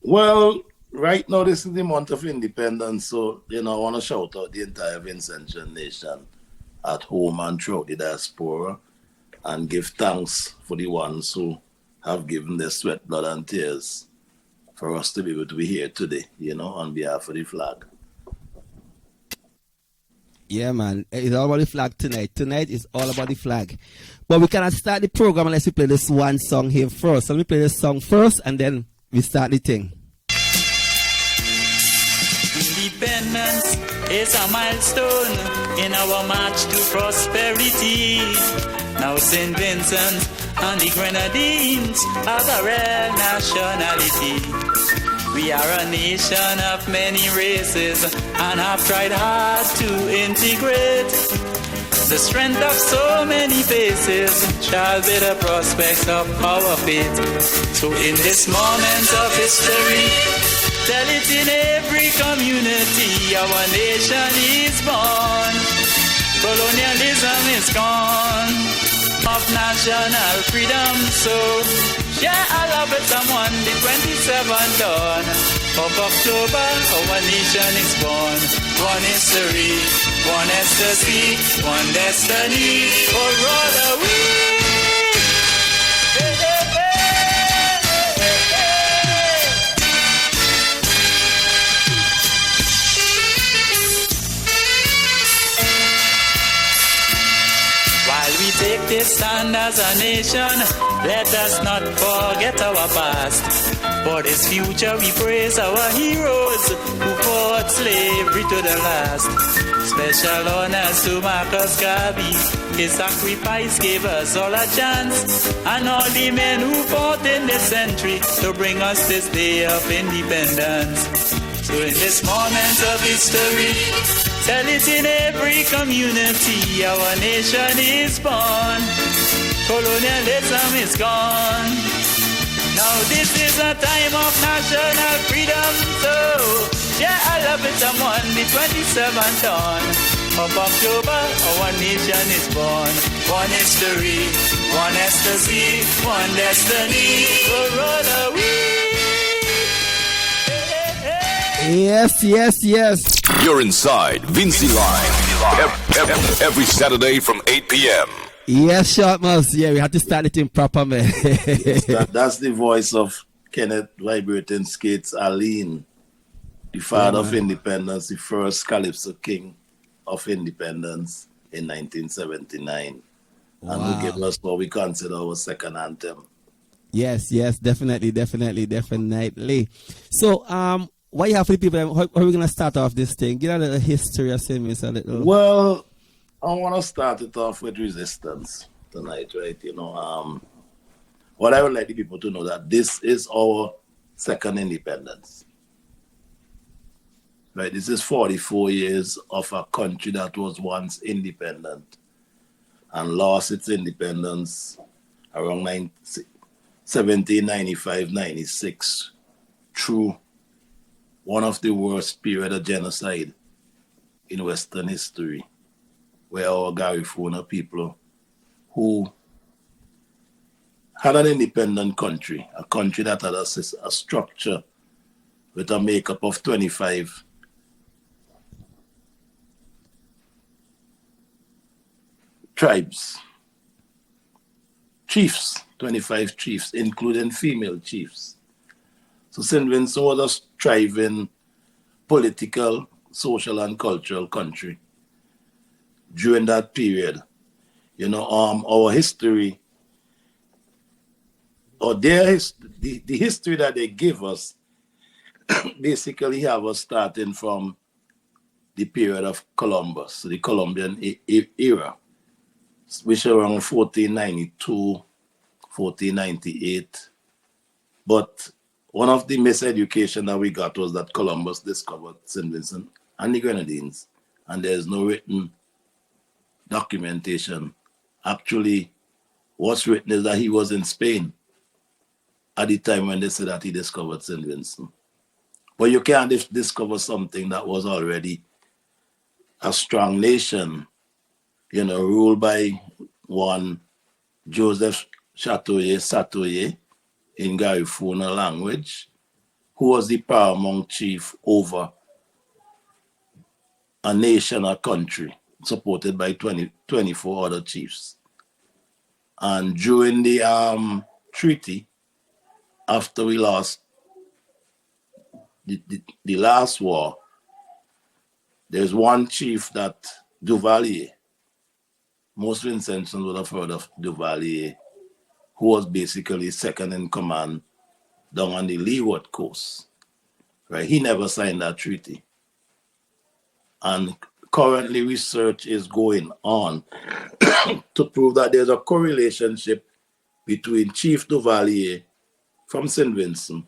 Well, right now this is the month of independence, so I want to shout out the entire Vincentian nation at home and throughout the diaspora, and give thanks for the ones who have given their sweat, blood, and tears for us to be able to be here today. On behalf of the flag. Yeah, man. It's all about the flag tonight. Tonight is all about the flag. But we cannot start the program unless we play this one song here first. So let me play this song first and then we start the thing. Independence is a milestone in our march to prosperity. Now St. Vincent and the Grenadines have a rare nationality. We are a nation of many races and have tried hard to integrate. The strength of so many faces shall be the prospects of our faith. So in this moment of history, tell it in every community, our nation is born. Colonialism is gone. Of national freedom, so share our love with someone. The 27th dawn of October, our nation is born. One history, one ecstasy, one destiny. Oh, roll away. Take this stand as a nation, let us not forget our past. For this future we praise our heroes who fought slavery to the last. Special honors to Marcus Garvey, his sacrifice gave us all a chance. And all the men who fought in this century to bring us this day of independence. So in this moment of history, tell it in every community, our nation is born. Colonialism is gone. Now this is a time of national freedom, so yeah, I love it, someone, the 27th dawn of October, our nation is born. One history, one ecstasy, one destiny, we'll roll away. Yes, yes, yes. You're inside Vincy Live every Saturday from 8 p.m. Yes, Shortmus. Yeah, we have to start it in proper, man. That's the voice of Kenneth Vibrating Skates Aline, the father of independence, the first Calypso king of independence in 1979. Wow. And who gave us what we consider our second anthem. Yes, yes, definitely. So, what you have for the people, how are we going to start off this thing? Get a little history of Simmons a little. Well, I want to start it off with resistance tonight, right? What I would like the people to know that this is our second independence. Right? This is 44 years of a country that was once independent and lost its independence around 1795-96 through one of the worst period of genocide in Western history, where our Garifuna people who had an independent country, a country that had a structure with a makeup of 25 tribes, chiefs, 25 chiefs, including female chiefs. So St. Vincent was a thriving political, social, and cultural country during that period. Our history, or the history that they give us, basically have us starting from the period of Columbus, the Columbian era, which around 1492, 1498. But one of the miseducation that we got was that Columbus discovered St. Vincent and the Grenadines, and there's no written documentation. Actually, what's written is that he was in Spain at the time when they said that he discovered St. Vincent. But you can't discover something that was already a strong nation, ruled by one Joseph Chatoyer in Garifuna language, who was the paramount chief over a nation or country, supported by 24 other chiefs. And during the treaty, after we lost the last war, there's one chief that Duvalier, most Vincentians would have heard of Duvalier, who was basically second in command down on the leeward coast. Right? He never signed that treaty. And currently research is going on to prove that there's a correlation between Chief Duvalier from St. Vincent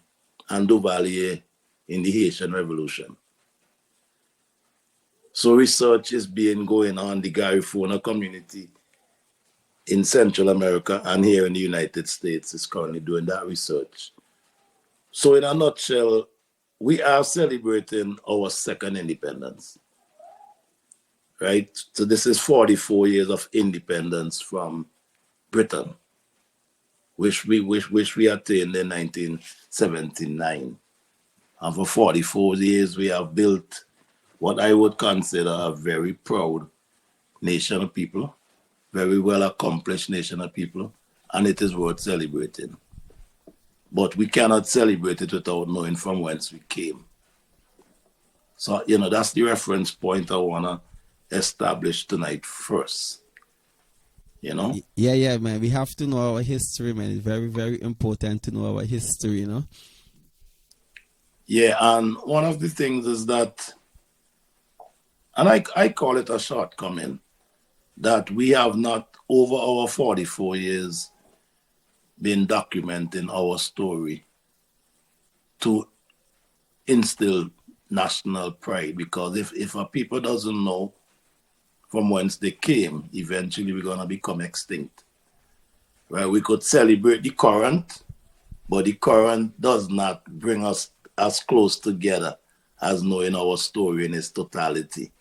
and Duvalier in the Haitian Revolution. So research is going on. The Garifuna community in Central America and here in the United States is currently doing that research. So in a nutshell, we are celebrating our second independence, right? So this is 44 years of independence from Britain, which we attained in 1979. And for 44 years, we have built what I would consider a very proud nation of people, very well accomplished nation of people, and it is worth celebrating. But we cannot celebrate it without knowing from whence we came. So, that's the reference point I want to establish tonight first. Yeah, man. We have to know our history, man. It's very, very important to know our history, Yeah, and one of the things is that, and I call it a shortcoming, that we have not, over our 44 years, been documenting our story to instill national pride. Because if a people doesn't know from whence they came, eventually we're going to become extinct. Right? We could celebrate the current, but the current does not bring us as close together as knowing our story in its totality.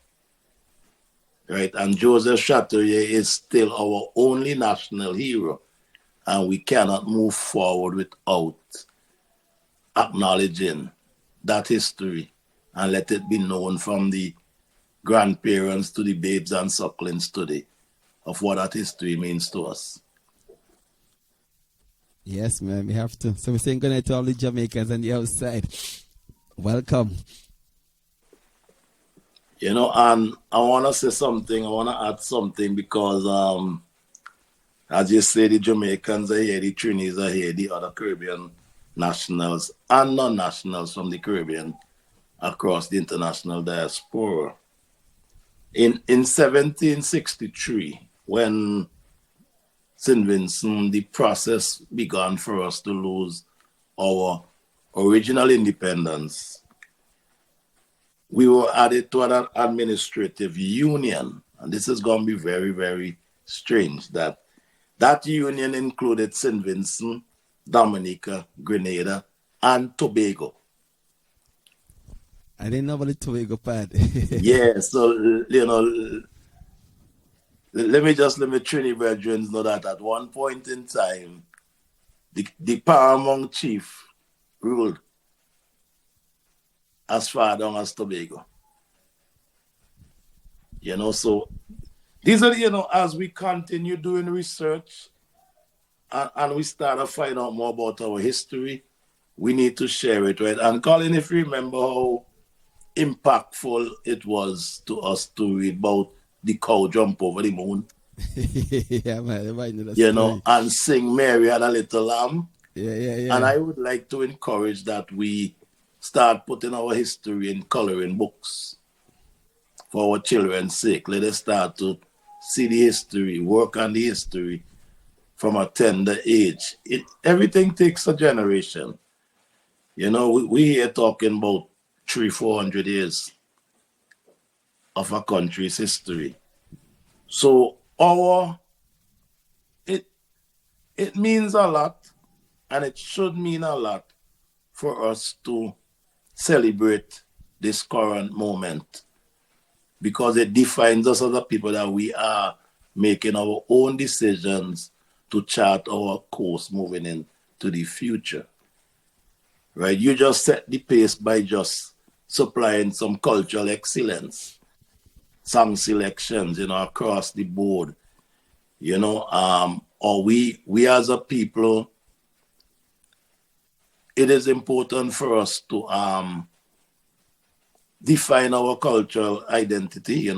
Right? And Joseph Chateaubriand is still our only national hero, and we cannot move forward without acknowledging that history and let it be known from the grandparents to the babes and sucklings today of what that history means to us. Yes, man, we have to. So we're saying good night to all the Jamaicans on the outside. Welcome. And I want to say something. I want to add something because, as you say, the Jamaicans are here, the Trinis are here, the other Caribbean nationals and non-nationals from the Caribbean across the international diaspora. In 1763, when St. Vincent, the process began for us to lose our original independence, we were added to an administrative union. And this is going to be very, very strange, that union included St. Vincent, Dominica, Grenada, and Tobago. I didn't know about the Tobago part. Yeah, so, let me Trini brethren know that at one point in time, the paramount chief ruled as far down as Tobago. So these are, as we continue doing research and we start to find out more about our history, we need to share it, right? And Colin, if you remember how impactful it was to us to read about the cow jump over the moon. Yeah, man. And sing Mary Had a Little Lamb. Yeah. And I would like to encourage that we start putting our history in coloring books for our children's sake. Let us start to see the history, work on the history from a tender age. Everything takes a generation. We here talking about 300-400 years of a country's history. So it means a lot, and it should mean a lot for us to celebrate this current moment, because it defines us as a people that we are making our own decisions to chart our course moving into the future. right? You just set the pace by just supplying some cultural excellence, song selections, across the board, or we as a people, it is important for us to define our cultural identity,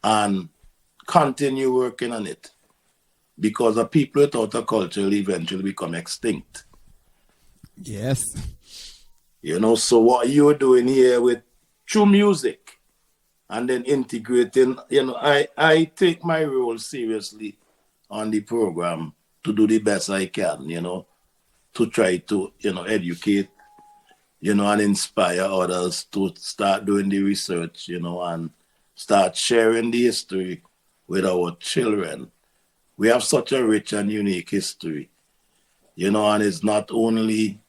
and continue working on it. Because a people without a culture will eventually become extinct. Yes. So what you're doing here with true music and then integrating, I take my role seriously on the program to do the best I can, to try to, educate, and inspire others to start doing the research, and start sharing the history with our children. We have such a rich and unique history, and it's not only,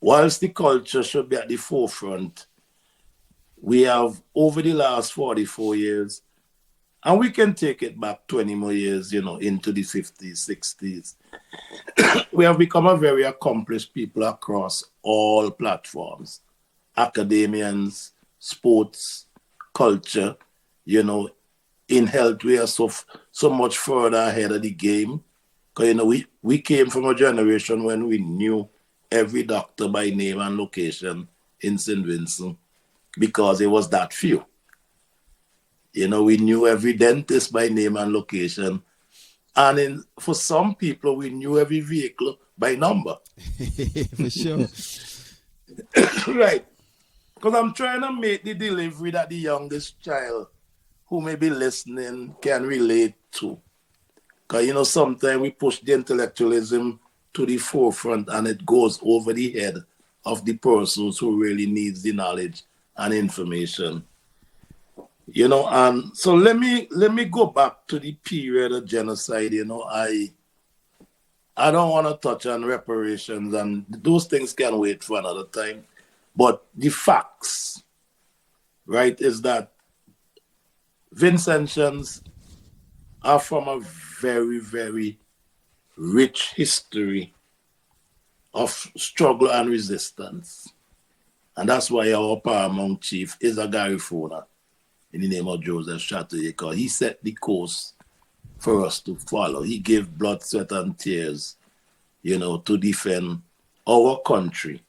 whilst the culture should be at the forefront, we have over the last 44 years, and we can take it back 20 more years, into the 50s, 60s. We have become a very accomplished people across all platforms. Academians, sports, culture, in health, we are so much further ahead of the game. Because, we came from a generation when we knew every doctor by name and location in St. Vincent because it was that few. We knew every dentist by name and location. And for some people, we knew every vehicle by number. For sure. Right. Because I'm trying to make the delivery that the youngest child who may be listening can relate to. Because, sometimes we push the intellectualism to the forefront and it goes over the head of the persons who really needs the knowledge and information. And so let me go back to the period of genocide. I don't want to touch on reparations, and those things can wait for another time. But the facts, right, is that Vincentians are from a very, very rich history of struggle and resistance. And that's why our paramount chief is a Garifuna in the name of Joseph Chatelier, because he set the course for us to follow. He gave blood, sweat, and tears, to defend our country.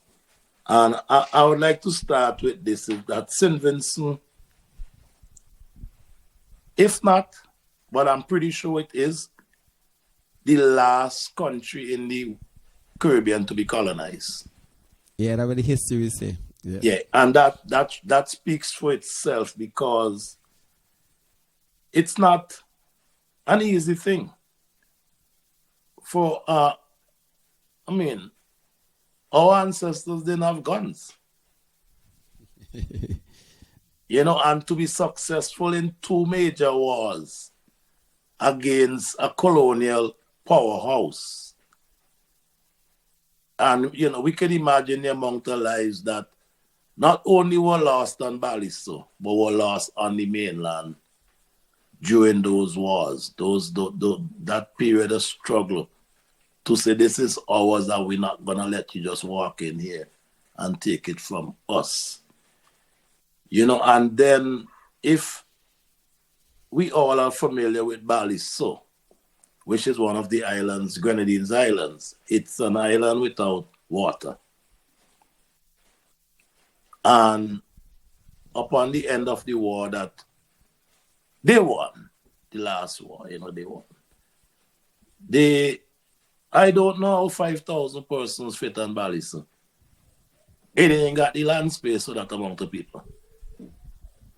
And I would like to start with this, is that St. Vincent, if not, but I'm pretty sure it is, the last country in the Caribbean to be colonized. Yeah, that's what the history say. Yeah, and that speaks for itself, because it's not an easy thing for our ancestors didn't have guns. And to be successful in two major wars against a colonial powerhouse. And, we can imagine the amount of lives that not only were lost on Baliso, but were lost on the mainland during those wars, that period of struggle to say this is ours and we're not going to let you just walk in here and take it from us. And then if we all are familiar with Baliso, which is one of the islands, Grenadines Islands, it's an island without water. And upon the end of the war, that they won, the last war, they won. I don't know how 5,000 persons fit on Baliso. It ain't got the land space for that amount of people.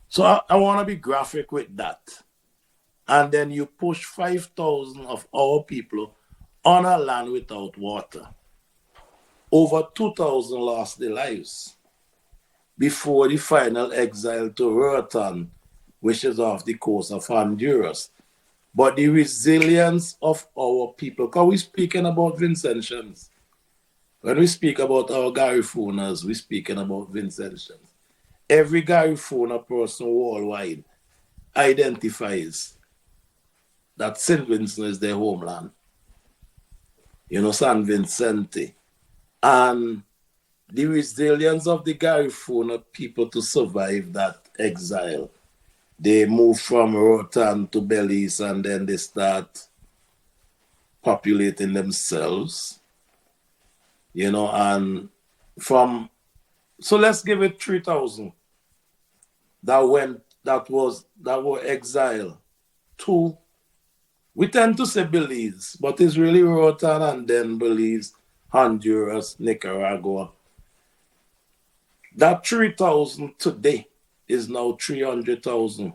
So I want to be graphic with that. And then you push 5,000 of our people on a land without water. Over 2,000 lost their lives before the final exile to Roatan, which is off the coast of Honduras. But the resilience of our people, because we're speaking about Vincentians. When we speak about our Garifunas, we're speaking about Vincentians. Every Garifuna person worldwide identifies that St. Vincent is their homeland. San Vicente. And the resilience of the Garifuna people to survive that exile. They move from Rotan to Belize and then they start populating themselves, and so let's give it 3,000 that were exiled to, we tend to say Belize, but it's really Rotan and then Belize, Honduras, Nicaragua. That 3,000 today is now 300,000.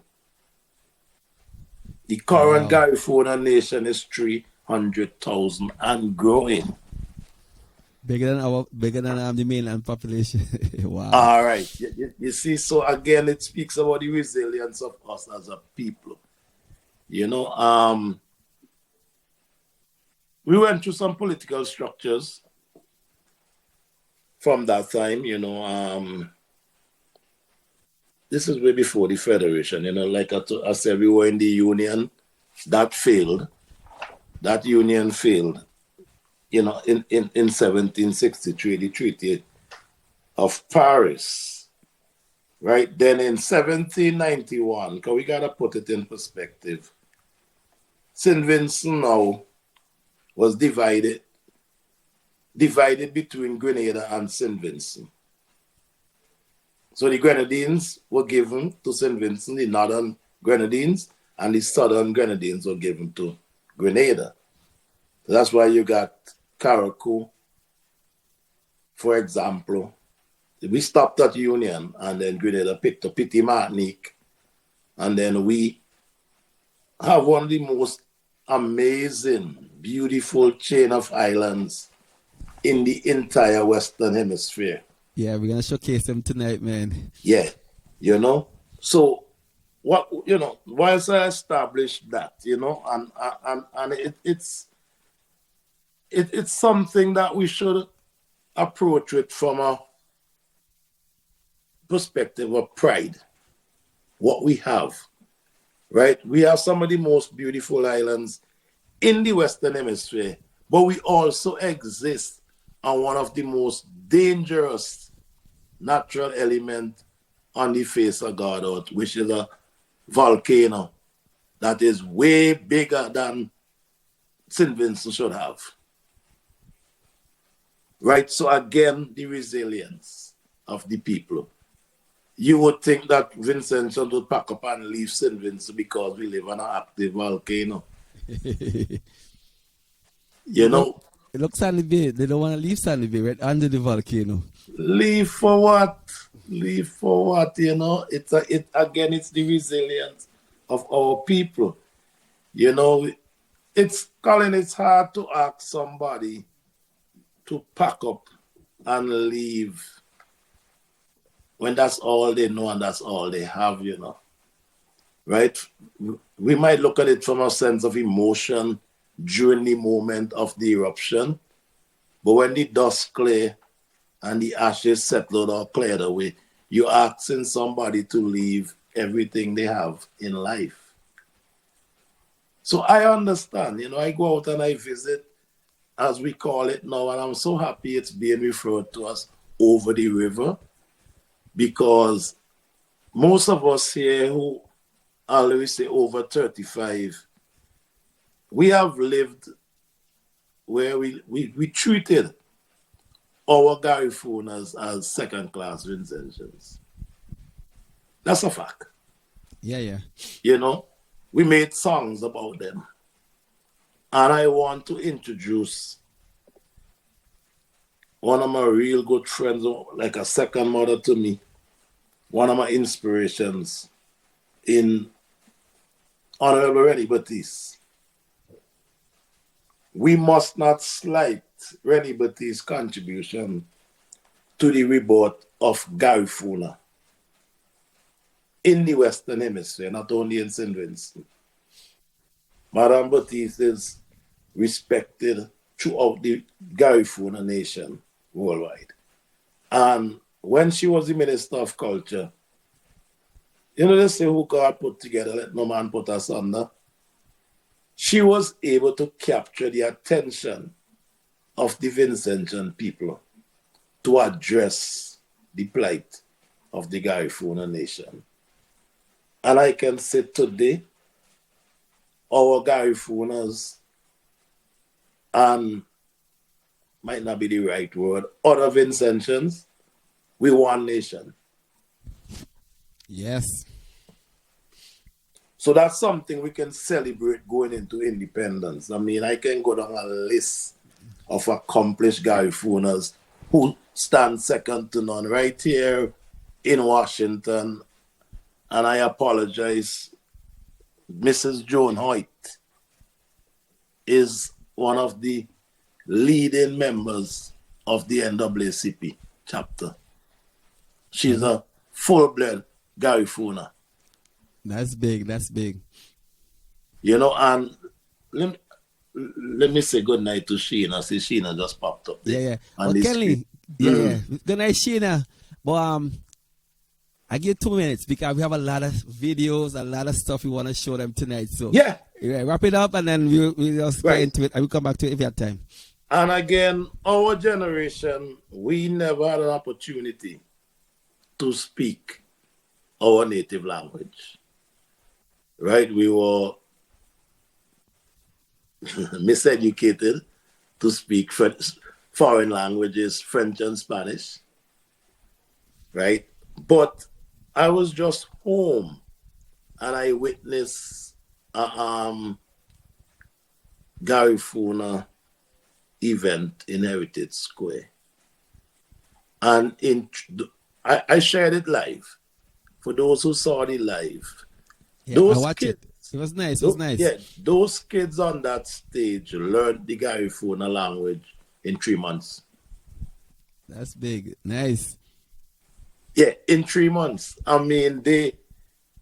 The current Garifuna nation is 300,000 and growing. Bigger than the mainland population. Wow. All right. You see, so again, it speaks about the resilience of us as a people. We went through some political structures from that time, this is way before the Federation, like I said, we were in the Union, that failed. That Union failed, in 1763, the Treaty of Paris. Right? Then in 1791, because we got to put it in perspective, St. Vincent now was divided between Grenada and St. Vincent. So the Grenadines were given to St. Vincent, the northern Grenadines, and the southern Grenadines were given to Grenada. That's why you got Carriacou, for example. We stopped at Union, and then Grenada picked up Petit Martinique, and then we have one of the most amazing, beautiful chain of islands in the entire Western Hemisphere. Yeah, we're gonna showcase them tonight, man. Yeah, So what once I established that, and it's something that we should approach it from a perspective of pride. What we have, right? We have some of the most beautiful islands in the Western Hemisphere, but we also exist on one of the most dangerous natural element on the face of God Earth, which is a volcano that is way bigger than St. Vincent should have. Right? So again, the resilience of the people. You would think that Vincent would pack up and leave St. Vincent because we live on an active volcano. It looks Sandy Bay. They don't want to leave Sandy Bay right under the volcano. Leave for what? It's it's the resilience of our people. It's hard to ask somebody to pack up and leave when that's all they know and that's all they have, right? We might look at it from a sense of emotion during the moment of the eruption, but when the dust clear and the ashes settled or cleared away, you're asking somebody to leave everything they have in life. So I understand, I go out and I visit, as we call it now, and I'm so happy it's being referred to as over the river, because most of us here who always say over 35, we have lived where we treated our Garifunas as second-class Vincentians. That's a fact. Yeah. We made songs about them. And I want to introduce one of my real good friends, like a second mother to me, one of my inspirations in Honorable Rennie Baptiste. We must not slight Rennie Baptiste's contribution to the rebirth of Garifuna in the Western Hemisphere, not only in St. Vincent. Madame Baptiste is respected throughout the Garifuna nation worldwide. And when she was the Minister of Culture, they say who God put together, let no man put asunder. She was able to capture the attention of the Vincentian people to address the plight of the Garifuna Nation. And I can say today, our Garifunas, and might not be the right word, other Vincentians, we one nation. Yes. So that's something we can celebrate going into independence. I mean, I can go down a list of accomplished Garifunas who stand second to none right here in Washington. And I apologize, Mrs. Joan Hoyt is one of the leading members of the NAACP chapter. She's a full-blood Garifuna. That's big. That's big. You know, and let me say good night to Sheena. See, Sheena just popped up there. Yeah. On Well, the Kenley, screen. yeah. Good night, Sheena. But I give 2 minutes because we have a lot of videos, a lot of stuff we want to show them tonight. So Yeah. wrap it up and then we'll just get Right. into it. I will come back to it if you have time. And again, our generation, we never had an opportunity to speak our native language. Right? We were miseducated to speak foreign languages, French and Spanish. Right? But I was just home and I witnessed a Garifuna event in Heritage Square. And I shared it live. For those who saw it live, Yeah, those I watched kids, it. It was nice. It was nice. Yeah, those kids on that stage learned the Garifuna language in 3 months. That's big. Nice. Yeah, in 3 months. I mean,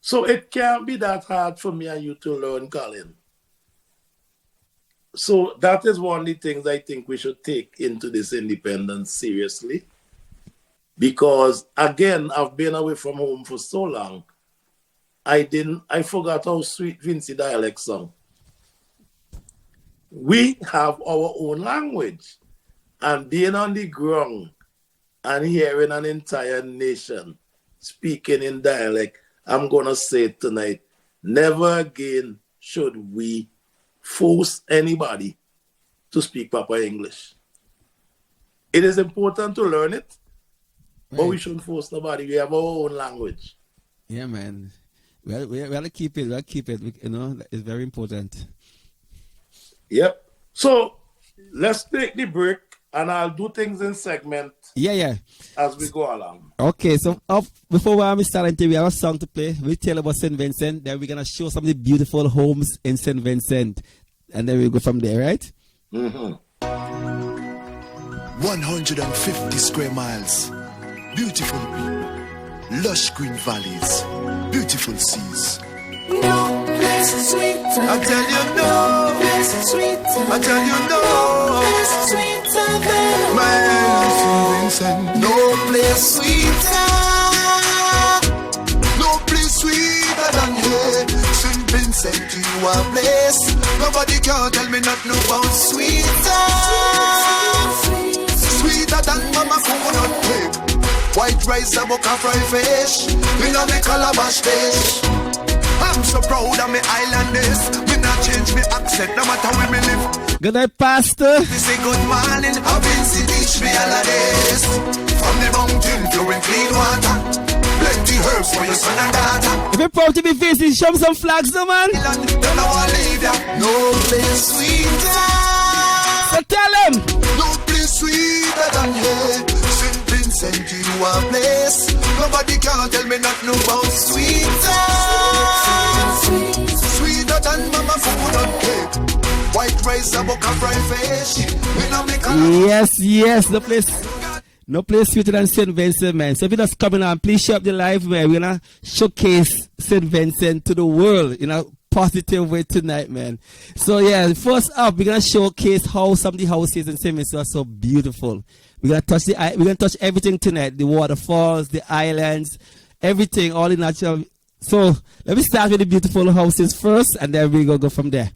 so it can't be that hard for me and you to learn, Colin. So that is one of the things I think we should take into this independence seriously. Because again, I've been away from home for so long. I forgot how sweet Vincy dialect song. We have our own language. And being on the ground and hearing an entire nation speaking in dialect, I'm going to say it tonight, never again should we force anybody to speak proper English. It is important to learn it, but we shouldn't force nobody. We have our own language. Yeah, man. We have to keep it. We have to keep it. You know, it's very important. Yep. So let's take the break and I'll do things in segment Yeah. as we go along. Okay, so before we start, we have a song to play. We tell about St. Vincent. Then we're going to show some of the beautiful homes in St. Vincent. And then we'll go from there, right? Mm-hmm. 150 square miles. Beautiful people. Lush green valleys. Beautiful seas. No place is sweeter. I tell you no. Place is sweeter. I tell you no. Place is sweeter than My island St. Vincent. no place sweeter. No place sweeter than here. St. Vincent, you are blessed. Nobody can tell me nothing about sweeter. Sweeter than mama coconut cake. White rice, a buck of fried fish. Me know me calabash dish. I'm so proud of me islanders. Me not change me accent no matter where me live. Good night, Pastor. Me say good morning, I Vincy teach me all of this. From the mountain flowing clean water. Plenty herbs for your son and daughter. If you're proud to be Vincy, show me some flags, though, man. Island, don't know I leave ya. No place sweeter. So tell them. No place sweeter than here. St. Vincent, you are blessed. Nobody can tell me nothing about sweeter. Sweeter than mama coconut cake. White rice, a buck of fried fish. We know me Yes. No place sweeter than St. Vincent, man. So if you're just coming on, please share up the live, man. We're going to showcase St. Vincent to the world in a positive way tonight, man. So yeah, first up, we're going to showcase how some of the houses in St. Vincent are so beautiful. We're going to touch everything tonight. The waterfalls, the islands, everything, all the natural. So let me start with the beautiful houses first, and then we're going to go from there.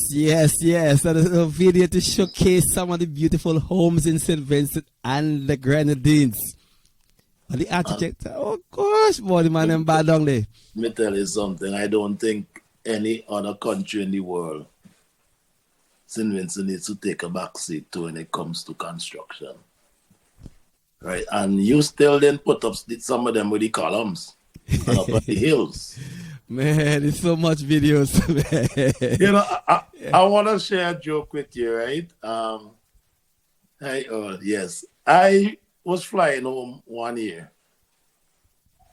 yes. That is a video to showcase some of the beautiful homes in St. Vincent and the Grenadines. And the architect, oh gosh, boy, the man them bad down there. Let me tell you something. I don't think any other country in the world, St. Vincent needs to take a back seat to when it comes to construction. Right? And you still then put up some of them with the columns and up at the hills. Man, there's so much videos, man. You know, I want to share a joke with you, right? Yes. I was flying home one year,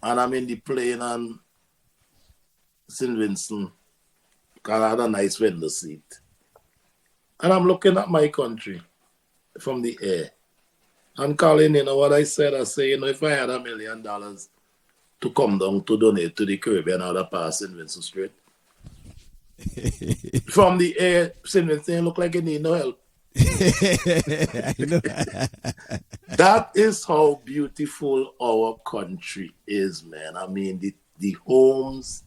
and I'm in the plane on St. Vincent, because I had a nice window seat. And I'm looking at my country from the air. And Colin, you know what I said? I say, if I had $1 million to come down to donate to the Caribbean, I would have passed St. Vincent Street. From the air, St. Vincent look like it need no help. I know. That is how beautiful our country is, man. I mean, the homes,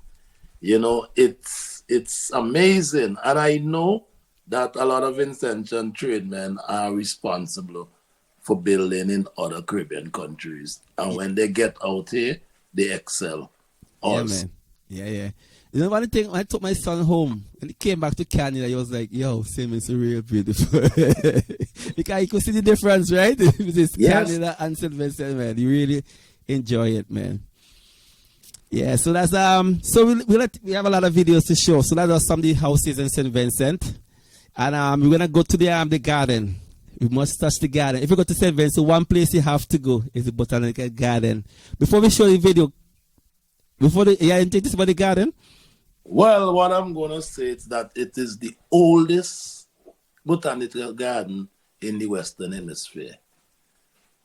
it's amazing. And I know that a lot of Vincentian tradesmen are responsible for building in other Caribbean countries. And when they get out here, they excel. Also. Yeah, man. Yeah. You know one thing, when I took my son home, and he came back to Canada, he was like, yo, Sim, it's real beautiful. Because you could see the difference, right? It's Canada and St. Vincent, man. You really enjoy it, man. Yeah, so that's so we have a lot of videos to show. So that was some of the houses in St. Vincent. And we're gonna go to the garden. We must touch the garden. If you go to St. Vincent, one place you have to go is the Botanical Garden. Before we show the video, anything this about the garden? Well, what I'm going to say is that it is the oldest botanical garden in the Western Hemisphere.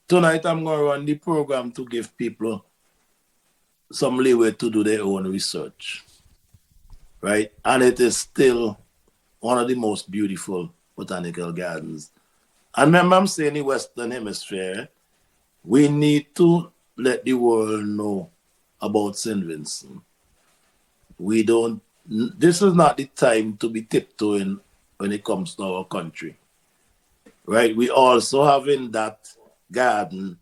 Tonight, I'm going to run the program to give people some leeway to do their own research, right? And it is still one of the most beautiful botanical gardens. And remember, I'm saying the Western Hemisphere, we need to let the world know about St. Vincent. This is not the time to be tiptoeing when it comes to our country, right? We also have in that garden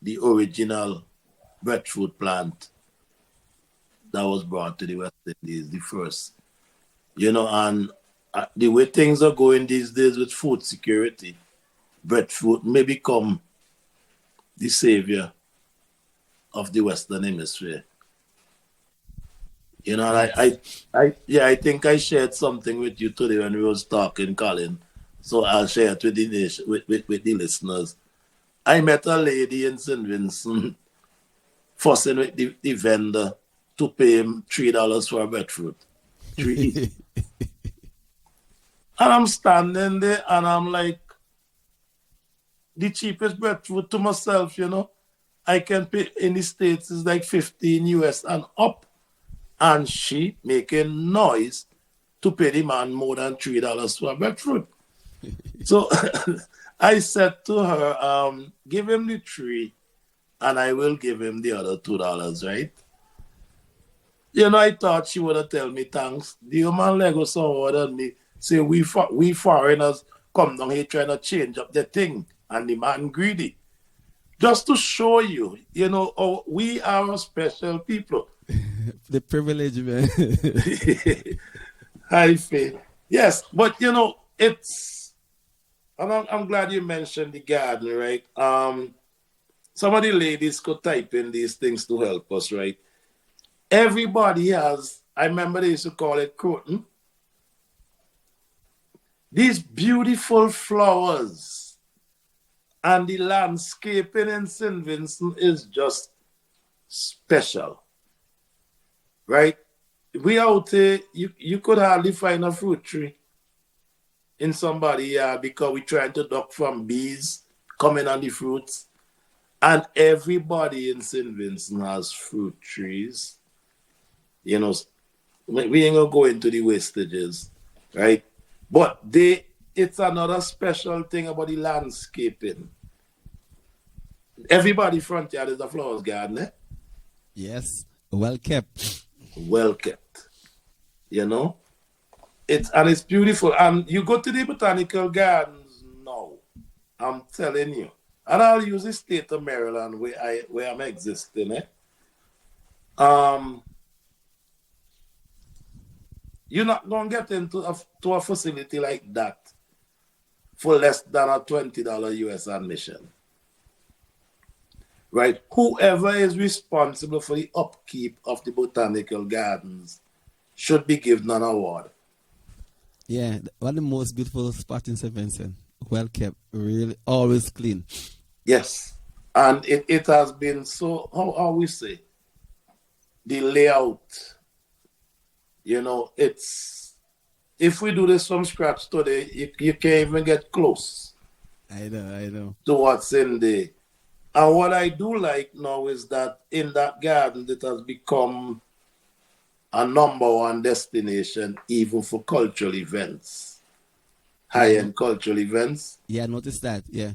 the original breadfruit plant that was brought to the West Indies, the first, and the way things are going these days with food security, breadfruit may become the savior of the Western Hemisphere. I think I shared something with you today when we was talking, Colin. So I'll share it with the nation, with the listeners. I met a lady in St. Vincent fussing with the vendor to pay him $3 for a breadfruit. $3. And I'm standing there and I'm like, the cheapest breadfruit to myself, I can pay in the States is like 15 US and up. And she making noise to pay the man more than $3 for a breadfruit. So I said to her, give him the 3 and I will give him the other $2, right? I thought she would have tell me thanks. The human Lego someone than me say we foreigners come down here trying to change up the thing and the man greedy. Just to show you, we are special people. The privilege, man. I feel. Yes, but it's, and I'm glad you mentioned the garden, right? Some of the ladies could type in these things to help us, right? Everybody has, I remember they used to call it croton. These beautiful flowers and the landscaping in St. Vincent is just special. Right? We out here, you could hardly find a fruit tree in somebody because we're trying to duck from bees coming on the fruits. And everybody in St. Vincent has fruit trees. We ain't going to go into the wastages, right? But it's another special thing about the landscaping. Everybody front yard is a flowers garden, eh? Yes, well kept. Well kept, it's beautiful. And you go to the botanical gardens now. I'm telling you. And I'll use the state of Maryland where I'm existing. You're not gonna get into a facility like that for less than a $20 US admission. Right? Whoever is responsible for the upkeep of the botanical gardens should be given an award. Yeah, one of the most beautiful spots in St. Vincent. Well kept, really, always clean. Yes. And it has been so, how we say, the layout, it's, if we do this from scratch today, you can't even get close. I know. To what's in there. And what I do like now is that in that garden, it has become a number one destination even for cultural events, high-end cultural events. Yeah, I noticed that, yeah.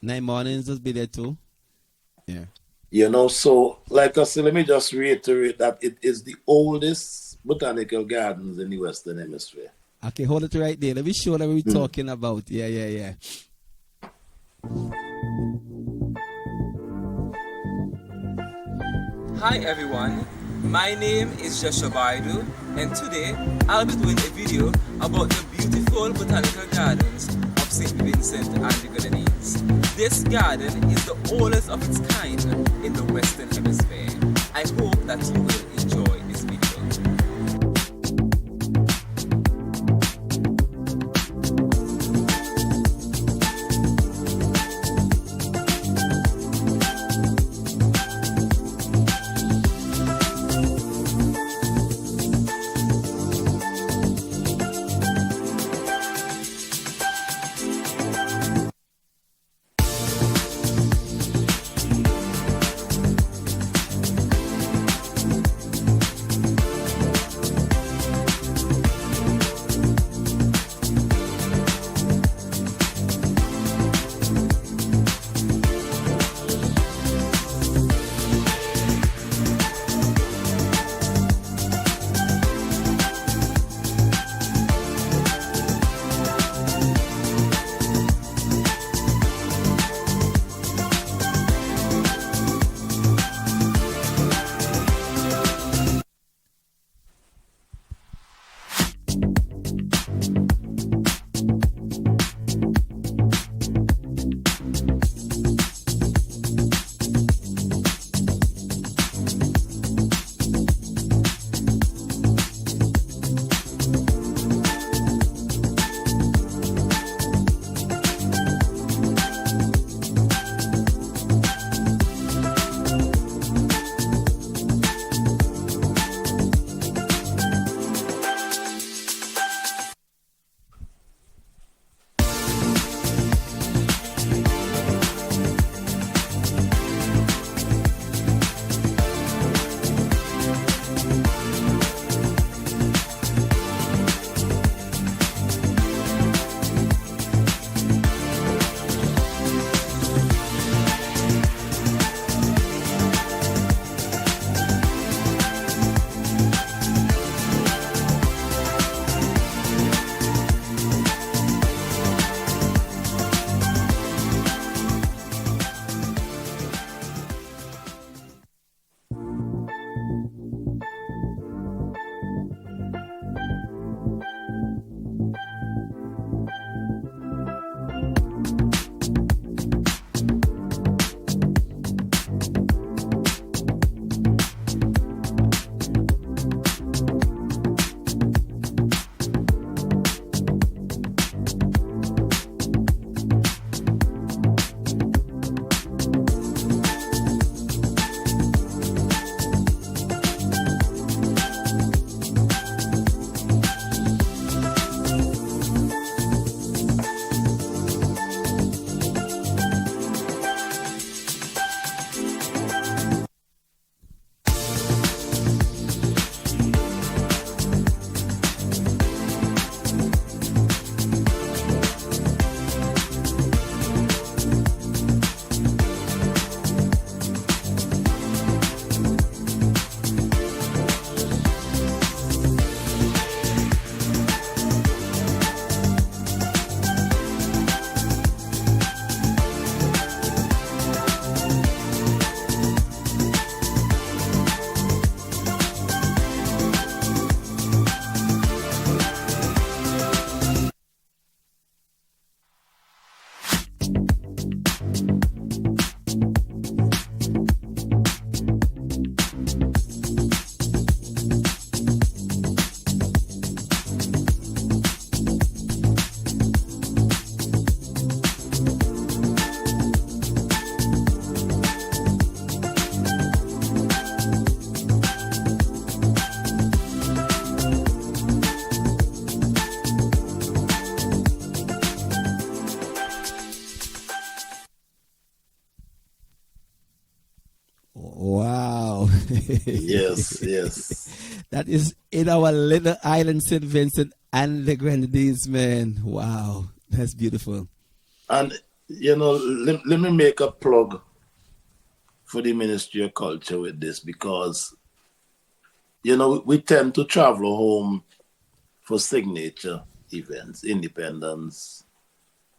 9 mornings just be there too. Yeah. So like I said, let me just reiterate that it is the oldest botanical gardens in the Western Hemisphere. Okay, hold it right there. Let me show what we're talking about. Yeah. Hi everyone, my name is Joshua Baidu, and today I'll be doing a video about the beautiful botanical gardens of St. Vincent and the Grenadines. This garden is the oldest of its kind in the Western Hemisphere. I hope that you will enjoy this video. Wow. Yes, yes. That is in our little island, St. Vincent and the Grenadines, man. Wow. That's beautiful. And, you know, let me make a plug for the Ministry of Culture with this because, you know, we tend to travel home for signature events, Independence,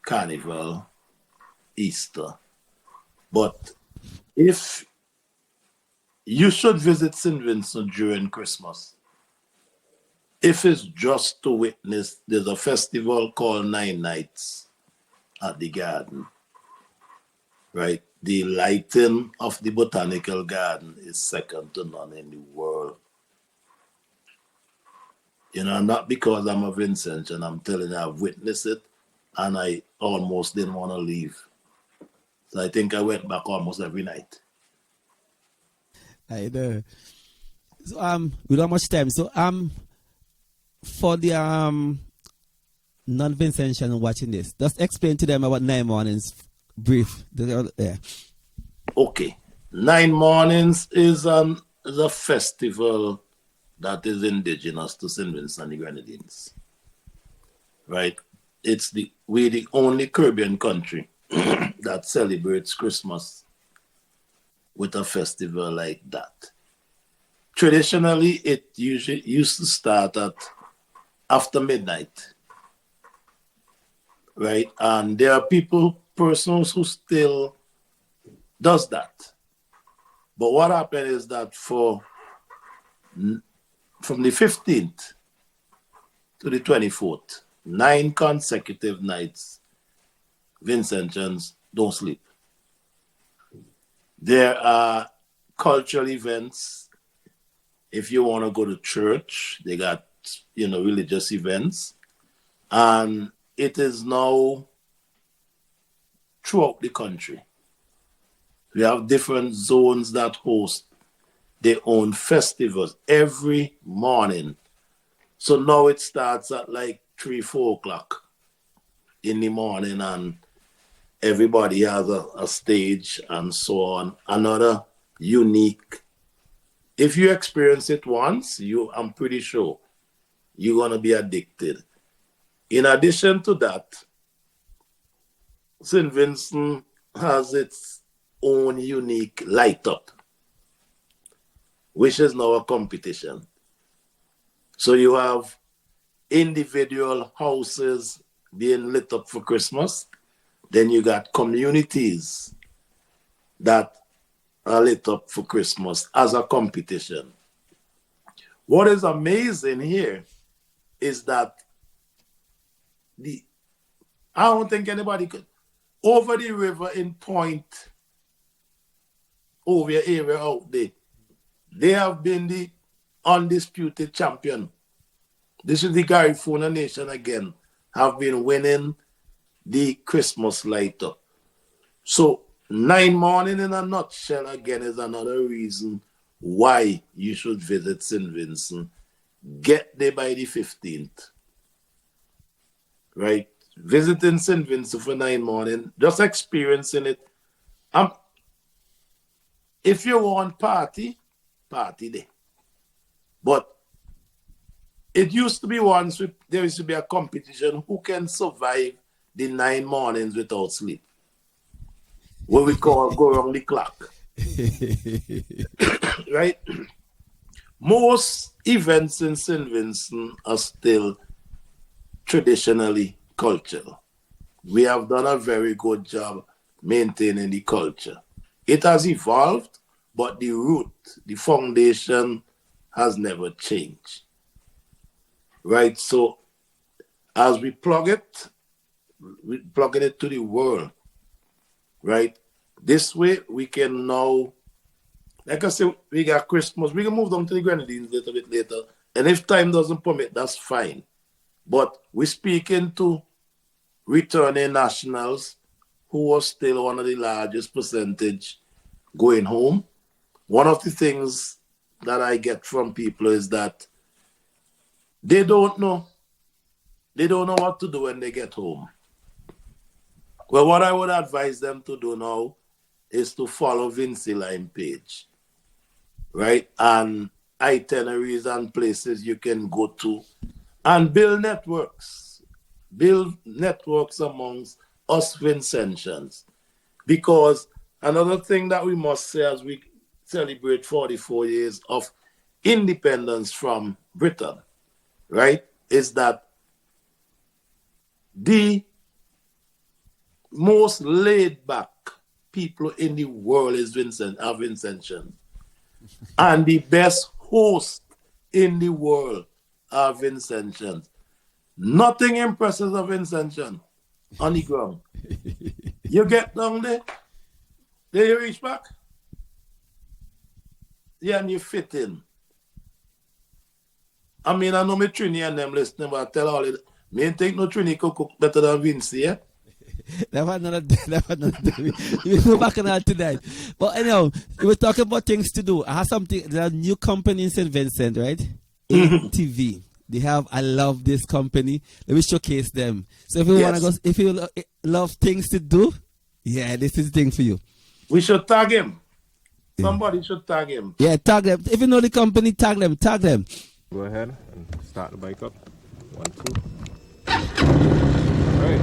Carnival, Easter. But if you should visit St. Vincent during Christmas, if it's just to witness, there's a festival called 9 Nights at the garden, right? The lighting of the botanical garden is second to none in the world. You know, not because I'm a Vincentian, I'm telling you, I've witnessed it and I almost didn't want to leave. So I think I went back almost every night. I know. So we don't have much time. So for the non-Vincentian watching this, just explain to them about 9 mornings, brief. Yeah. Okay. 9 mornings is a festival that is indigenous to St. Vincent and the Grenadines. Right? We're the only Caribbean country that celebrates Christmas with a festival like that. Traditionally, it usually used to start at after midnight, right? And there are persons who still does that. But what happened is that from the 15th to the 24th, 9 consecutive nights, Vincentians don't sleep. There are cultural events. If you want to go to church, they got, religious events. And it is now throughout the country. We have different zones that host their own festivals every morning. So now it starts at like 3, 4 o'clock in the morning and everybody has a stage and so on. Another unique. If you experience it once, I'm pretty sure you're going to be addicted. In addition to that, St. Vincent has its own unique light up, which is now a competition. So you have individual houses being lit up for Christmas. Then you got communities that are lit up for Christmas as a competition. What is amazing here is that I don't think anybody could, over the river in Point, over your area out there, they have been the undisputed champion. This is the Garifuna Nation again, have been winning the Christmas light up. So 9 morning in a nutshell again is another reason why you should visit St. Vincent. Get there by the 15th. Right? Visiting St. Vincent for 9 morning, just experiencing it. If you want party there. But it used to be there used to be a competition who can survive the 9 mornings without sleep. What we call go around the clock. Right? Most events in St. Vincent are still traditionally cultural. We have done a very good job maintaining the culture. It has evolved, but the root, the foundation has never changed. Right? So as we plug it to the world. Right? This way we can now, like I said, we got Christmas. We can move down to the Grenadines a little bit later. And if time doesn't permit, that's fine. But we're speaking to returning nationals who are still one of the largest percentage going home. One of the things that I get from people is that they don't know. They don't know what to do when they get home. Well, what I would advise them to do now is to follow Vincy Line page. right? And itineraries and places you can go to and build networks. Build networks amongst us Vincentians. Because another thing that we must say as we celebrate 44 years of independence from Britain, right, is that the most laid back people in the world is are Vincentians. And the best host in the world are Vincentians. Nothing impresses a Vincentian on the ground. You get down there, you reach back, yeah, and you fit in. I mean, I know me Trini and them listening, but I tell all it, me ain't think no Trini could cook better than Vincy, yeah? That was another we go back on that tonight. But anyhow, we were talking about things to do. I have something, there's a new company in St. Vincent, right? ATV. They have, I love this company. Let me showcase them. So if you want to go, if you love things to do, yeah, this is the thing for you. We should tag him. Somebody should tag him. Yeah, tag them. If you know the company, tag them. Go ahead and start the bike up. 1, 2. All right.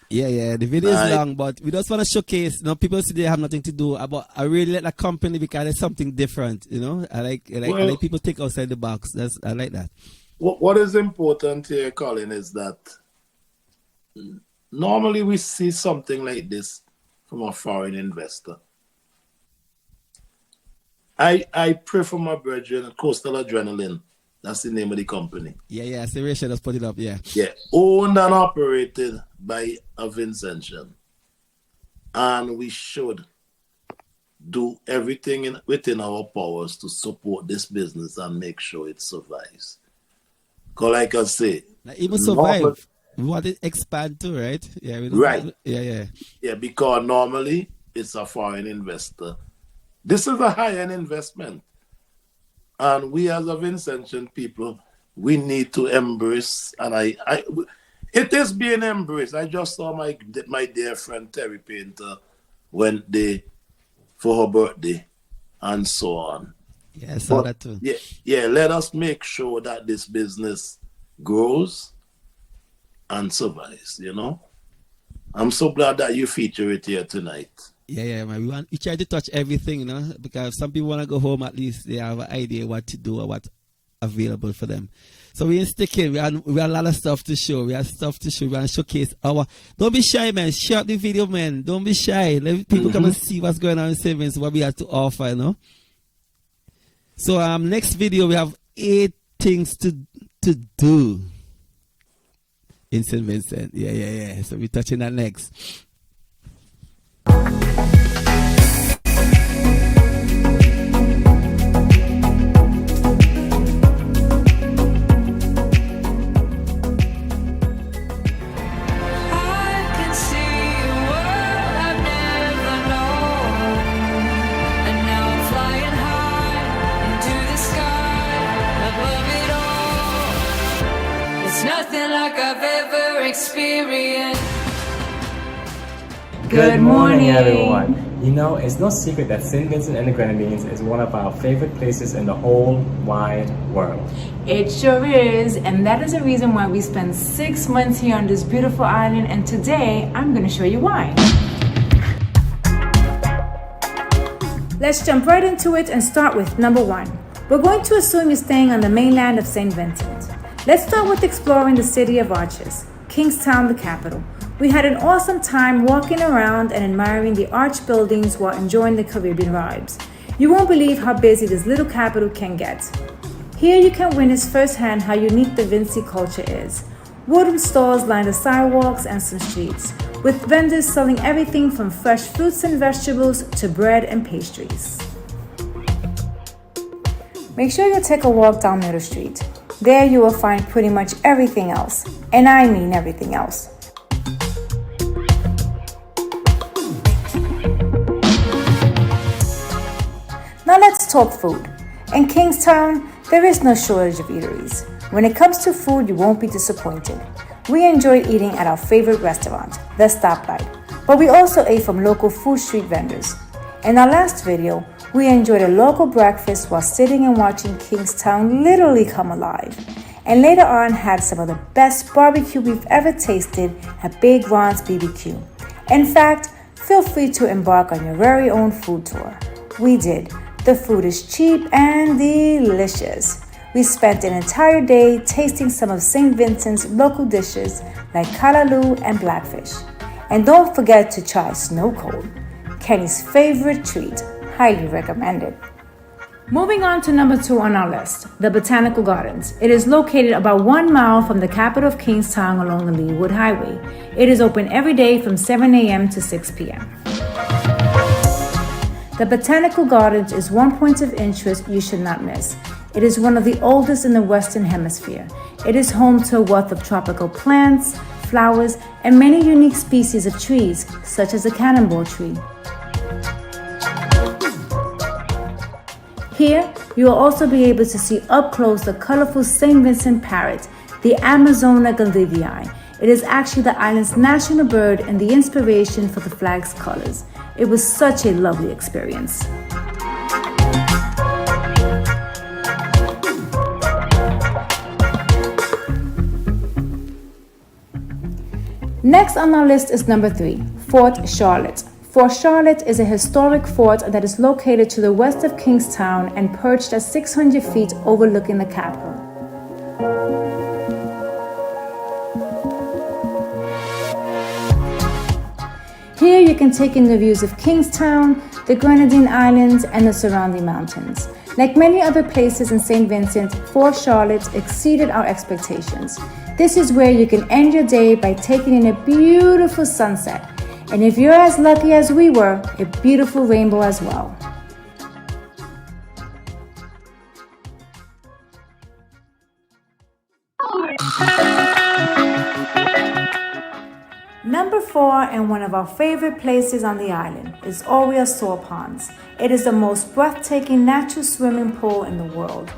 Yeah, the video is long, but we just want to showcase. People say they have nothing to do. But I really like the company because it's something different. I like people think outside the box. I like that. What is important here, Colin, is that normally we see something like this from a foreign investor. I pray for my brethren, Coastal Adrenaline. That's the name of the company. Yeah. So Rachel just put it up, yeah. Yeah. Owned and operated by a Vincentian. And we should do everything within our powers to support this business and make sure it survives. Because like I say... even survive. We want to expand too, right? Yeah. Right. Yeah, because normally it's a foreign investor. This is a high-end investment. And we as a Vincentian people, we need to embrace, and it is being embraced. I just saw my dear friend Terry Painter went there for her birthday and so on. Yeah, I saw that too. Yeah, let us make sure that this business grows and survives, you know. I'm so glad that you feature it here tonight. Yeah, man. We try to touch everything, you know, because some people want to go home, at least they have an idea what to do or what's available for them. So we ain't sticking. We have a lot of stuff to show. We have stuff to show. We want to showcase our. Don't be shy, man. Share the video, man. Don't be shy. Let people come and see what's going on in St. Vincent, what we have to offer, you know. So next video we have 8 things to do in St. Vincent. Yeah. So we're touching that next. Nothing like I've ever experienced. Good morning, everyone. You know, it's no secret that St. Vincent and the Grenadines is one of our favorite places in the whole wide world. It sure is, and that is the reason why we spent 6 months here on this beautiful island, and today I'm going to show you why. Let's jump right into it and start with number 1. We're going to assume you're staying on the mainland of St. Vincent. Let's start with exploring the city of arches, Kingstown, the capital. We had an awesome time walking around and admiring the arch buildings while enjoying the Caribbean vibes. You won't believe how busy this little capital can get. Here you can witness firsthand how unique the Vincy culture is. Wooden stalls line the sidewalks and some streets, with vendors selling everything from fresh fruits and vegetables to bread and pastries. Make sure you take a walk down Middle Street. There you will find pretty much everything else, and I mean everything else. Now let's talk food. In Kingstown, there is no shortage of eateries. When it comes to food, you won't be disappointed. We enjoyed eating at our favorite restaurant, The Stoplight, but we also ate from local food street vendors. In our last video, we enjoyed a local breakfast while sitting and watching Kingstown literally come alive. And later on had some of the best barbecue we've ever tasted at Big Ron's BBQ. In fact, feel free to embark on your very own food tour. We did. The food is cheap and delicious. We spent an entire day tasting some of St. Vincent's local dishes like callaloo and blackfish. And don't forget to try snow cold, Kenny's favorite treat. Highly recommended. Moving on to number 2 on our list, the Botanical Gardens. It is located about 1 mile from the capital of Kingstown along the Leewood Highway. It is open every day from 7 a.m. to 6 p.m. The Botanical Gardens is one point of interest you should not miss. It is one of the oldest in the Western Hemisphere. It is home to a wealth of tropical plants, flowers, and many unique species of trees, such as the cannonball tree. Here, you will also be able to see up close the colorful St. Vincent parrot, the Amazona galdigii. It is actually the island's national bird and the inspiration for the flag's colors. It was such a lovely experience. Next on our list is number 3, Fort Charlotte. Fort Charlotte is a historic fort that is located to the west of Kingstown and perched at 600 feet overlooking the capital. Here you can take in the views of Kingstown, the Grenadine Islands, and the surrounding mountains. Like many other places in St. Vincent, Fort Charlotte exceeded our expectations. This is where you can end your day by taking in a beautiful sunset. And if you're as lucky as we were, a beautiful rainbow as well. Number 4, and one of our favorite places on the island, is Oriole Saw Ponds. It is the most breathtaking natural swimming pool in the world.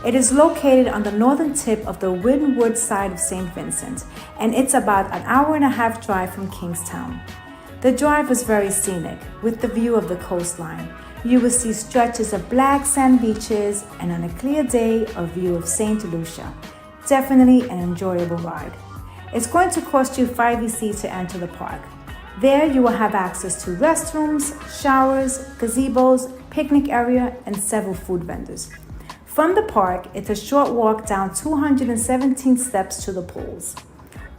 It is located on the northern tip of the windward side of St. Vincent, and it's about an hour-and-a-half drive from Kingstown. The drive was very scenic, with the view of the coastline. You will see stretches of black sand beaches, and on a clear day, a view of St. Lucia. Definitely an enjoyable ride. It's going to cost you $5 to enter the park. There you will have access to restrooms, showers, gazebos, picnic area, and several food vendors. From the park, it's a short walk down 217 steps to the pools.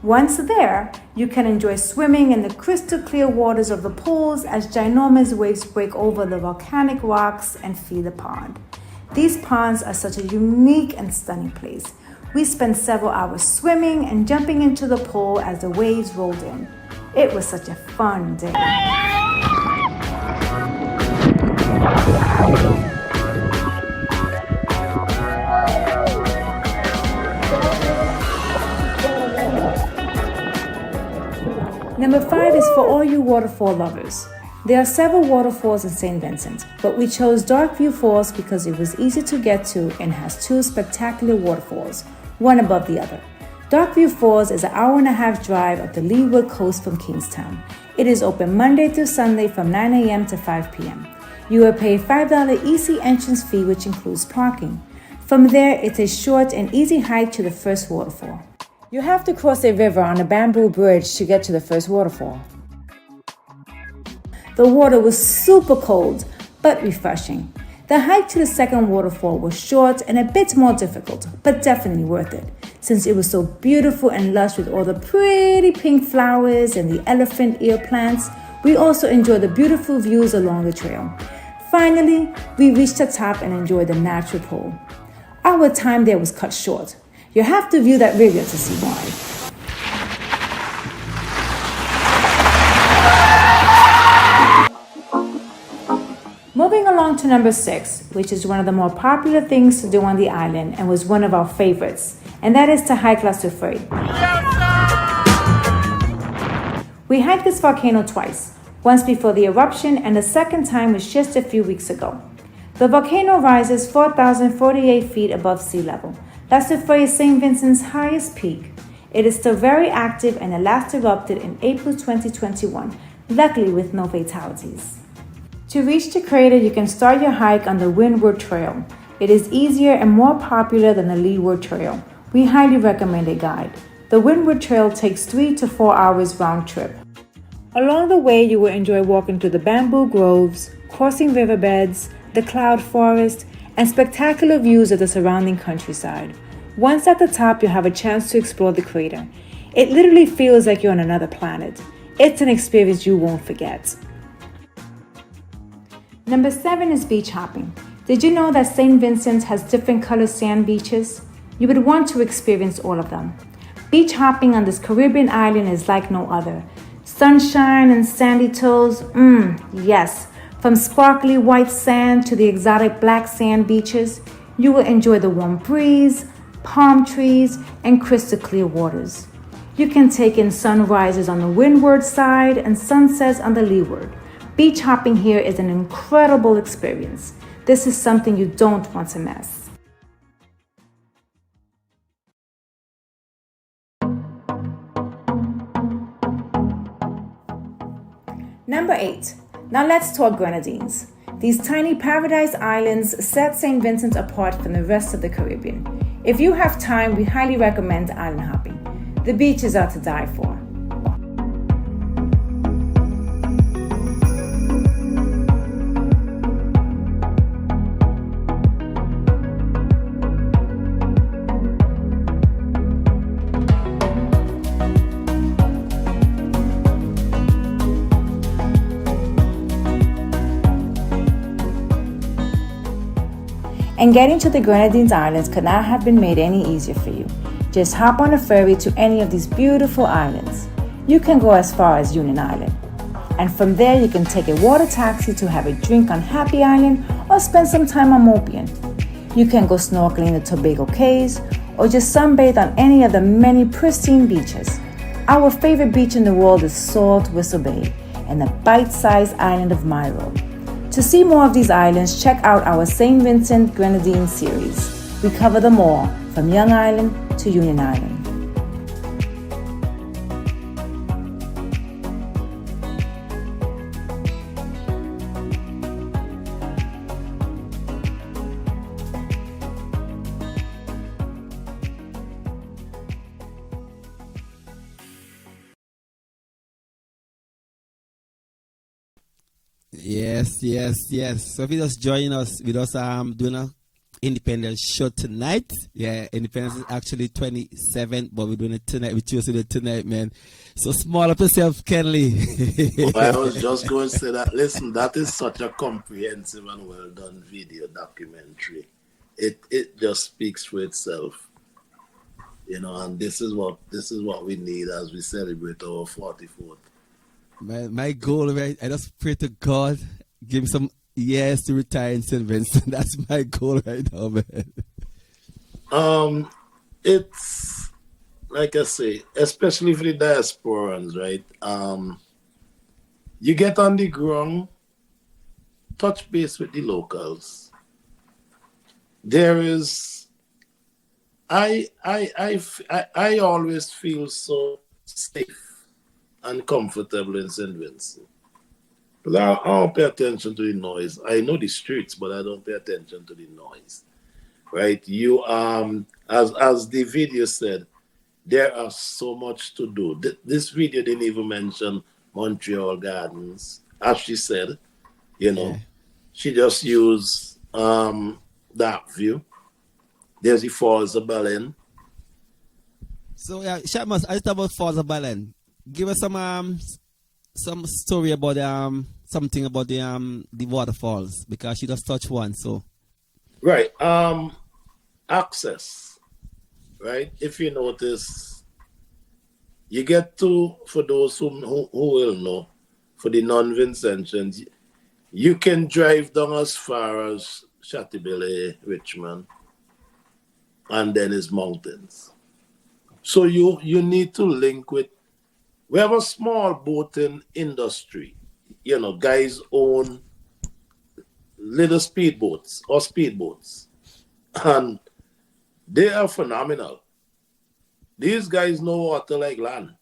Once there, you can enjoy swimming in the crystal clear waters of the pools as ginormous waves break over the volcanic rocks and feed the pond. These ponds are such a unique and stunning place. We spent several hours swimming and jumping into the pool as the waves rolled in. It was such a fun day. Number 5 is for all you waterfall lovers. There are several waterfalls in St. Vincent, but we chose Darkview Falls because it was easy to get to and has 2 spectacular waterfalls, one above the other. Darkview Falls is an hour-and-a-half drive up the Leeward coast from Kingstown. It is open Monday through Sunday from 9 a.m. to 5 p.m. You will pay a $5 easy entrance fee, which includes parking. From there, it's a short and easy hike to the first waterfall. You have to cross a river on a bamboo bridge to get to the first waterfall. The water was super cold, but refreshing. The hike to the second waterfall was short and a bit more difficult, but definitely worth it, since it was so beautiful and lush with all the pretty pink flowers and the elephant ear plants. We also enjoyed the beautiful views along the trail. Finally, we reached the top and enjoyed the natural pool. Our time there was cut short. You have to view that video to see why. Moving along to number 6, which is one of the more popular things to do on the island and was one of our favorites, and that is to hike La Soufrière. We hiked this volcano twice, once before the eruption and the second time was just a few weeks ago. The volcano rises 4,048 feet above sea level. La Soufrière is St. Vincent's highest peak. It is still very active and it last erupted in April 2021, luckily with no fatalities. To reach the crater, you can start your hike on the Windward Trail. It is easier and more popular than the Leeward Trail. We highly recommend a guide. The Windward Trail takes 3 to 4 hours round trip. Along the way, you will enjoy walking through the bamboo groves, crossing riverbeds, the cloud forest, and spectacular views of the surrounding countryside. Once at the top, you'll have a chance to explore the crater. It literally feels like you're on another planet. It's an experience you won't forget. Number 7 is beach hopping. Did you know that St. Vincent has different colored sand beaches? You would want to experience all of them. Beach hopping on this Caribbean island is like no other. Sunshine and sandy toes, yes. From sparkly white sand to the exotic black sand beaches, you will enjoy the warm breeze, palm trees, and crystal clear waters. You can take in sunrises on the windward side and sunsets on the leeward. Beach hopping here is an incredible experience. This is something you don't want to miss. Number 8. Now let's talk Grenadines. These tiny paradise islands set St. Vincent apart from the rest of the Caribbean. If you have time, we highly recommend island hopping. The beaches are to die for. And getting to the Grenadines Islands could not have been made any easier for you. Just hop on a ferry to any of these beautiful islands. You can go as far as Union Island. And from there you can take a water taxi to have a drink on Happy Island or spend some time on Mopian. You can go snorkeling in the Tobago Cays or just sunbathe on any of the many pristine beaches. Our favorite beach in the world is Salt Whistle Bay and the bite-sized island of Myro. To see more of these islands, check out our St. Vincent Grenadines series. We cover them all, from Young Island to Union Island. Yes, yes, yes. So if you just join us, we just doing a Independence show tonight. Yeah, Independence is actually 27th, but we're doing it tonight. We choose to do it tonight, man. So small up yourself, Kenley. I was just going to say that. Listen, that is such a comprehensive and well done video documentary. It just speaks for itself, you know. And this is what we need as we celebrate our 44th. My goal, right? I just pray to God, give me some years to retire in St. Vincent. That's my goal right now, man. It's like I say, especially for the diasporans, right? You get on the ground, touch base with the locals. There is, I always feel so safe and comfortable in St. Vincent. But I don't pay attention to the noise. I know the streets, but I don't pay attention to the noise. Right? You as the video said, there are so much to do. This video didn't even mention Montreal Gardens. As she said, you know, she just used that view. There's the Falls of Berlin. So yeah, Shortmus, I just about Falls of Berlin. Give us some story about something about the waterfalls, because she just touched one. So right, access. Right, if you notice, you get to, for those who will know, for the non-Vincentians, you can drive down as far as Chateaubriand, Richmond, and then it's mountains. So you need to link with. We have a small boating industry. You know, guys own little speedboats or speedboats. And they are phenomenal. These guys know water like land.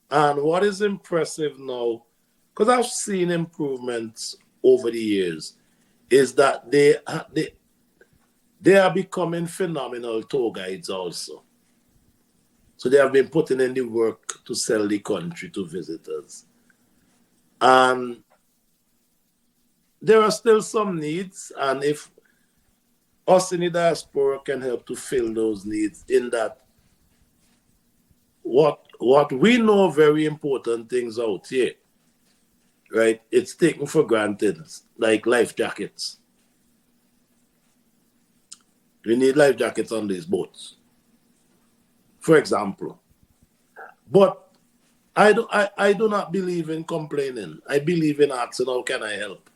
And what is impressive now, because I've seen improvements over the years, is that they are becoming phenomenal tour guides also. So they have been putting in the work to sell the country to visitors. And there are still some needs, and if us in the diaspora can help to fill those needs, in that what we know very important things out here, right? It's taken for granted, like life jackets. We need life jackets on these boats, for example. But I do not believe in complaining. I believe in asking, how can I help?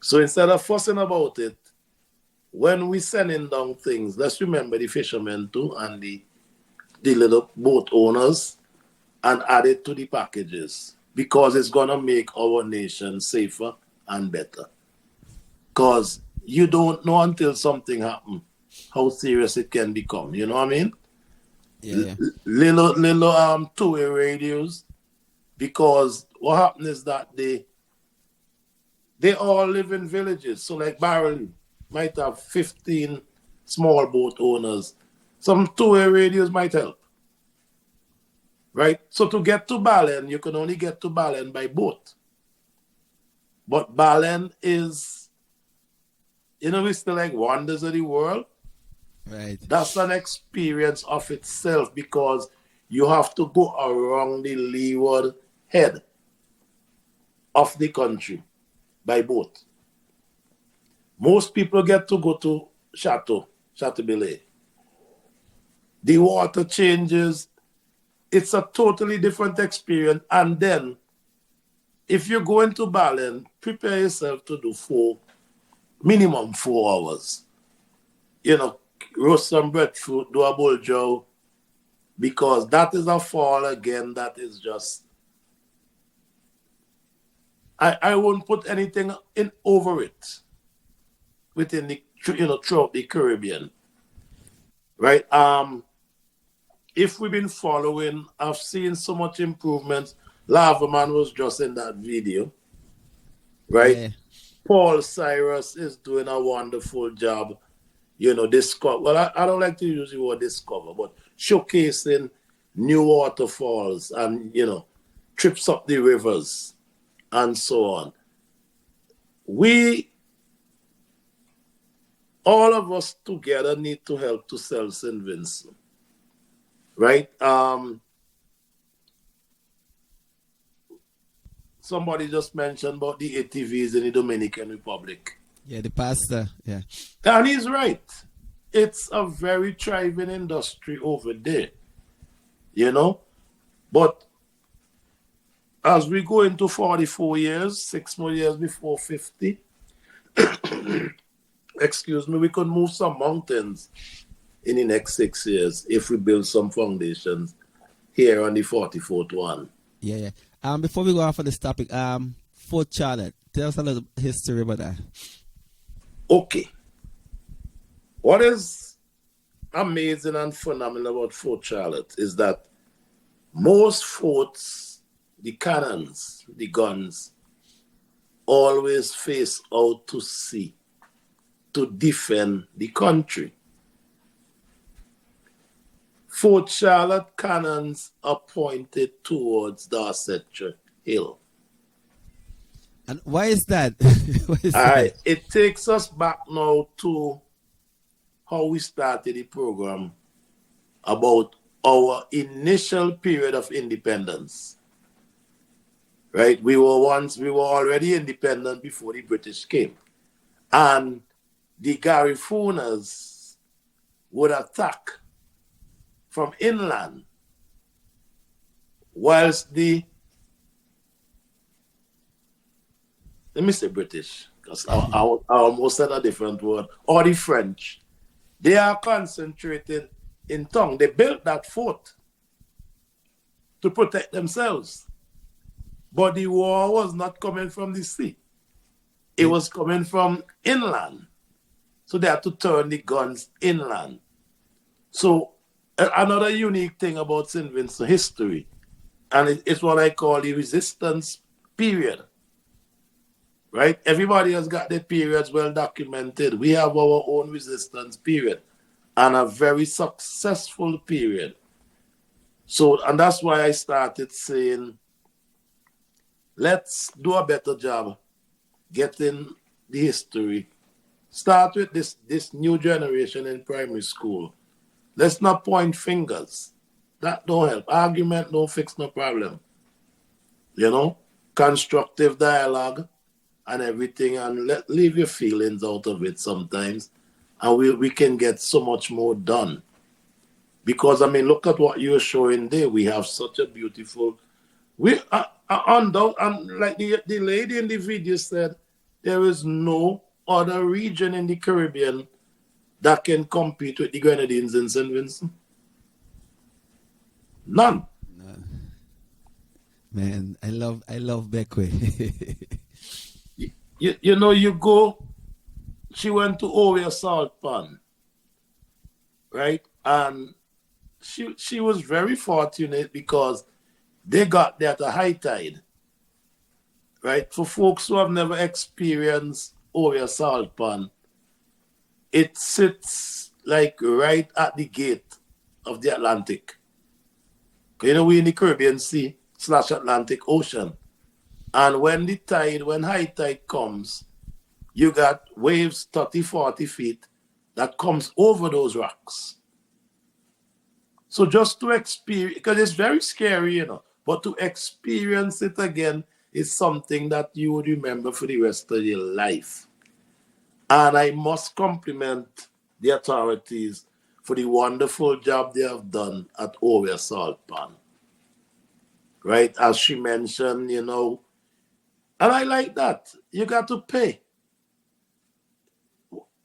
So instead of fussing about it, when we sending down things, let's remember the fishermen too and the little boat owners, and add it to the packages, because it's going to make our nation safer and better. Because you don't know until something happens how serious it can become. You know what I mean? Yeah. Little two-way radios, because what happens is that they all live in villages. So like Barrel might have 15 small boat owners. Some two-way radios might help. Right? So to get to Balen, you can only get to Balen by boat. But Balen is, it's still like wonders of the world. Right. That's an experience of itself, because you have to go around the leeward head of the country by boat. Most people get to go to Chateaubriand. The water changes. It's a totally different experience. And then, if you're going to Balen, prepare yourself to do minimum 4 hours. Roast some breadfruit, do a bull joe, because that is a fall again that is just, I won't put anything in over it within the, throughout the Caribbean. Right? If we've been following, I've seen so much improvements. Lavaman was just in that video. Right? Yeah. Paul Cyrus is doing a wonderful job. Discover. Well, I don't like to use the word discover, but showcasing new waterfalls and, trips up the rivers. and so on. We, all of us together, need to help to sell St. Vincent, right? Somebody just mentioned about the ATVs in the Dominican Republic. Yeah, the pastor. Yeah. And he's right. It's a very thriving industry over there, you know? But as we go into 44 years, 6 more years before 50, excuse me, we could move some mountains in the next 6 years if we build some foundations here on the 44th one. Yeah. Before we go off on this topic, Fort Charlotte, tell us a little history about that. Okay. What is amazing and phenomenal about Fort Charlotte is that most forts, the cannons, the guns, always face out to sea to defend the country. Fort Charlotte cannons are pointed towards Dorsetshire Hill. And why is that? All right, it takes us back now to how we started the program about our initial period of independence. Right? We were already independent before the British came. And the Garifuna would attack from inland, whilst let me say British, because I almost said a different word, or the French, they are concentrated in Tongue. They built that fort to protect themselves. But the war was not coming from the sea. It was coming from inland. So they had to turn the guns inland. So another unique thing about St. Vincent history, and it's what I call the resistance period. Right? Everybody has got their periods well documented. We have our own resistance period and a very successful period. So, and that's why I started saying, let's do a better job getting the history. Start with this new generation in primary school. Let's not point fingers. That don't help. Argument don't fix no problem. You know, constructive dialogue and everything, and leave your feelings out of it sometimes, and we can get so much more done. Because, I mean, look at what you're showing there. We have such a beautiful... like the lady in the video said, there is no other region in the Caribbean that can compete with the Grenadines in St. Vincent. None. Man, I love Beckway. you know, you go, she went to Oria Salt Pan, right? And she was very fortunate because they got there at a high tide, right? For folks who have never experienced Oria Salt Pan, it sits like right at the gate of the Atlantic. You know, we're in the Caribbean Sea / Atlantic Ocean. And when high tide comes, you got waves 30, 40 feet that comes over those rocks. So just to experience, because it's very scary, you know, but to experience it again is something that you would remember for the rest of your life. And I must compliment the authorities for the wonderful job they have done at Oria Salt Pan. Right? As she mentioned, you know, and I like that. You got to pay.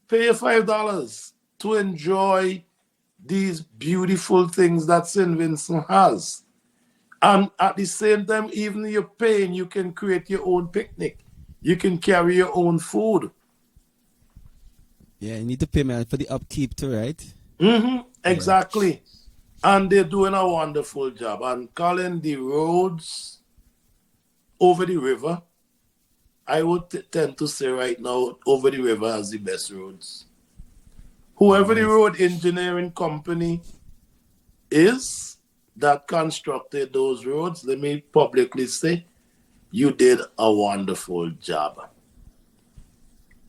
Pay $5 to enjoy these beautiful things that St. Vincent has. And at the same time, even if you're paying, you can create your own picnic. You can carry your own food. Yeah, you need to pay, man, for the upkeep too, right? Mm-hmm, exactly. Yeah. And they're doing a wonderful job. And calling the roads over the river, I would tend to say right now, over the river has the best roads. Whoever the road engineering company is that constructed those roads, let me publicly say, you did a wonderful job.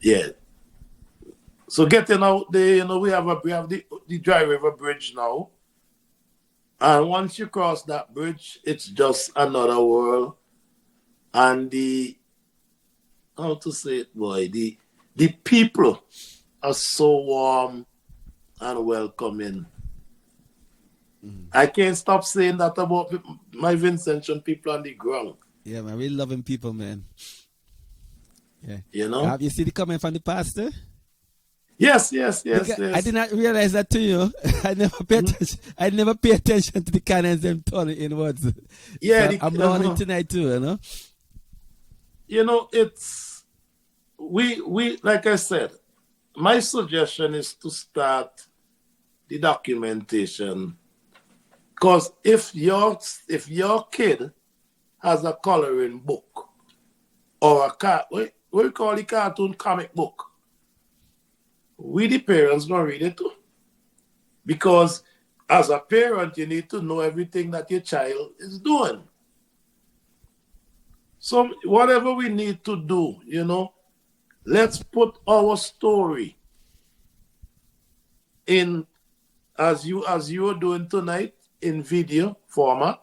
Yeah. So getting out there, you know, we have the Dry River Bridge now. And once you cross that bridge, it's just another world. And how to say it, boy, the people are so warm and welcoming. I can't stop saying that about my Vincentian people on the ground. Yeah, man, we loving people, man. Yeah. You know? Have you see the comment from the pastor? Yes. I did not realize that to you. I never pay attention to the cannons them turning inwards. Yeah, so I'm learning tonight too, you know. You know, it's we like I said, my suggestion is to start the documentation. Because if your kid has a coloring book or what we call the cartoon comic book, we the parents gonna read it too. Because as a parent, you need to know everything that your child is doing. So whatever we need to do, you know, let's put our story in as you are doing tonight in video format.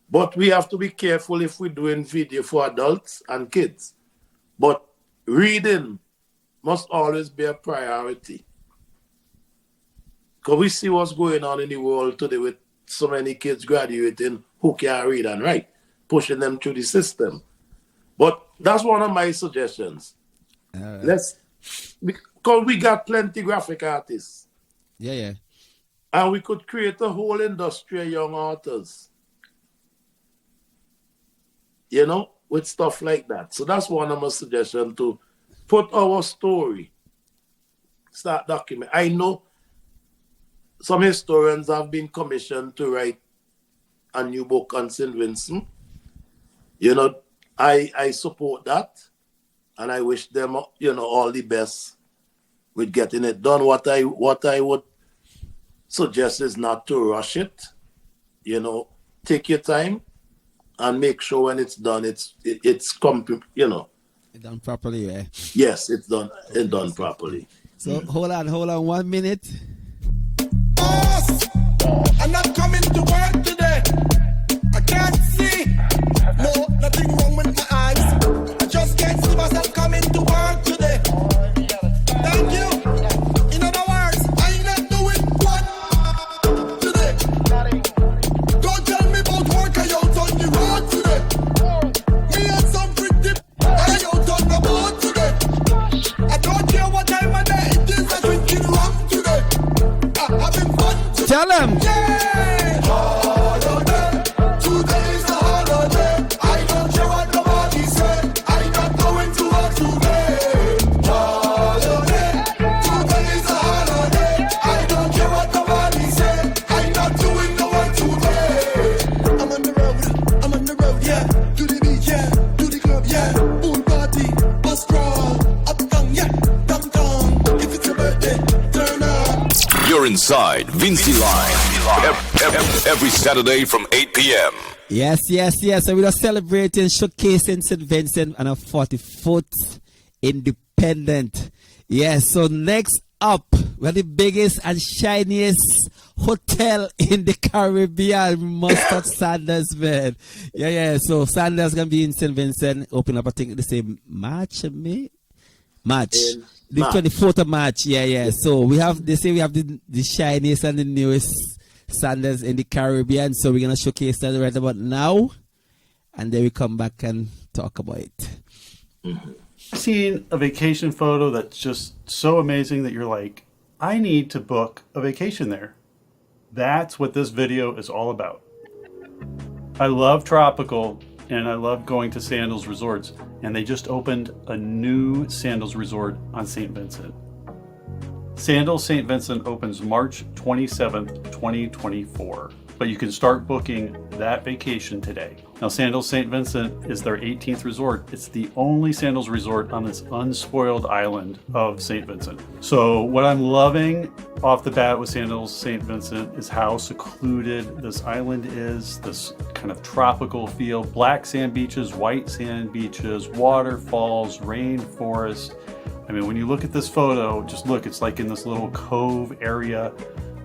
But we have to be careful if we're doing video for adults and kids. But reading must always be a priority. Because we see what's going on in the world today with so many kids graduating who can't read and write, pushing them through the system. But that's one of my suggestions. Because we got plenty graphic artists. Yeah. And we could create a whole industry of young authors. You know, with stuff like that. So that's one of my suggestions, to put our story, start document. I know some historians have been commissioned to write a new book on St. Vincent. You know, I support that, and I wish them, you know, all the best with getting it done. What I would suggest is not to rush it. You know, take your time and make sure when it's done, it's you know, done properly, yeah. Yes, it's done properly. So hold on 1 minute. Boss, I'm not coming to work today. I can't see. No, nothing wrong with my eyes. I just can't see myself coming to work today. Thank you. In other words, I'm not doing what today. Don't tell me about work, I out on the road today. Me and some pretty I out on the boat today. I don't care what time of day it is, I'm drinking rum today. Having fun today. Tell them. Yeah. Holiday. Today's a holiday. I don't care what nobody say. I'm not going to work today. Holiday. Today's a holiday. I don't care what nobody say. I'm not doing no work today. I'm on the road, yeah. To the beach, yeah. To the club, yeah. Pool party, bus crawl, uptown, yeah. Downtown. If it's your birthday, turn up. You're inside Vincy Live every Saturday from 8 p.m. Yes. So we are celebrating, showcasing St. Vincent and our 44th independent. Yes, so next up, we're the biggest and shiniest hotel in the Caribbean, Mustard Sanders, man. Yeah. So Sanders gonna be in St. Vincent, open up, I think the same March. The 24th of March, yeah. So they say we have the shiniest and the newest Sanders in the Caribbean. So we're gonna showcase that right about now, and then we come back and talk about it. I've seen a vacation photo that's just so amazing that you're like, I need to book a vacation there. That's what this video is all about. I love tropical and I love going to Sandals resorts, and they just opened a new Sandals resort on St. Vincent. Sandals St. Vincent opens March 27th, 2024, but you can start booking that vacation today. Now, Sandals St. Vincent is their 18th resort. It's the only Sandals resort on this unspoiled island of St. Vincent. So what I'm loving off the bat with Sandals St. Vincent is how secluded this island is. This kind of tropical feel, black sand beaches, white sand beaches, waterfalls, rainforest. I mean, when you look at this photo, just look, it's like in this little cove area.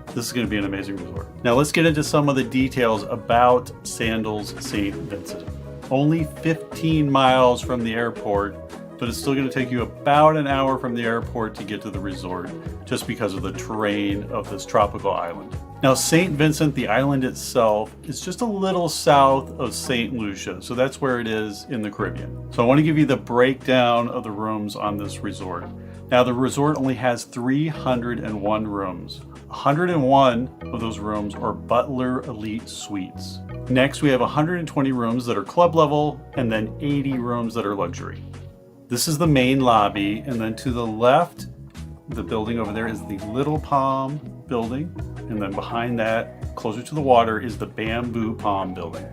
This is going to be an amazing resort. Now let's get into some of the details about Sandals St. Vincent. Only 15 miles from the airport, but it's still going to take you about an hour from the airport to get to the resort, just because of the terrain of this tropical island. Now, St. Vincent, the island itself, is just a little south of St. Lucia, so that's where it is in the Caribbean. So I want to give you the breakdown of the rooms on this resort. Now, the resort only has 301 rooms. 101 of those rooms are Butler Elite Suites. Next, we have 120 rooms that are club level, and then 80 rooms that are luxury. This is the main lobby, and then to the left, the building over there is the Little Palm building, and then behind that, closer to the water, is the Bamboo Palm building.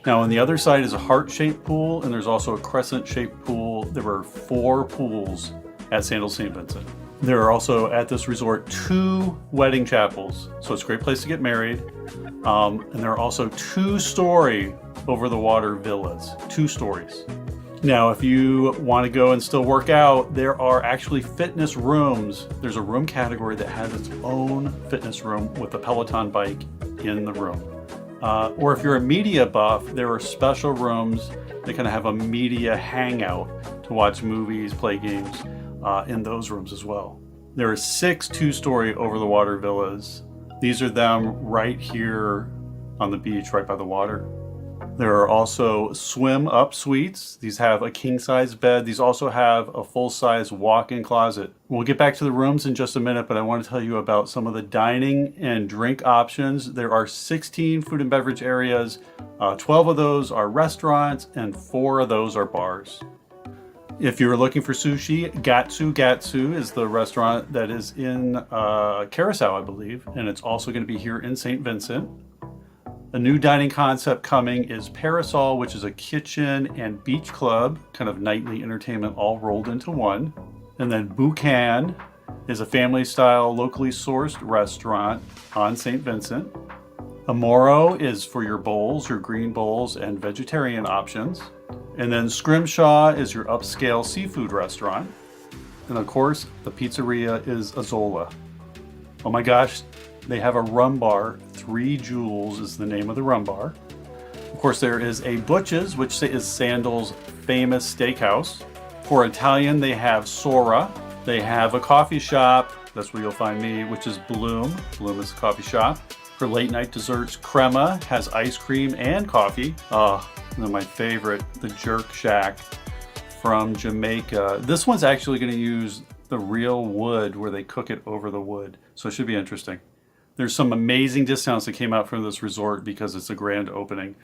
Now on the other side is a heart-shaped pool, and there's also a crescent-shaped pool. There are 4 pools at Sandals St. Vincent. There are also at this resort 2 wedding chapels, so it's a great place to get married. And there are also 2-story over-the-water villas, 2 stories. Now, if you want to go and still work out, there are actually fitness rooms. There's a room category that has its own fitness room with a Peloton bike in the room. Or if you're a media buff, there are special rooms that kind of have a media hangout to watch movies, play games in those rooms as well. There are 6 2-story over-the-water villas. These are them right here on the beach, right by the water. There are also swim up suites. These have a king-size bed. These also have a full-size walk-in closet. We'll get back to the rooms in just a minute, but I want to tell you about some of the dining and drink options. There are 16 food and beverage areas. 12 of those are restaurants, and 4 of those are bars. If you're looking for sushi, Gatsu is the restaurant that is in Curacao, I believe, and it's also going to be here in St. Vincent. A new dining concept coming is Parasol, which is a kitchen and beach club, kind of nightly entertainment all rolled into one. And then Boucan is a family-style, locally sourced restaurant on St. Vincent. Amoro is for your bowls, your green bowls, and vegetarian options. And then Scrimshaw is your upscale seafood restaurant. And of course, the pizzeria is Azola. Oh my gosh, they have a rum bar. 3 Jewels is the name of the rum bar. Of course, there is a Butch's, which is Sandals' famous steakhouse. For Italian, they have Sora. They have a coffee shop. That's where you'll find me, which is Bloom. Bloom is a coffee shop. For late night desserts, Crema has ice cream and coffee. And then my favorite, the Jerk Shack from Jamaica. This one's actually going to use the real wood where they cook it over the wood. So it should be interesting. There's some amazing discounts that came out from this resort because it's a grand opening.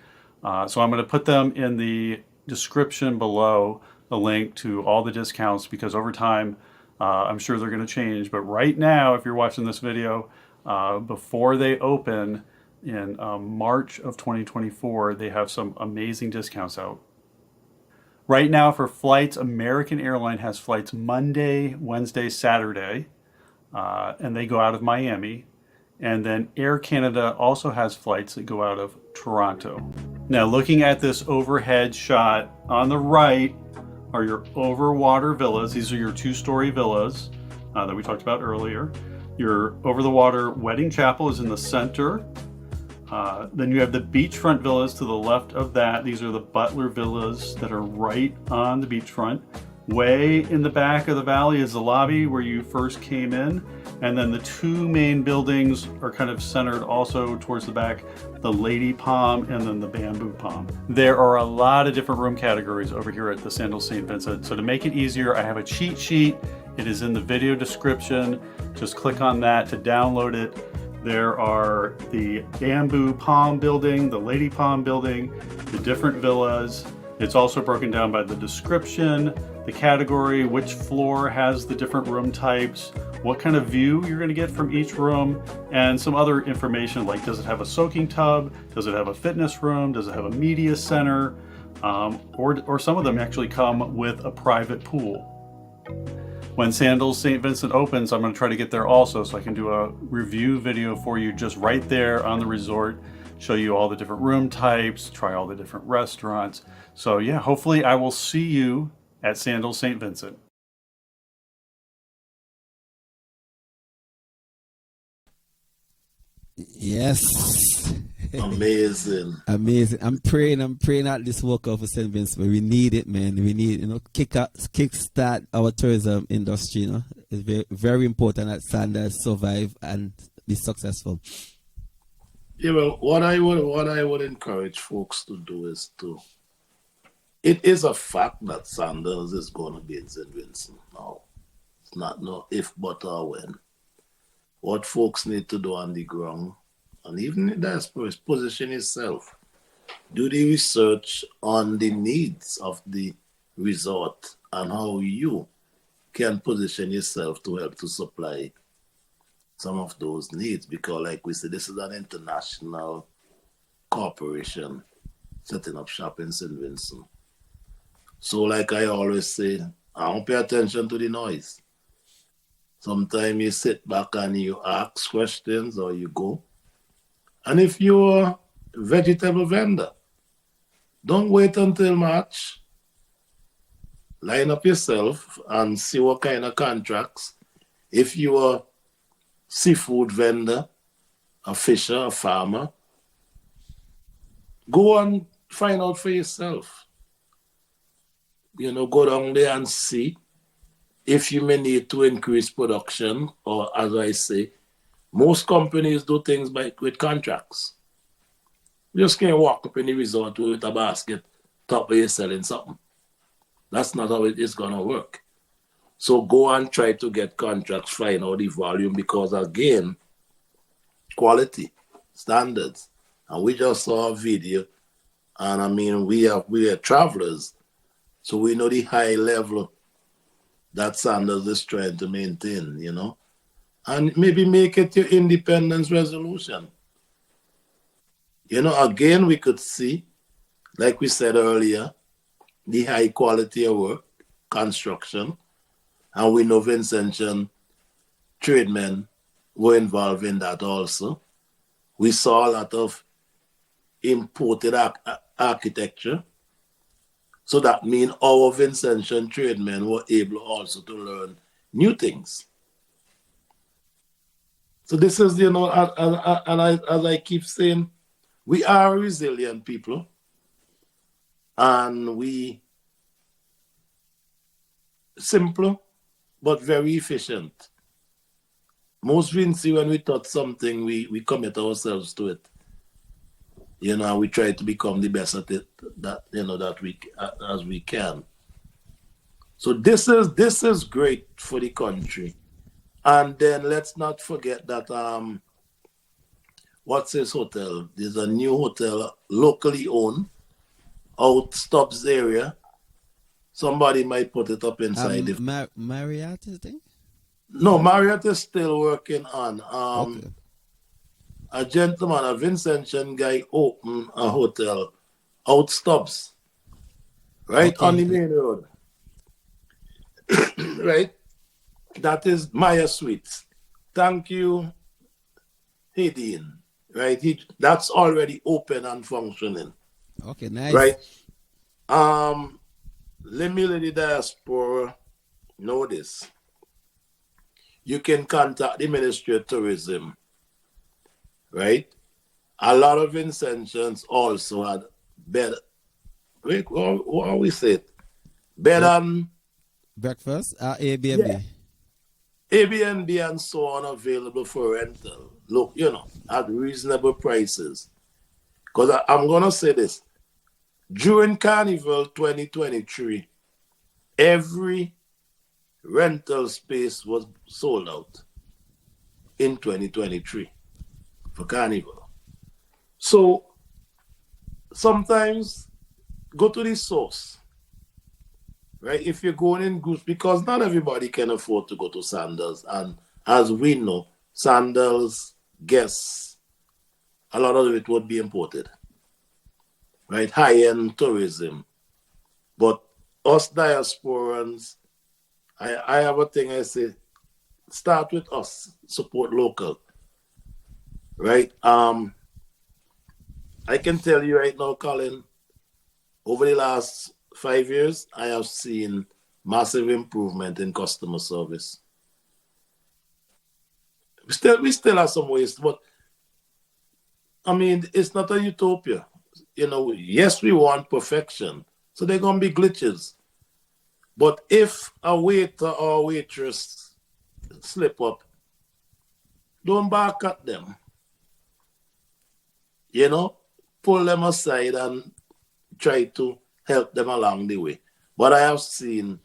So I'm going to put them in the description below, a link to all the discounts, because over time, I'm sure they're going to change. But right now, if you're watching this video, before they open in March of 2024, they have some amazing discounts out. Right now for flights, American Airlines has flights Monday, Wednesday, Saturday, and they go out of Miami. And then Air Canada also has flights that go out of Toronto. Now looking at this overhead shot, on the right are your overwater villas. These are your 2-story villas that we talked about earlier. Your over-the-water wedding chapel is in the center. Then you have the beachfront villas to the left of that. These are the Butler villas that are right on the beachfront. Way in the back of the valley is the lobby where you first came in. And then the 2 main buildings are kind of centered also towards the back, the Lady Palm and then the Bamboo Palm. There are a lot of different room categories over here at the Sandals St. Vincent. So to make it easier, I have a cheat sheet. It is in the video description. Just click on that to download it. There are the Bamboo Palm building, the Lady Palm building, the different villas. It's also broken down by the description, the category, which floor has the different room types, what kind of view you're going to get from each room, and some other information like does it have a soaking tub, does it have a fitness room, does it have a media center, or some of them actually come with a private pool. when Sandals St. Vincent opens, I'm going to try to get there also so I can do a review video for you just right there on the resort, show you all the different room types, try all the different restaurants. So yeah, hopefully I will see you at Sandals St. Vincent. Yes. Amazing. Amazing. I'm praying at this walkout for St. Vincent. We need it, man. We need, kick start our tourism industry, It's very, very important that Sandals survive and be successful. Yeah, well, what I would encourage folks to do is it is a fact that Sandals is going to be in St. Vincent now. It's not no if, but, or when. What folks need to do on the ground, and even in the diaspora, is position yourself. Do the research on the needs of the resort and how you can position yourself to help to supply some of those needs. Because, like we said, this is an international corporation setting up shop in St. Vincent. So, like I always say, I don't pay attention to the noise. Sometimes you sit back and you ask questions or you go. And if you're a vegetable vendor, don't wait until March. Line up yourself and see what kind of contracts. If you're a seafood vendor, a fisher, a farmer, go and find out for yourself. Go down there and see if you may need to increase production, or as I say, most companies do things with contracts. You just can't walk up in the resort with a basket, top of you selling something. That's not how it is going to work. So go and try to get contracts, find out the volume, because again, quality, standards. And we just saw a video, and I mean, we are travelers, so we know the high level that Sandals is trying to maintain, and maybe make it your independence resolution. Again, we could see, like we said earlier, the high quality of work, construction, and we know Vincentian tradesmen were involved in that also. We saw a lot of imported architecture. So that means our Vincentian tradesmen were able also to learn new things. So this is, and as I keep saying, we are a resilient people, and we simple but very efficient. Most Vincy, when we thought something, we commit ourselves to it. We try to become the best at it as we can. So this is great for the country. And then let's not forget that what's this hotel? There's a new hotel locally owned out Stubbs area. Somebody might put it up inside. Marriott, is thing? No, Marriott is still working on. Okay. A gentleman, a Vincentian guy, opened a hotel out Stubbs, right on the main road. Right? That is Maya Suites. Thank you, Hedin. Right? That's already open and functioning. Okay, nice. Right? Let me let the diaspora know this. You can contact the Ministry of Tourism. Right? A lot of Vincentians also had bed. Wait, what we say? Bed and breakfast, Airbnb. Yeah. Airbnb and so on available for rental. Look, at reasonable prices. Because I'm going to say this. During Carnival 2023, every rental space was sold out in 2023 for Carnival. So sometimes go to the source, right? If you're going in groups, because not everybody can afford to go to Sandals. And as we know, Sandals guests, a lot of it would be imported, right? High-end tourism. But us diasporans I have a thing I say, start with us, support local, right? I can tell you right now, Colin, over the last 5 years, I have seen massive improvement in customer service. We still have some ways, but I mean, it's not a utopia. Yes, we want perfection, so there are gonna be glitches. But if a waiter or waitress slip up, don't bark at them. Pull them aside and try to help them along the way. But I have seen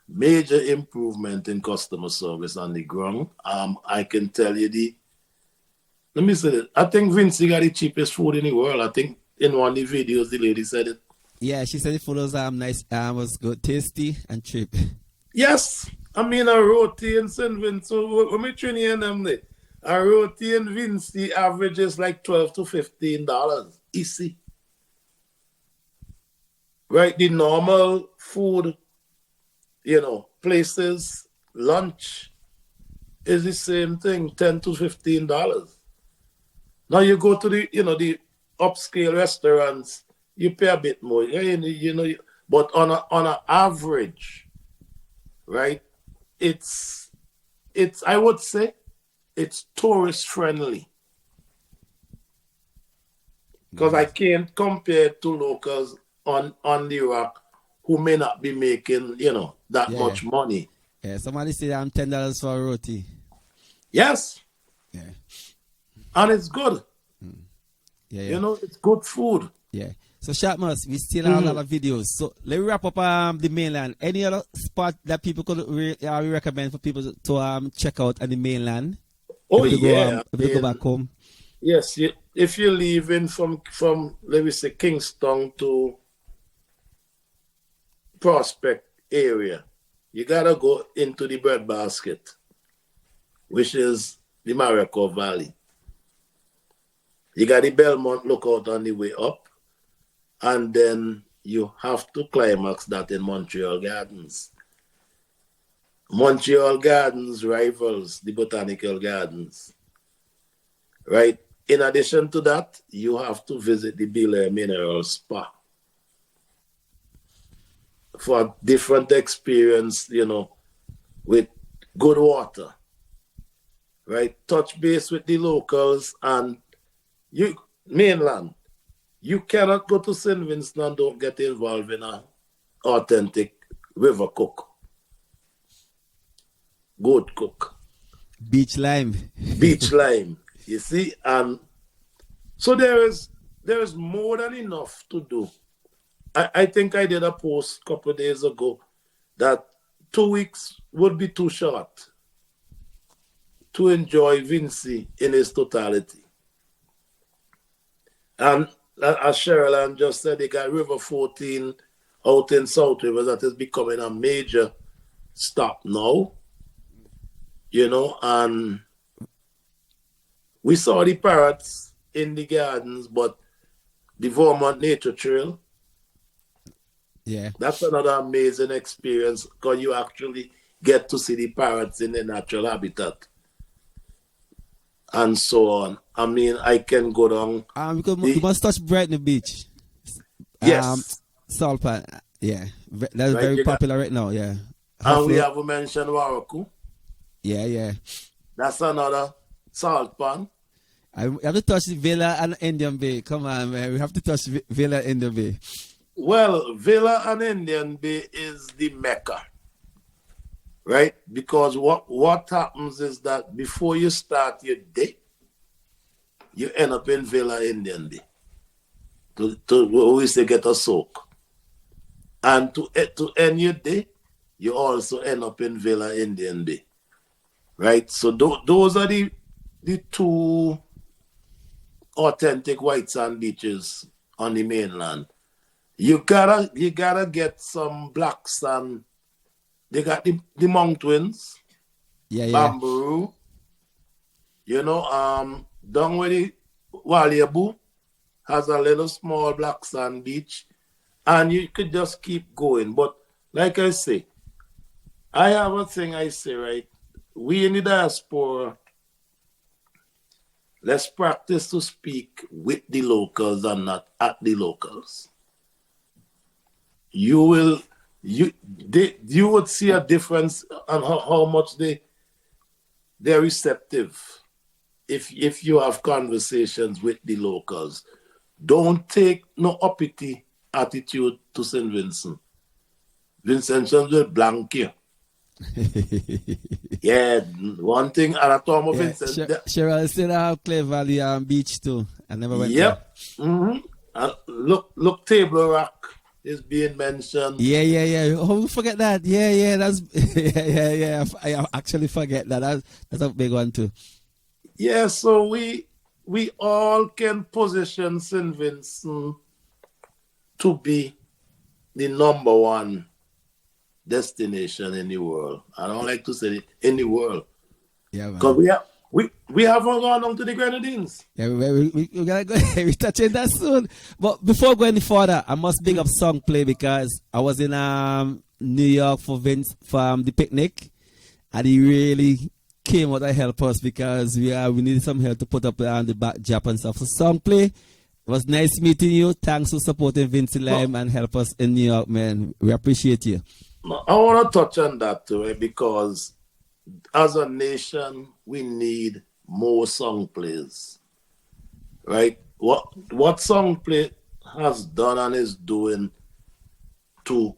major improvement in customer service on the ground. I can tell you let me say it. I think Vincy got the cheapest food in the world. I think in one of the videos the lady said it. Yeah, she said the food was nice, was good, tasty and cheap. Yes, I mean a roti in St. Vincent. So when we train here them there, a roti in Vincy averages like $12 to $15. Easy. Right? The normal food, places, lunch is the same thing, $10 to $15. Now you go to the upscale restaurants, you pay a bit more, but on an average, right? It's I would say it's tourist friendly. Because I can't compare to locals on the rock who may not be making, that much money. Yeah, somebody said I'm $10 for a roti. Yes. Yeah. And it's good. Yeah. It's good food. Yeah. So Shortmus, we still have a lot of videos. So let me wrap up the mainland. Any other spot that people could recommend for people to check out on the mainland? Oh, if they go back home. Yes, if you're leaving from let me say Kingston to Prospect area, you gotta go into the breadbasket, which is the Maricopa Valley. You got the Belmont Lookout on the way up, and then you have to climax that in Montreal Gardens. Montreal Gardens rivals the Botanical Gardens, right? In addition to that, you have to visit the Belair Mineral Spa for a different experience, with good water, right? Touch base with the locals and mainland. You cannot go to St. Vincent and don't get involved in an authentic river cook. Goat cook. Beach lime. Beach lime. You see? And so there is more than enough to do. I think I did a post a couple of days ago that 2 weeks would be too short to enjoy Vincy in its totality. And as Sherilyn just said, they got River 14 out in South River that is becoming a major stop now. And we saw the parrots in the gardens, but the Vermont Nature Trail, that's another amazing experience because you actually get to see the parrots in their natural habitat. And so on. I mean, I can go down. Because you must touch Brighton Beach. Yes. Saltpan. Yeah. That's Right, very popular right now. Yeah. And we have mentioned Waraku. Yeah. That's another salt pan. I have to touch Villa and Indian Bay. Come on, man. We have to touch Villa and Indian Bay. Well, Villa and Indian Bay is the Mecca. Right? Because what happens is that before you start your day, you end up in Villa Indian Bay. To we say get a soak. And to end your day, you also end up in Villa Indian Bay. Right? So those are the two authentic white sand beaches on the mainland. You gotta get some black sand. They got the Monk Twins, Bamboo, down where the Waliabu has a little small black sand beach, and you could just keep going. But like I say, I have a thing I say, right? We in the diaspora, let's practice to speak with the locals and not at the locals. You would see a difference on how much they're receptive if you have conversations with the locals. Don't take no uppity attitude to St. Vincent. Vincent will blank you. Yeah, one thing, and I told my Vincent. Cheryl still have Clay Valley Beach too. I never went Yep. Mm-hmm. Look, Table Rock is being mentioned. Yeah. How we forget that? Yeah. That's I actually forget that. That's a big one too. Yeah, so we all can position St. Vincent to be the number one destination in the world. I don't like to say it, in the world. Yeah, man. Because we haven't gone down to the Grenadines. Yeah, we gotta go. We touching that soon. But before going any further, I must big up Song Play because I was in New York for Vince for the picnic, and he really came out to help us because we needed some help to put up on the backdrop and stuff. So Song Play, it was nice meeting you. Thanks for supporting Vincy Lime and help us in New York, man. We appreciate you. I want to touch on that too, because as a nation, we need more song plays, right? What Song Play has done and is doing to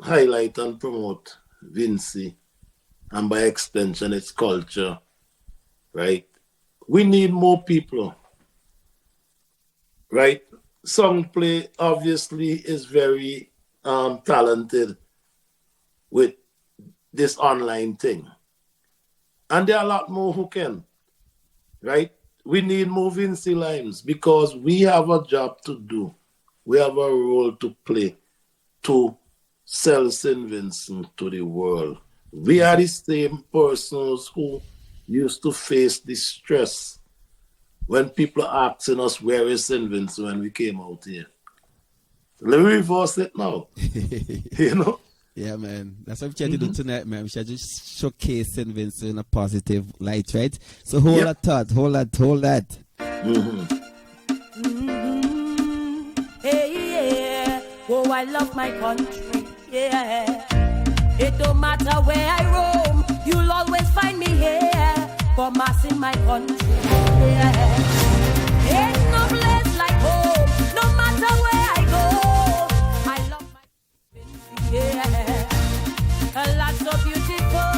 highlight and promote Vincy, and by extension, its culture, right? We need more people, right? Song Play obviously is very talented with this online thing. And there are a lot more who can, right? We need more Vincy Limes because we have a job to do. We have a role to play to sell St. Vincent to the world. We are the same persons who used to face the stress when people are asking us where is St. Vincent when we came out here. Let me reverse it now. You know? Yeah, man. That's what we're trying to do tonight, man. We should just showcase St. Vincent in a positive light, right? So hold that thought. Hold that. Hey, oh, I love my country. Yeah. It don't matter where I roam, you'll always find me here for mass in my country. Yeah. Ain't no place like home, no matter where I go. I love my country. Yeah. A lot so beautiful,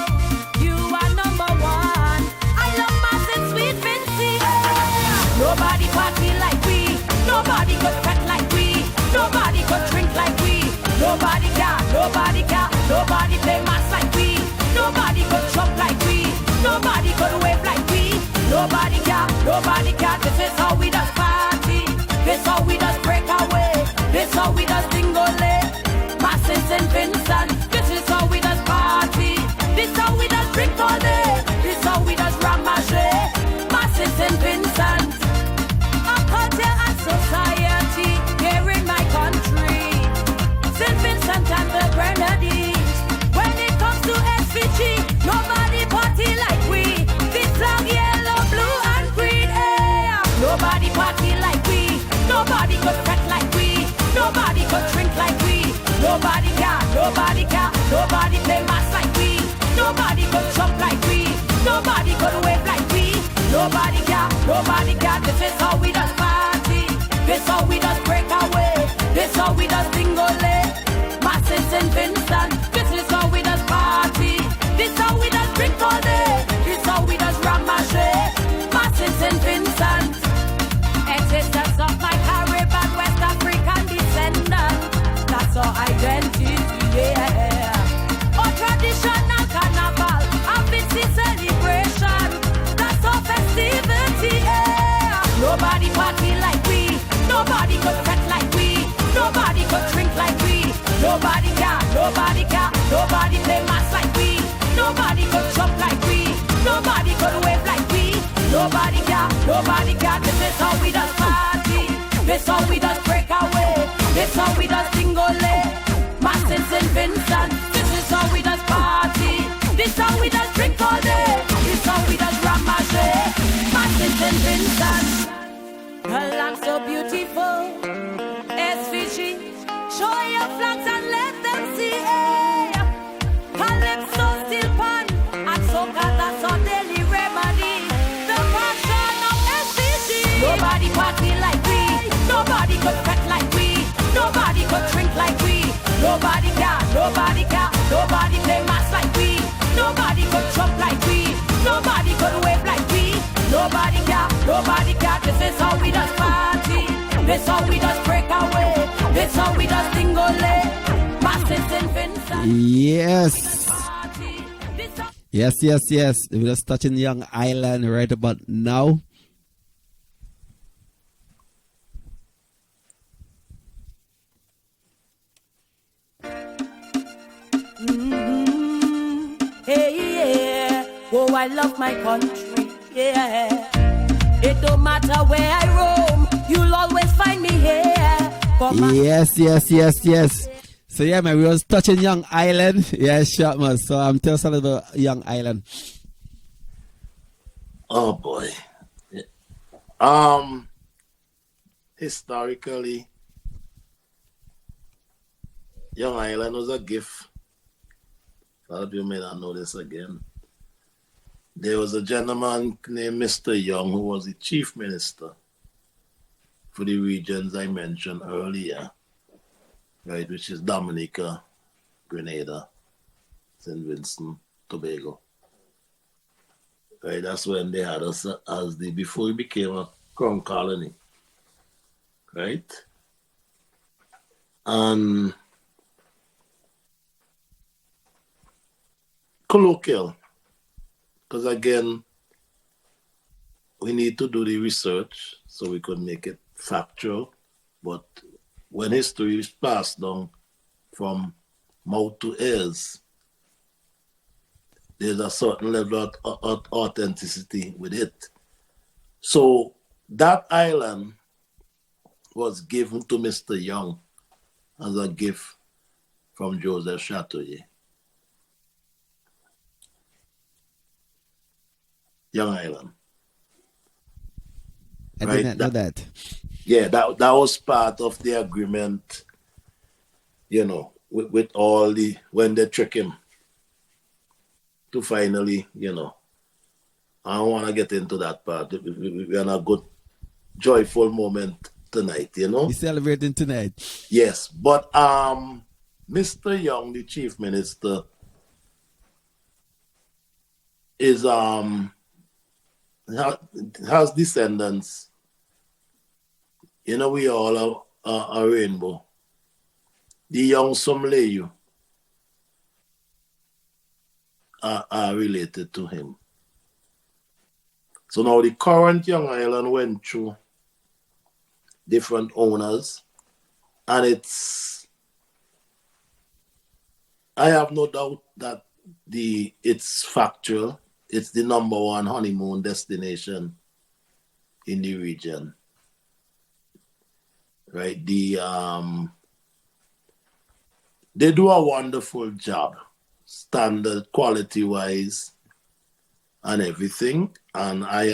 you are number one. I love mass and sweet Vincy. Yeah. Nobody party like we, nobody could fret like we, nobody could drink like we, nobody play mass like we, nobody could jump like we, nobody could wave like we, nobody can, this is how we does party, this how we does break away, this how we does dingole, mass in St. Vincent, this is how we does party, this how we does drink all day, this how we does ramage, mass in St. Vincent, a culture and society here in my country, St. Vincent and the Grenadines. When it comes to SVG, nobody party like we. This flag yellow, blue and green. Yeah. Nobody party like we. Nobody could fret like we. Nobody could drink like we. Nobody play mass like we. Nobody could jump like we. Nobody could wave like we. Nobody can. This is how we does party. This how we does break away. This how we does dingole. Mass in St. Vincent. This is how we does party. This how we does drink all day. This how we does ramage. Mass in St. Vincent. Existence of my Caribbean, West African descendant. That's our identity, yeah. Our traditional carnival, our Vincy celebration. That's our festivity, yeah. Nobody party like we. Nobody could fret like we. Nobody could drink like we. Nobody play mass like we. Nobody could jump like we. Nobody could wave like we. Nobody can. This is how we does party. This how we does break away. This how we does dingole. Mass in St. Vincent. This is how we does party. This how we just drink all day. This how we just ramage. Massive St. Vincent. Her locks so beautiful. SVG. Show your flags and let them see. Her lips so still pan. And so that's our daily remedy. The passion of SVG. Nobody party like we. Nobody could cut like we. Nobody could drink like we. Nobody can, nobody can. Nobody play mass like we. Nobody could jump like we. Nobody could wave like we. Nobody can, nobody can. This is how we just party. This how we just break away. This how we just tingle. Massive St. Vincent. Yes. Yes. We're just touching Young Island right about now. Hey, yeah. Oh, I love my country. Yeah. It don't matter where I roam. You'll always find me here. Yes. So yeah, man, we was touching Young Island. Yeah, Shortmus. So I'm telling something about Young Island. Oh boy. Historically, Young Island was a gift. A lot of you may not know this again. There was a gentleman named Mr. Young who was the chief minister for the regions I mentioned earlier, right, which is Dominica, Grenada, St. Vincent, Tobago. Right, that's when they had us as before we became a crown colony. Right? And colloquial, because again, we need to do the research so we could make it factual. But when history is passed down from mouth to ears, there's a certain level of authenticity with it. So that island was given to Mr. Young as a gift from Joseph Chatelier. Young Island. I did not know that. Yeah, that was part of the agreement, with all when they trick him to finally, I don't want to get into that part. We're in a good, joyful moment tonight, We're celebrating tonight. Yes, but Mr. Young, the chief minister, is has descendants. We all are a rainbow. The young Somleyu are related to him. So now the current Young Island went through different owners, and I have no doubt that it's factual. It's the number one honeymoon destination in the region. Right? They do a wonderful job, standard, quality-wise, and everything. And I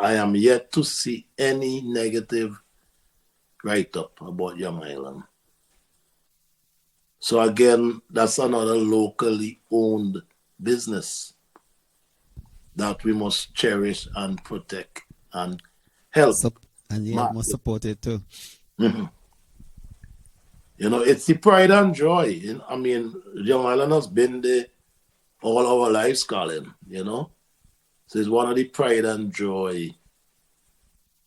am yet to see any negative write-up about Young Island. So again, that's another locally owned business that we must cherish and protect and help. And must support it too. Mm-hmm. It's the pride and joy. Young Island has been there all our lives, Colin, So it's one of the pride and joy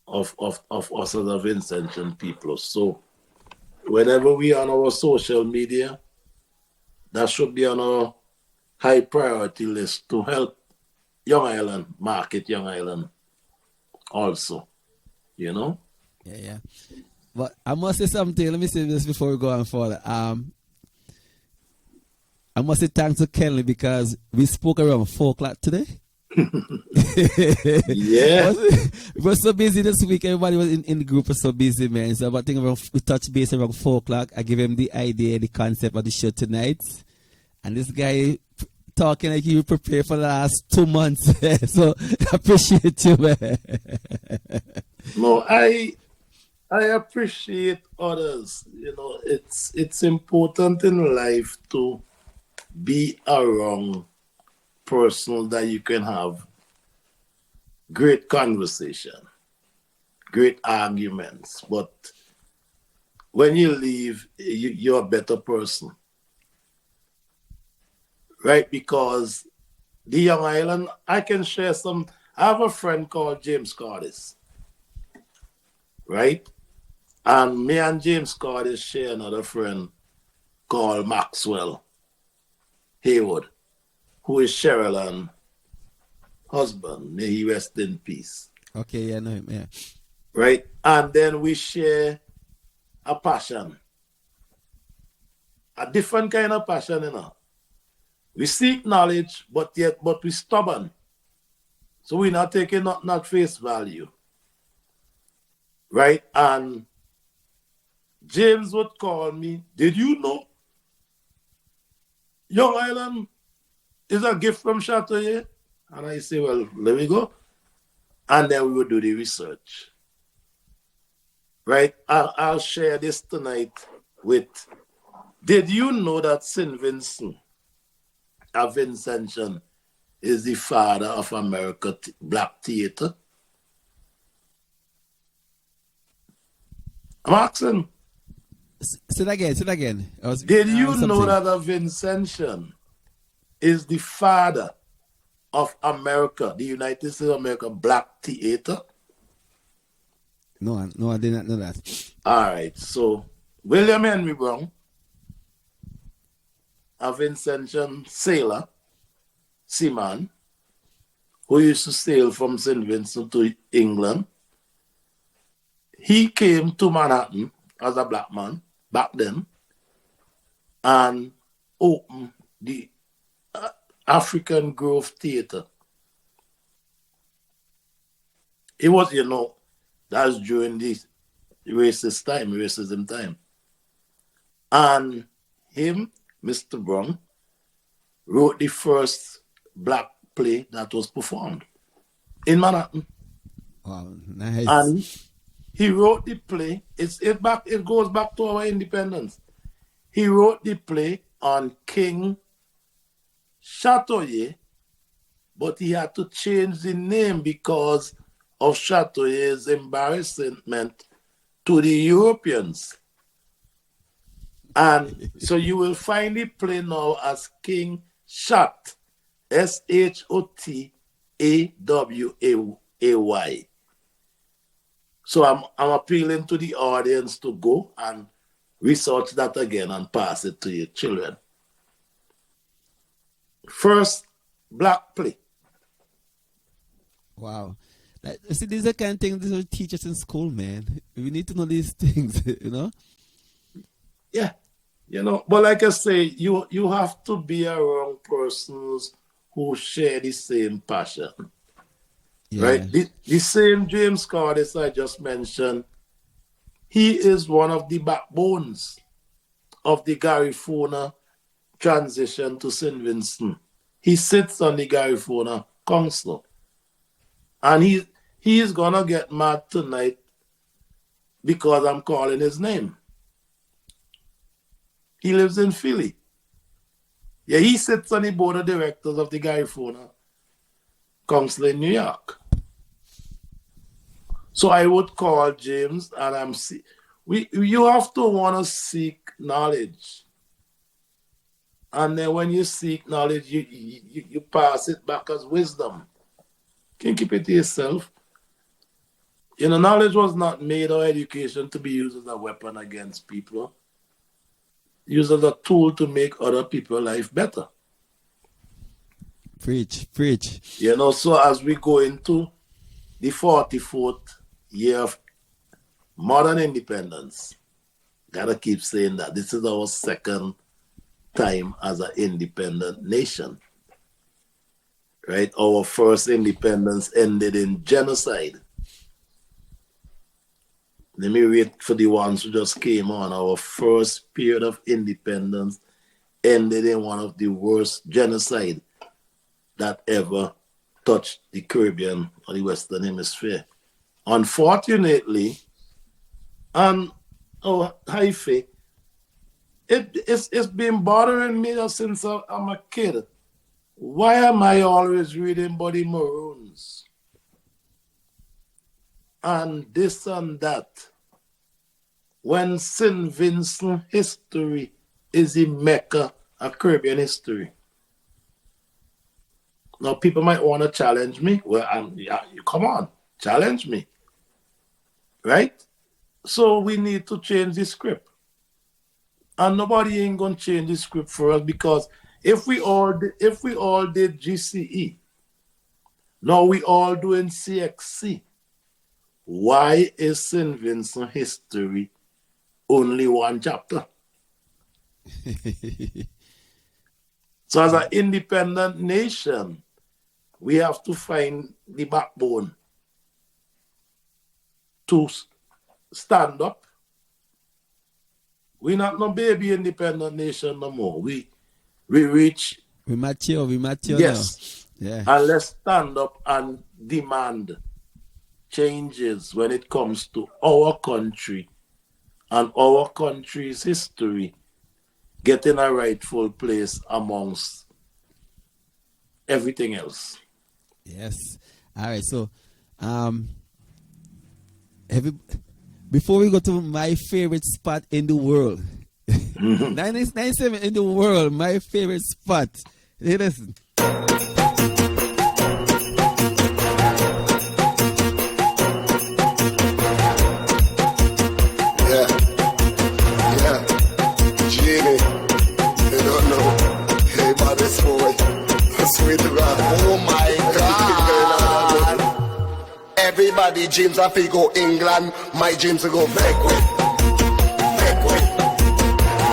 of us as a Vincentian people. So whenever we are on our social media, that should be on our high priority list to help Young Island, market Young Island also, Yeah. But I must say something. Let me say this before we go on further. I must say thanks to Kenley because we spoke around 4 o'clock today. Yeah. We were so busy this week. Everybody was in the group was so busy, man. So I think we touched base around 4 o'clock. I gave him the idea, the concept of the show tonight. And this guy talking like you prepared for the last 2 months. So appreciate you, man. No, I appreciate others. You know, it's important in life to be around person that you can have great conversation, great arguments. But when you leave, you're a better person, right? Because the Young Island, I can share some. I have a friend called James Cordis, right? And me and James Cordis share another friend called Maxwell Haywood, who is Cheryl and husband. May he rest in peace. Okay, yeah, no, yeah. Right? And then we share a passion. A different kind of passion, you know. We seek knowledge, but we stubborn. So we're not taking not face value. Right? And James would call me, did you know Young Island is a gift from Chateauye? And I say, well, let me go. And then we would do the research. Right? I'll share this tonight with, did you know that St. Vincent of Vincentian is the father of American black theater? I'm asking. Say it again. Did you know that a Vincentian is the father of America, the United States of America black theater? No, I did not know that. All right, so William Henry Brown, a Vincentian sailor, seaman, who used to sail from St. Vincent to England. He came to Manhattan as a black man back then and opened the African Grove Theater. It was, that's during the racism time. And him, Mr. Brown, wrote the first black play that was performed in Manhattan. Wow, nice. And he wrote the play. It goes back to our independence. He wrote the play on King Chateauye, but he had to change the name because of Chateauye's embarrassment to the Europeans. And so you will find the play now as King Shot, Shotaway. So I'm appealing to the audience to go and research that again and pass it to your children. First black play. Wow. See, these are the kind of things they teach us in school, man. We need to know these things, Yeah. But like I say, you have to be around persons who share the same passion. Yeah. Right? The same James Cordis I just mentioned, he is one of the backbones of the Garifuna transition to St. Vincent. He sits on the Garifuna Council. And he is going to get mad tonight because I'm calling his name. He lives in Philly. Yeah, he sits on the board of directors of the Garifuna Council in New York. So I would call James and you have to want to seek knowledge. And then when you seek knowledge, you pass it back as wisdom. You can keep it to yourself. Knowledge was not made or education to be used as a weapon against people. Used as a tool to make other people's life better. Preach. So as we go into the 44th year of modern independence, gotta keep saying that this is our second time as an independent nation. Right? Our first independence ended in genocide. Let me wait for the ones who just came on. Our first period of independence ended in one of the worst genocide that ever touched the Caribbean or the Western Hemisphere. Unfortunately, and Haife, it's been bothering me since I'm a kid. Why am I always reading Buddy Maroons? And this and that. When St. Vincent history is the Mecca of Caribbean history. Now, people might want to challenge me. Well, come on, challenge me. Right? So we need to change the script. And nobody ain't going to change the script for us, because if we all did GCE, now we all doing CXC, why is St. Vincent history only one chapter? So as an independent nation, we have to find the backbone to stand up. We're not no baby independent nation no more. We reach. We mature yes. now. Yeah. And let's stand up and demand changes when it comes to our country and our country's history getting a rightful place amongst everything else. Yes. All right. So, before we go to my favorite spot in the world, 997 in the world, my favorite spot. Hey, listen. Oh my God. Everybody dreams of go England. My dreams to go backward.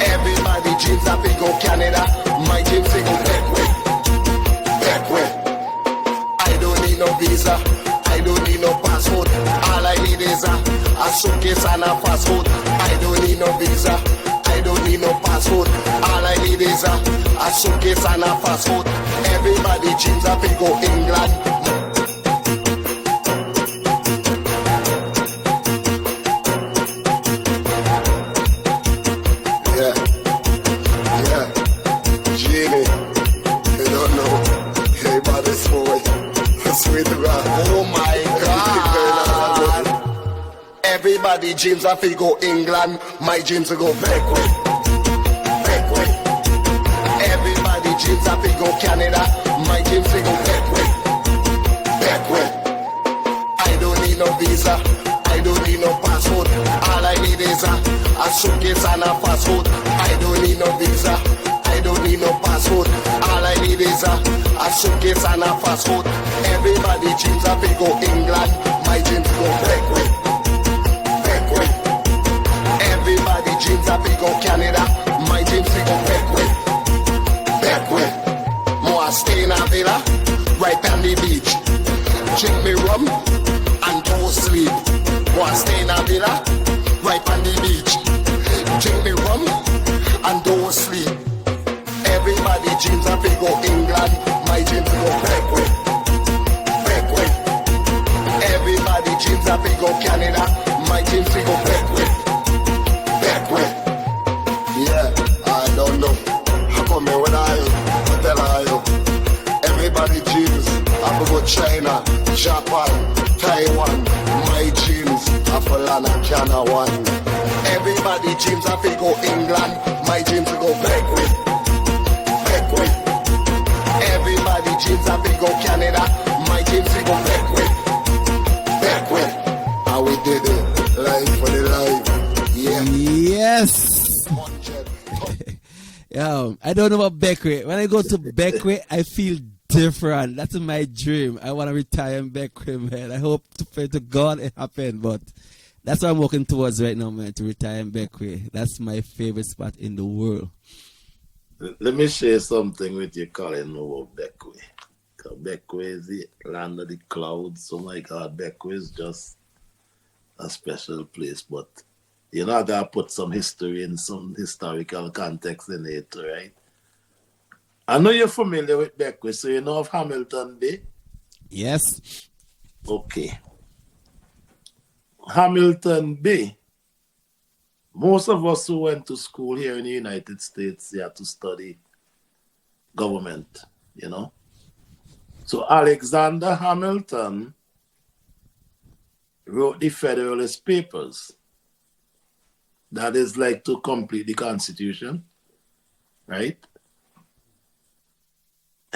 Everybody dreams of go Canada. My dreams to go backward. I don't need no visa. I don't need no passport. All I need is a suitcase and a passport. I don't need no visa. I don't need no passport. All I need is a suitcase and a passport. Everybody dreams of go England. Yeah. Jimmy, you don't know. Hey, but this boy, sweet rock. Oh my God. Everybody dreams of go England. My dreams to go backward. Everybody dreams of go Canada. My dreams to go backward. I don't need no visa. I don't need no passport. All I need is a suitcase and a passport. I don't need no visa. I don't need no passport. All I need is a suitcase and a passport. Everybody dreams of go England. My dreams to go backward. Everybody dreams of go Canada. My dreams to go backward. More stay in a villa, right on the beach. Drink me rum and go sleep. More stay in a villa, right on the beach. Drink me rum and go sleep. Everybody dreams of go England. My dreams to go backward. Everybody dreams of go Canada. My dreams to go backward. Yeah, I don't know. How come me when I tell you? Everybody dreams of go China, Japan, Taiwan. My dreams of land and Canada one. Everybody dreams of go England. My dreams to go backward. Everybody dreams of go Canada. My dreams to go backward. And we did it. Life for the life. Yeah. Yes. I don't know about Beckwith. When I go to Beckwith, I feel different. That's my dream. I want to retire in Beckwith, man. I hope to pray to God it happen, but that's what I'm working towards right now, man, to retire in Beckwith. That's my favorite spot in the world. Let me share something with you, Colin, about Beckwith. Beckwith is the land of the clouds. Oh my God, Beckwith is just a special place, but you know, I gotta put some history and some historical context in it, right? I know you're familiar with Beckwith, so you know of Hamilton Bay? Yes. Okay. Hamilton Bay. Most of us who went to school here in the United States, they had to study government, you know. So Alexander Hamilton wrote the Federalist Papers. That is like to complete the Constitution, right?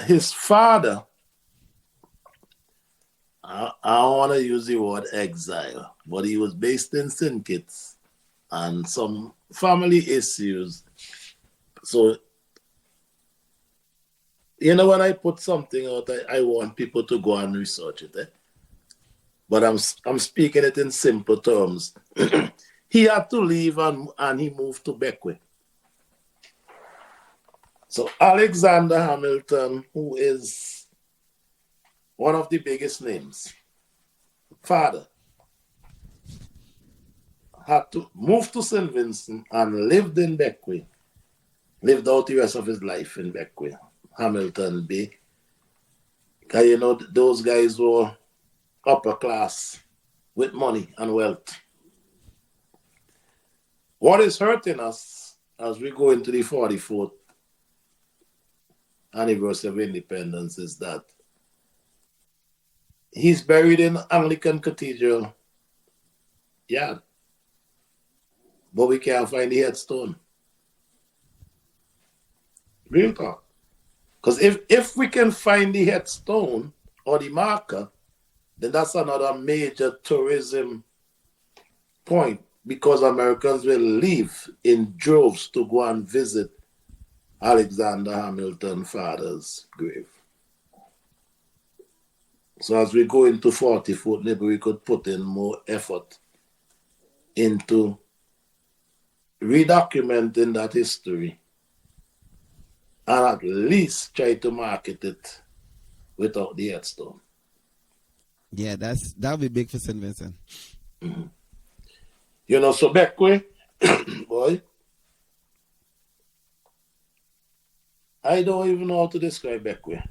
His father, I don't want to use the word exile, but he was based in St. Kitts and some family issues. So, you know, when I put something out, I want people to go and research it. But I'm speaking it in simple terms. He had to leave and he moved to Beckwith. So Alexander Hamilton, who is one of the biggest names, father, had to move to St. Vincent and lived in Beckwith. Lived out the rest of his life in Beckwith, Hamilton Bay. Because, you know, those guys were upper class with money and wealth. What is hurting us as we go into the 44th anniversary of independence is that he's buried in Anglican Cathedral yard, but we can't find the headstone. Real talk. Because if we can find the headstone or the marker, then that's another major tourism point, because Americans will leave in droves to go and visit Alexander Hamilton father's grave. So as we go into 44th, maybe we could put in more effort into redocumenting that history and at least try to market it without the headstone. Yeah, that'll be big for St. Vincent. Mm-hmm. You know, so Beckwith, boy, I don't even know how to describe Beckwith.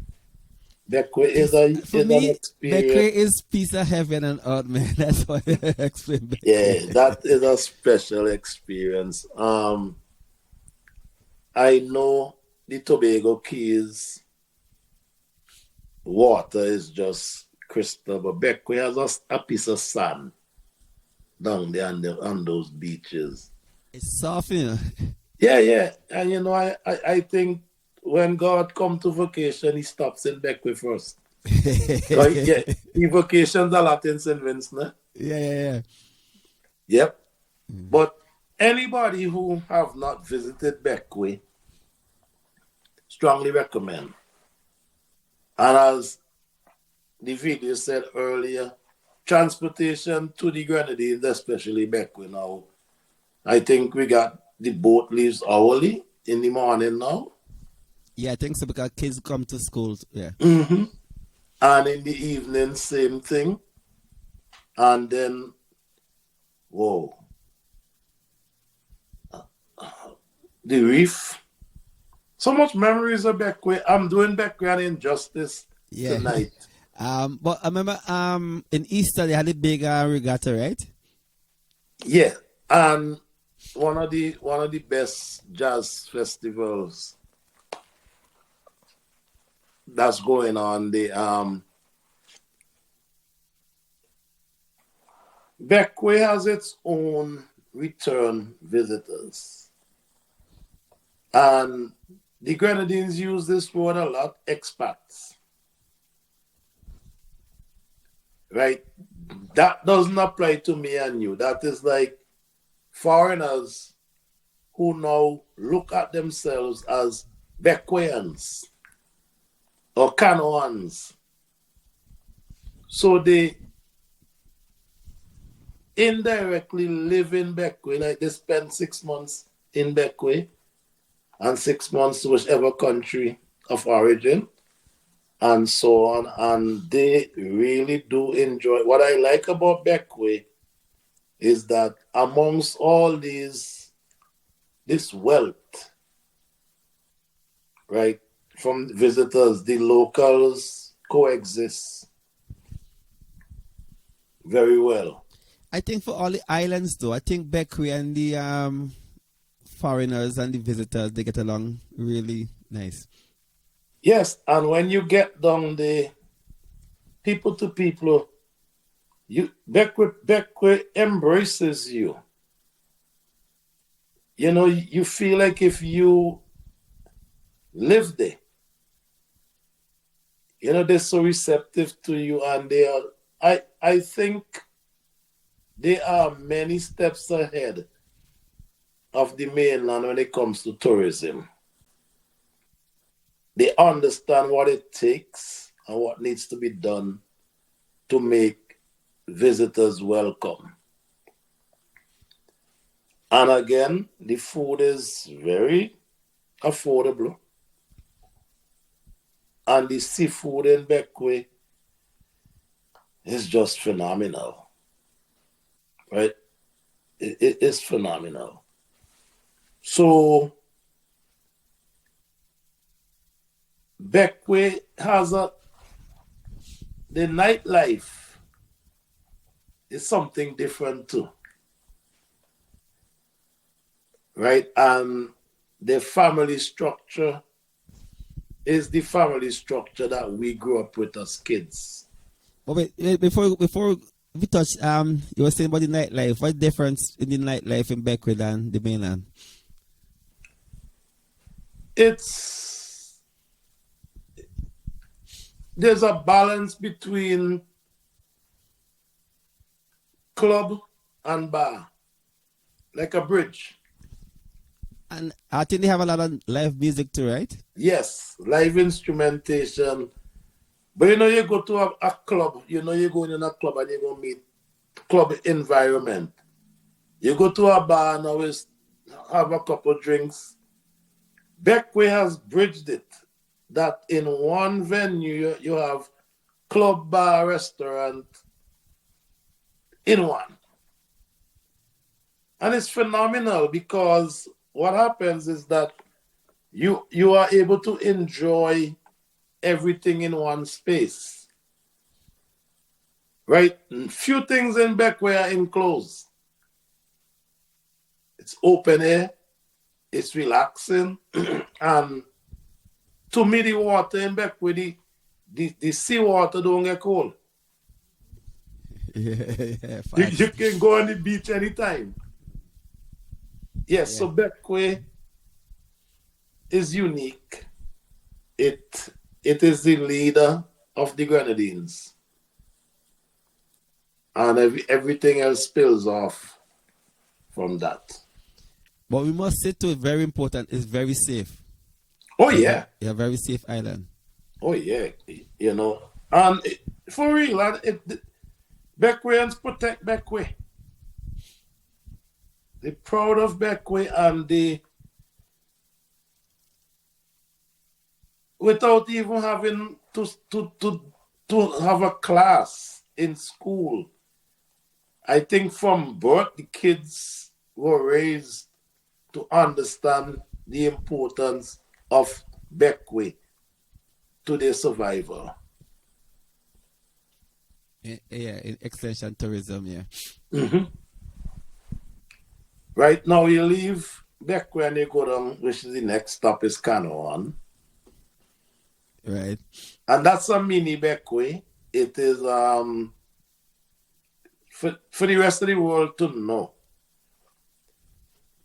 Beckwith is an experience. Beckwith is piece of heaven and earth, man. That's why I explain Beckwith. Yeah, that is a special experience. I know the Tobago Keys water is just crystal, but Beckwith has a piece of sand down there on those beaches. It's soft, you know. Yeah. And you know, I think when God come to vacation, he stops in Beckwith first. He vacations a lot in St. Vincent. Yeah. Yep. Mm-hmm. But anybody who have not visited Beckwith, strongly recommend. And as the video said earlier, transportation to the Grenadines, especially Beckwith now, I think we got the boat leaves hourly in the morning now. Yeah, I think so, because kids come to school. Yeah. Mm-hmm. And in the evening, same thing. And then, whoa. The reef. So much memories of Beckwith. I'm doing Beckwith an injustice tonight. But I remember in Easter they had a big regatta, right? Yeah. And one of the best jazz festivals that's going on. The Beckwith has its own return visitors, and the Grenadines use this word a lot. Expats, right? That doesn't apply to me and you. That is like foreigners who now look at themselves as Beckwithians or Canoans. So they indirectly live in Beckwith, like they spend 6 months in Beckwith and 6 months to whichever country of origin and so on. And they really do enjoy. What I like about Beckwith is that amongst all this wealth, right? from visitors. The locals coexist very well. I think for all the islands, though, I think Beckway and the foreigners and the visitors, they get along really nice. Yes, and when you get down the people to people, Beckway embraces you. You know, you feel like if you live there, you know, they're so receptive to you, and they are. I think they are many steps ahead of the mainland when it comes to tourism. They understand what it takes and what needs to be done to make visitors welcome. And again, the food is very affordable. And the seafood in Beckway is just phenomenal. Right? It is phenomenal. So, Beckway has the nightlife is something different too. Right? And the family structure is the family structure that we grew up with as kids. But wait, before we touch, you were saying about the nightlife. What difference in the nightlife in Beckway than the mainland? There's a balance between club and bar, like a bridge. And I think they have a lot of live music too, right? Yes, live instrumentation. But you know, you go to a club, you know, you're going in a club and you're going to meet club environment. You go to a bar and always have a couple drinks. Beckway has bridged it that in one venue you have club, bar, restaurant in one. And it's phenomenal because what happens is that you are able to enjoy everything in one space. Right? Few things in Beckway are enclosed. It's open air, it's relaxing, and to me the water in Beckway, the sea water don't get cold. Yeah, you can go on the beach anytime. Yes, so Beckway is unique. It is the leader of the Grenadines. And everything else spills off from that. But we must say too, very important, it's very safe. Oh, yeah. Yeah, very safe island. Oh, yeah. You know, and for real, Beckwayans protect Beckway. They're proud of Beckway, and without even having to have a class in school. I think from birth, the kids were raised to understand the importance of Beckway to their survival. Yeah, in extension tourism, yeah. Mm-hmm. Right now, you leave Beckway and you go down, which is the next stop is Canoan. Right. And that's a mini Beckway. It is for the rest of the world to know.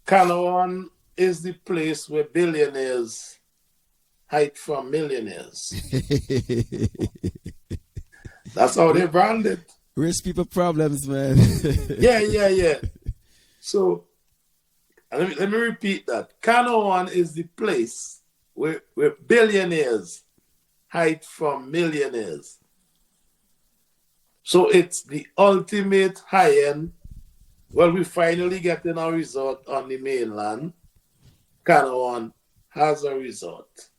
Canoan is the place where billionaires hide from millionaires. That's how they brand it. Rich people problems, man. Yeah. So let me repeat that. Canoan is the place where billionaires hide from millionaires. So it's the ultimate high-end. Well, we finally getting a resort on the mainland. Canoan has a resort.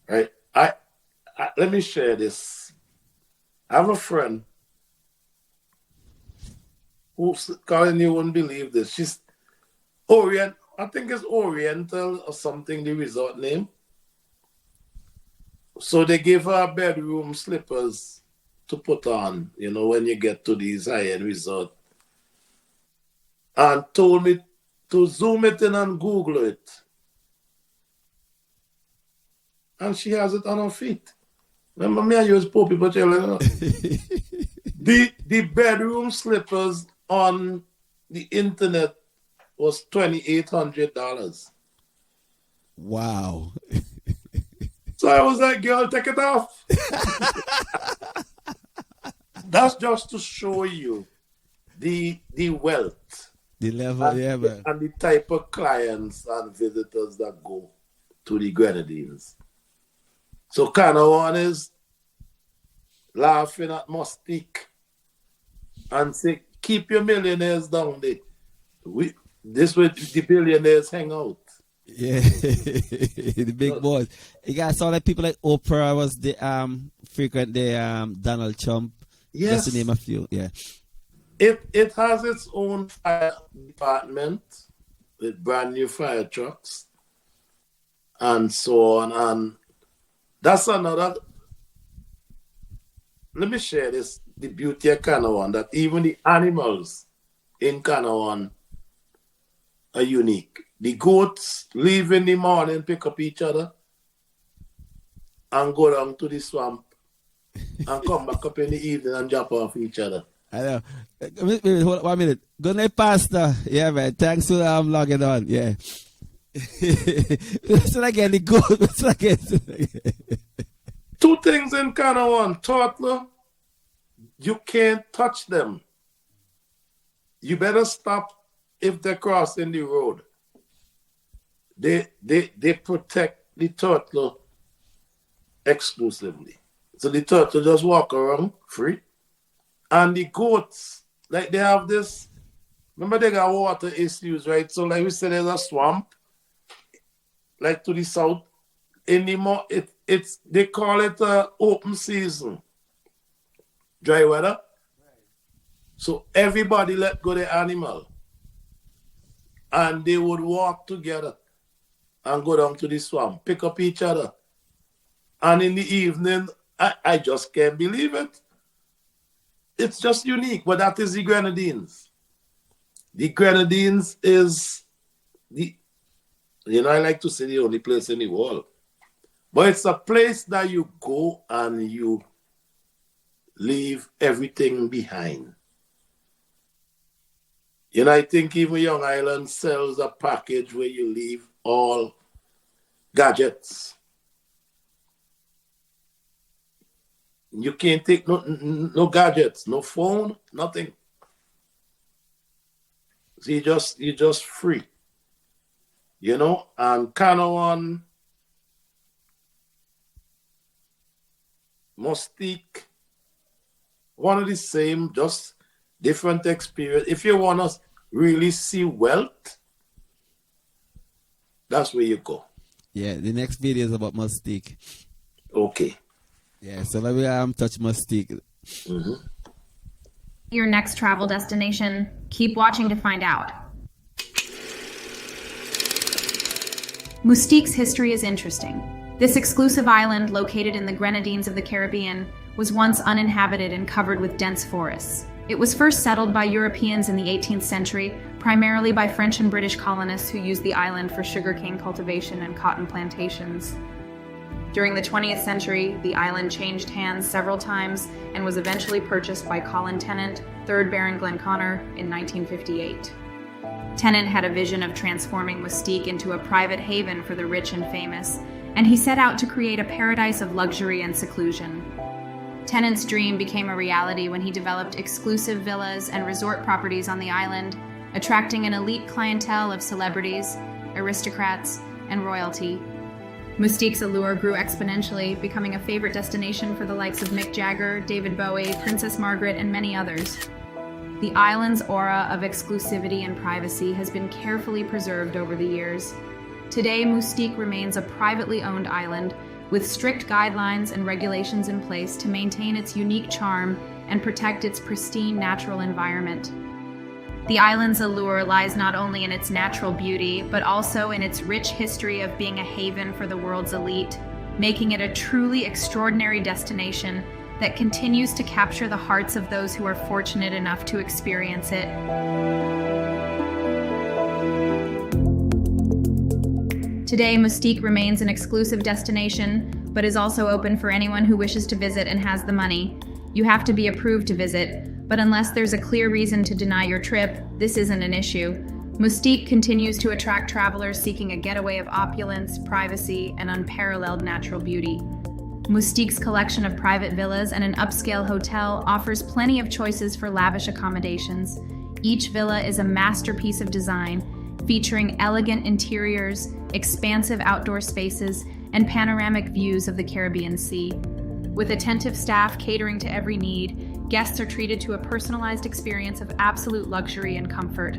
Right? I let me share this. I have a friend who's Colin, you wouldn't believe this. She's I think it's Oriental or something, the resort name. So they give her bedroom slippers to put on, when you get to these high-end resorts. And told me to zoom it in and Google it. And she has it on her feet. Remember me, I use poor people telling her. The bedroom slippers on the internet was $2,800. Wow. So I was like, girl, take it off. That's just to show you the wealth. The level, man. And the type of clients and visitors that go to the Grenadines. So Canawan is laughing at Mustique and say, keep your millionaires down there. This way the billionaires hang out. Yeah, the big boys. You guys saw like people like Oprah was the frequent the Donald Trump. Yes. Just to name a few, yeah. It has its own fire department with brand new fire trucks and so on. And that's another. Let me share this, the beauty of Canawan, that even the animals in Canawan are unique. The goats leave in the morning, pick up each other, and go down to the swamp and come back up in the evening and jump off each other. I know. Hold on 1 minute. Good night, Pastor. Yeah, man. Thanks for logging on. Yeah. Listen again, the goat. Listen again. Two things in Canawan. Turtle, you can't touch them. You better stop if they're crossing the road. They protect the turtle exclusively. So the turtle just walk around free. And the goats, like they have this, remember they got water issues, right? So like we said, there's a swamp, like to the south. Anymore, they call it open season, dry weather. So everybody let go the animal, and they would walk together and go down to the swamp, pick up each other, and in the evening, I just can't believe it. It's just unique, but that is the Grenadines. The Grenadines is I like to say the only place in the world. But it's a place that you go and you leave everything behind. I think even Young Island sells a package where you leave all gadgets. You can't take no gadgets, no phone, nothing. So you're just free. And Canawan, Mustique, one of the same, just different experience. If you want to really see wealth, that's where you go. Yeah, the next video is about Mustique. Okay. Yeah, so let me touch Mustique. Mm-hmm. Your next travel destination? Keep watching to find out. Mustique's history is interesting. This exclusive island, located in the Grenadines of the Caribbean, was once uninhabited and covered with dense forests. It was first settled by Europeans in the 18th century, primarily by French and British colonists who used the island for sugarcane cultivation and cotton plantations. During the 20th century, the island changed hands several times and was eventually purchased by Colin Tennant, 3rd Baron Glenconner, in 1958. Tennant had a vision of transforming Mustique into a private haven for the rich and famous, and he set out to create a paradise of luxury and seclusion. Tennant's dream became a reality when he developed exclusive villas and resort properties on the island, attracting an elite clientele of celebrities, aristocrats, and royalty. Mustique's allure grew exponentially, becoming a favorite destination for the likes of Mick Jagger, David Bowie, Princess Margaret, and many others. The island's aura of exclusivity and privacy has been carefully preserved over the years. Today, Mustique remains a privately owned island with strict guidelines and regulations in place to maintain its unique charm and protect its pristine natural environment. The island's allure lies not only in its natural beauty, but also in its rich history of being a haven for the world's elite, making it a truly extraordinary destination that continues to capture the hearts of those who are fortunate enough to experience it. Today, Mustique remains an exclusive destination, but is also open for anyone who wishes to visit and has the money. You have to be approved to visit, but unless there's a clear reason to deny your trip, this isn't an issue. Mustique continues to attract travelers seeking a getaway of opulence, privacy, and unparalleled natural beauty. Mustique's collection of private villas and an upscale hotel offers plenty of choices for lavish accommodations. Each villa is a masterpiece of design, featuring elegant interiors, expansive outdoor spaces, and panoramic views of the Caribbean Sea. With attentive staff catering to every need, guests are treated to a personalized experience of absolute luxury and comfort.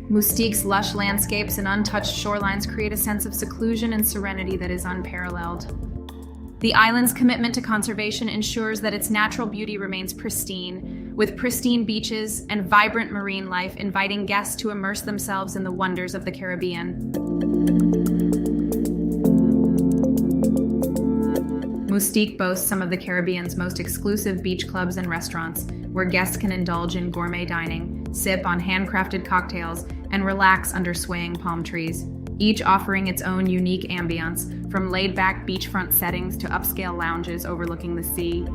Mustique's lush landscapes and untouched shorelines create a sense of seclusion and serenity that is unparalleled. The island's commitment to conservation ensures that its natural beauty remains pristine, with pristine beaches and vibrant marine life inviting guests to immerse themselves in the wonders of the Caribbean. Mustique boasts some of the Caribbean's most exclusive beach clubs and restaurants, where guests can indulge in gourmet dining, sip on handcrafted cocktails, and relax under swaying palm trees, each offering its own unique ambiance, from laid-back beachfront settings to upscale lounges overlooking the sea.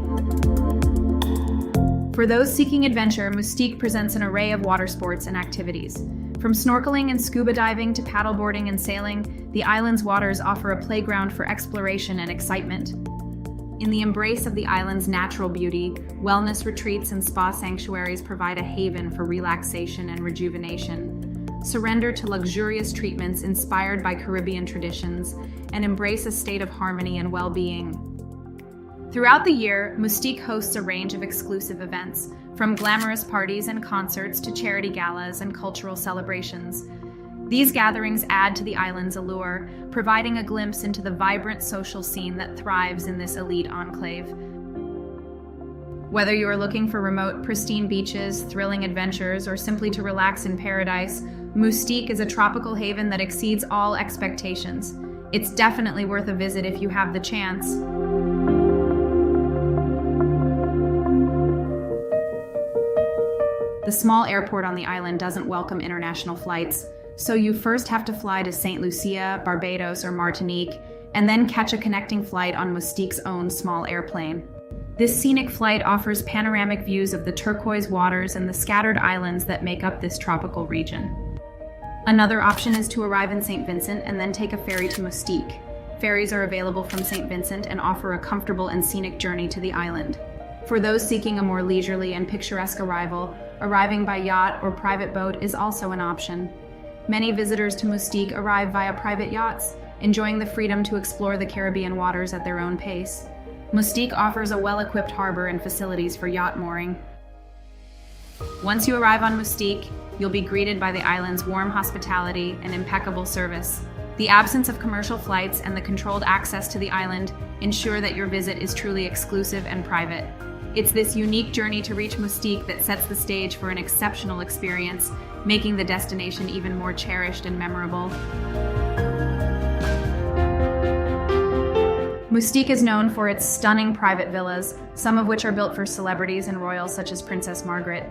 For those seeking adventure, Mustique presents an array of water sports and activities. From snorkeling and scuba diving to paddleboarding and sailing, the island's waters offer a playground for exploration and excitement. In the embrace of the island's natural beauty, wellness retreats and spa sanctuaries provide a haven for relaxation and rejuvenation. Surrender to luxurious treatments inspired by Caribbean traditions, and embrace a state of harmony and well-being. Throughout the year, Mustique hosts a range of exclusive events, from glamorous parties and concerts to charity galas and cultural celebrations. These gatherings add to the island's allure, providing a glimpse into the vibrant social scene that thrives in this elite enclave. Whether you are looking for remote, pristine beaches, thrilling adventures, or simply to relax in paradise, Mustique is a tropical haven that exceeds all expectations. It's definitely worth a visit if you have the chance. The small airport on the island doesn't welcome international flights, so you first have to fly to St. Lucia, Barbados, or Martinique, and then catch a connecting flight on Mustique's own small airplane. This scenic flight offers panoramic views of the turquoise waters and the scattered islands that make up this tropical region. Another option is to arrive in St. Vincent and then take a ferry to Mustique. Ferries are available from St. Vincent and offer a comfortable and scenic journey to the island. For those seeking a more leisurely and picturesque arrival, arriving by yacht or private boat is also an option. Many visitors to Mustique arrive via private yachts, enjoying the freedom to explore the Caribbean waters at their own pace. Mustique offers a well-equipped harbor and facilities for yacht mooring. Once you arrive on Mustique, you'll be greeted by the island's warm hospitality and impeccable service. The absence of commercial flights and the controlled access to the island ensure that your visit is truly exclusive and private. It's this unique journey to reach Mustique that sets the stage for an exceptional experience, making the destination even more cherished and memorable. Mustique is known for its stunning private villas, some of which are built for celebrities and royals such as Princess Margaret.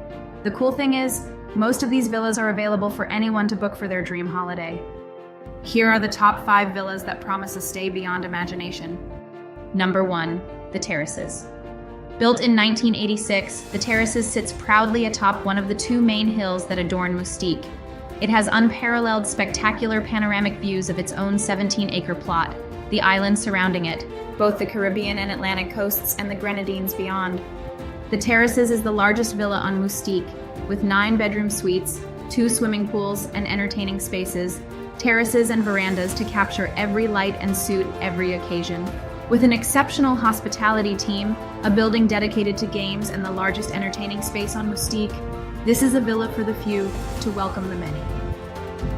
The cool thing is, most of these villas are available for anyone to book for their dream holiday. Here are the top 5 villas that promise a stay beyond imagination. Number 1, the Terraces. Built in 1986, the Terraces sits proudly atop one of the 2 main hills that adorn Mustique. It has unparalleled spectacular panoramic views of its own 17-acre plot, the island surrounding it, both the Caribbean and Atlantic coasts and the Grenadines beyond. The Terraces is the largest villa on Mustique, with 9 bedroom suites, 2 swimming pools, and entertaining spaces, terraces and verandas to capture every light and suit every occasion. With an exceptional hospitality team, a building dedicated to games, and the largest entertaining space on Mustique, this is a villa for the few to welcome the many.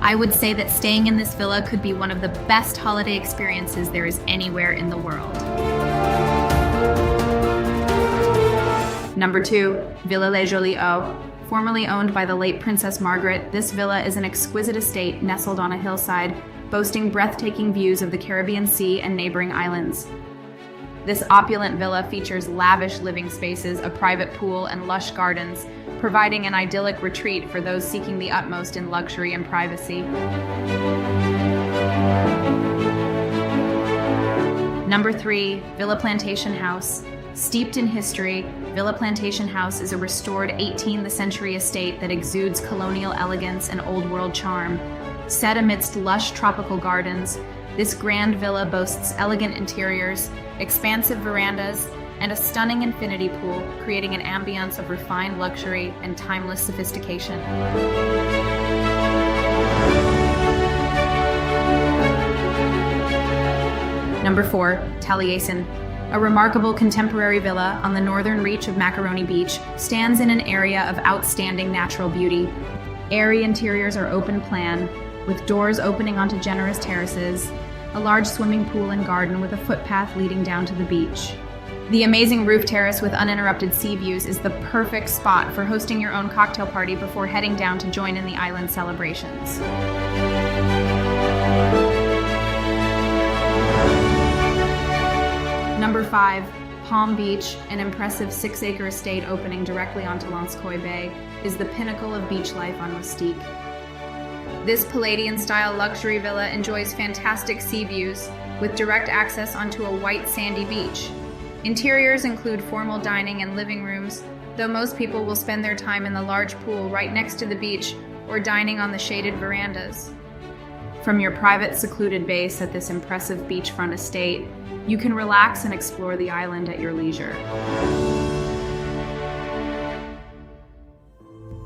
I would say that staying in this villa could be one of the best holiday experiences there is anywhere in the world. Number 2, Villa Les Jolies Eaux. Formerly owned by the late Princess Margaret, this villa is an exquisite estate nestled on a hillside, boasting breathtaking views of the Caribbean Sea and neighboring islands. This opulent villa features lavish living spaces, a private pool, and lush gardens, providing an idyllic retreat for those seeking the utmost in luxury and privacy. Number 3, Villa Plantation House. Steeped in history, Villa Plantation House is a restored 18th century estate that exudes colonial elegance and old world charm. Set amidst lush tropical gardens, this grand villa boasts elegant interiors, expansive verandas, and a stunning infinity pool, creating an ambience of refined luxury and timeless sophistication. Number 4, Taliesin. A remarkable contemporary villa on the northern reach of Macaroni Beach stands in an area of outstanding natural beauty. Airy interiors are open plan, with doors opening onto generous terraces, a large swimming pool and garden with a footpath leading down to the beach. The amazing roof terrace with uninterrupted sea views is the perfect spot for hosting your own cocktail party before heading down to join in the island celebrations. Number 5, Palm Beach, an impressive 6-acre estate opening directly onto Lanskoy Bay, is the pinnacle of beach life on Mustique. This Palladian-style luxury villa enjoys fantastic sea views, with direct access onto a white sandy beach. Interiors include formal dining and living rooms, though most people will spend their time in the large pool right next to the beach or dining on the shaded verandas. From your private, secluded base at this impressive beachfront estate, you can relax and explore the island at your leisure.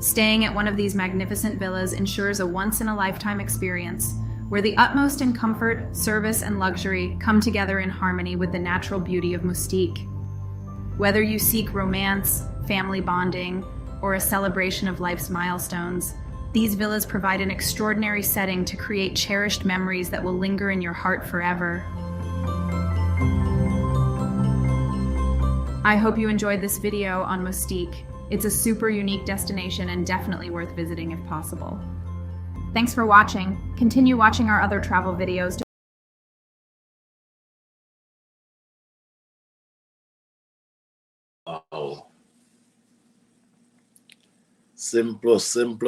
Staying at one of these magnificent villas ensures a once-in-a-lifetime experience, where the utmost in comfort, service, and luxury come together in harmony with the natural beauty of Mustique. Whether you seek romance, family bonding, or a celebration of life's milestones, these villas provide an extraordinary setting to create cherished memories that will linger in your heart forever. I hope you enjoyed this video on Mustique. It's a super unique destination and definitely worth visiting if possible. Thanks for watching. Continue watching our other travel videos. Wow. Simple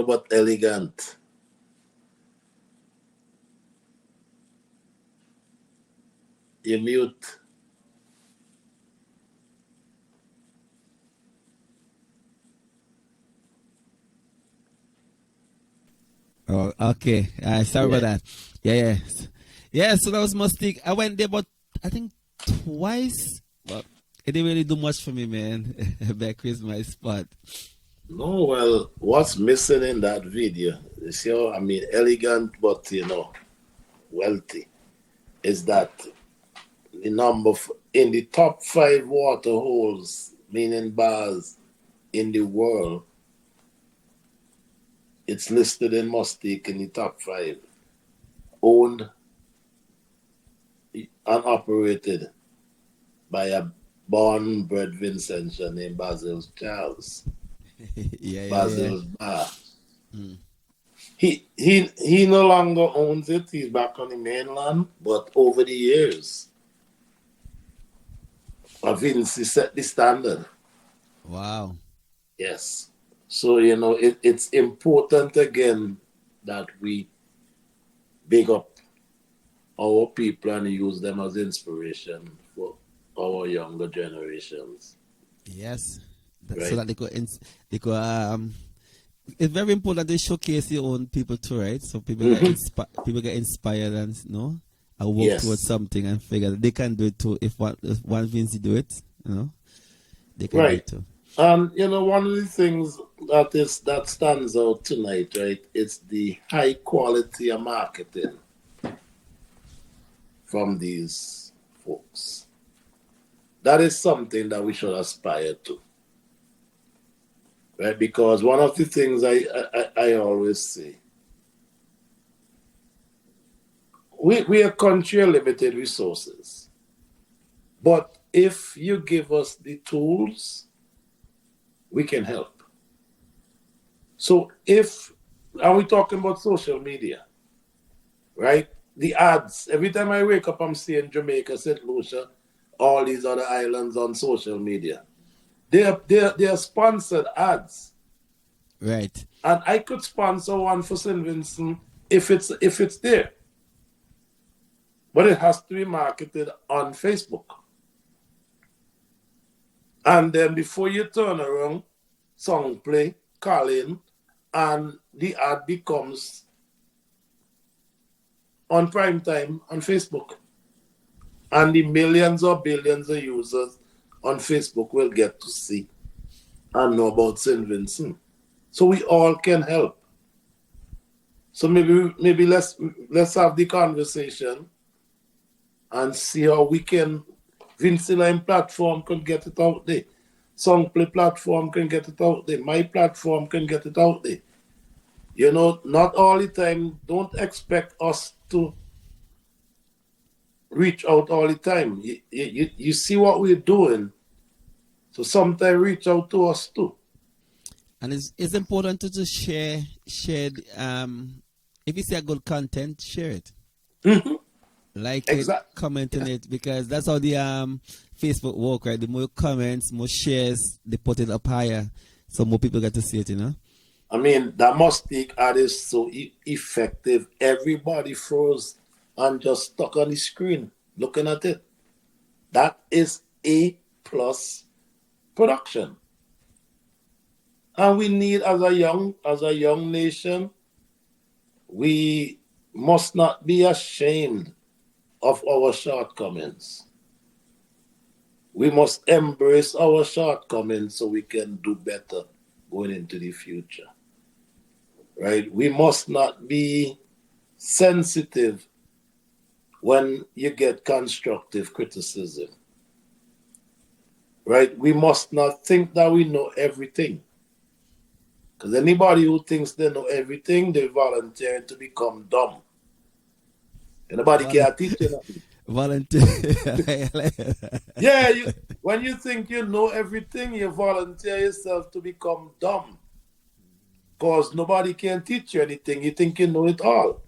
but elegant. You mute. Oh, okay. Sorry about that. Yeah, so that was Mustique. I went there, but I think twice. But it didn't really do much for me, man. Back is my spot. No, well, what's missing in that video is, elegant, but, wealthy, is that in the top 5 water holes, meaning bars in the world, it's listed in Mustique in the top 5. Owned and operated by a born-bred Vincentian named Basil Charles. Basil's Bar. Mm. He no longer owns it. He's back on the mainland. But over the years, Vincy set the standard. Wow. Yes. So, it's important again that we big up our people and use them as inspiration for our younger generations. Yes. Right. So that they could it's very important they showcase your own people too, right? So people get inspired and and work towards something and figure that they can do it too. If one Vincy do it, they can do it too. And one of the things that stands out tonight, right? It's the high quality of marketing from these folks. That is something that we should aspire to, right? Because one of the things I always say, we are a country of limited resources, but if you give us the tools, we can help. So are we talking about social media, right? the ads. Every time I wake up, I'm seeing Jamaica, St. Lucia, all these other islands on social media. They are sponsored ads. Right. And I could sponsor one for St. Vincent if it's there. But it has to be marketed on Facebook. And then before you turn around, song play, call in, and the ad becomes on prime time on Facebook. And the millions or billions of users on Facebook will get to see and know about St. Vincent. So we all can help. So maybe let's have the conversation and see how we can. Vincy Line platform can get it out there. Songplay platform can get it out there. My platform can get it out there. You know, not all the time. Don't expect us to reach out all the time. You see what we're doing. So sometimes reach out to us too. And it's important to just share if you see a good content, share it. Mm-hmm. Like it, comment on it, because that's how the Facebook work, right? The more comments, more shares, they put it up higher, so more people get to see it, you know? I mean, that Mustique ad is so effective. Everybody froze and just stuck on the screen looking at it. That is A+ production. And we need, as a young nation, we must not be ashamed of our shortcomings. We must embrace our shortcomings so we can do better going into the future. Right? We must not be sensitive when you get constructive criticism. Right? We must not think that we know everything. Because anybody who thinks they know everything, they volunteer to become dumb. Nobody can teach you nothing. Volunteer. Yeah, when you think you know everything, you volunteer yourself to become dumb. Because nobody can teach you anything. You think you know it all.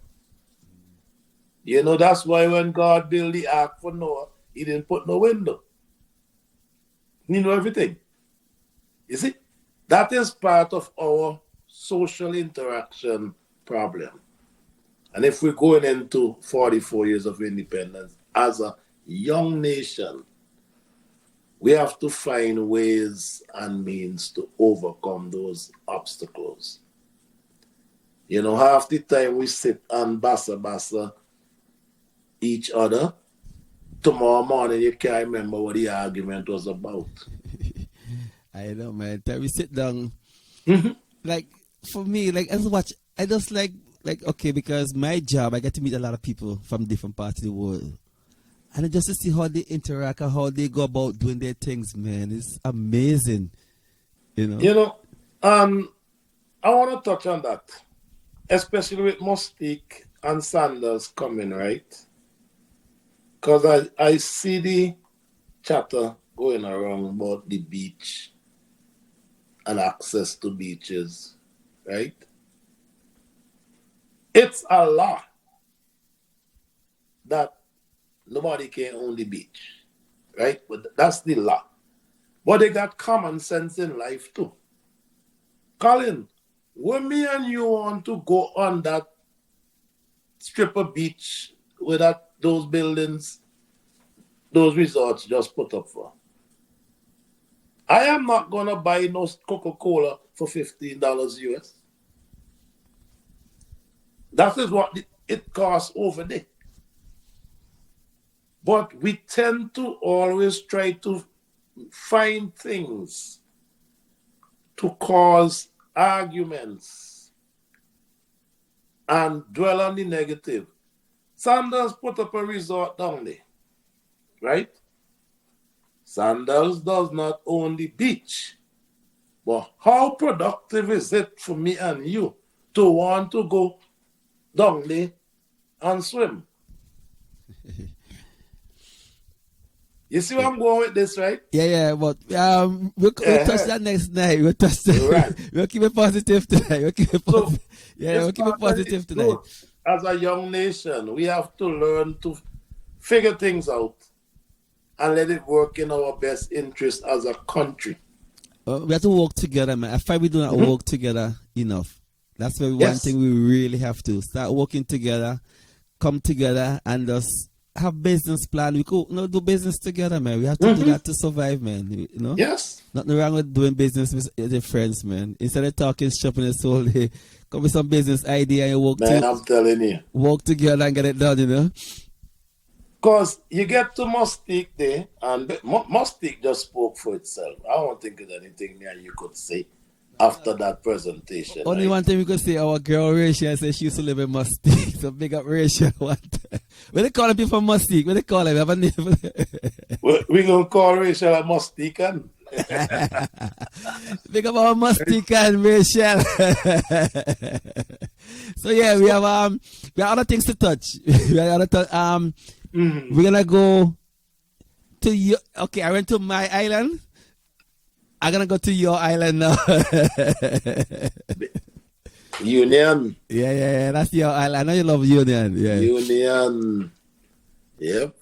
You know, that's why when God built the ark for Noah, he didn't put no window. He knew everything. You see? That is part of our social interaction problem. And if we're going into 44 years of independence, as a young nation, we have to find ways and means to overcome those obstacles. You know, half the time we sit and bassa each other. Tomorrow morning, you can't remember what the argument was about. I know, man. Time we sit down, like, for me, like, I just like, okay, because my job, I get to meet a lot of people from different parts of the world. And just to see how they interact and how they go about doing their things, man, it's amazing. You know? I want to touch on that, especially with Mustique and Sanders coming, right? Because I see the chatter going around about the beach and access to beaches, right? It's a law that nobody can own the beach, right? But that's the law. But they got common sense in life too. Colin, when me and you want to go on that strip of beach with those buildings, those resorts just put up for, I am not going to buy no Coca-Cola for $15 US. That is what it costs over there. But we tend to always try to find things to cause arguments and dwell on the negative. Sanders put up a resort down there, right? Sanders does not own the beach. But how productive is it for me and you to want to go down there and swim? You see where I'm going with this, right? Yeah, but we'll touch that next night. We'll touch that. Right. We'll keep it positive tonight. We'll keep it positive. We'll keep it positive tonight. as a young nation, we have to learn to figure things out and let it work in our best interest as a country. We have to work together, man. I find we do not work together enough. That's one thing we really have to start working together, come together, and just have business plan. We could do business together, man. We have to do that to survive, man. You know? Yes. Nothing wrong with doing business with your friends, man. Instead of talking shopping this whole day, come with some business idea and you work I'm telling you. Work together and get it done, you know? Because you get to Mustique there, and Mustique just spoke for itself. I don't think there's anything there you could say after that presentation. Only one thing we could say, our girl Rachel said she used to live in Mustique. So big up Rachel. What they calling people from Mustique? What they call them? Have a name? We're going to call Rachel a Mustican. Big up our Mustican, Rachel. So yeah, we have other things to touch. We're gonna go to your. Okay, I went to my island. I'm gonna go to your island now. Union. Yeah, that's your island. I know you love Union. Yeah. Union. Yep.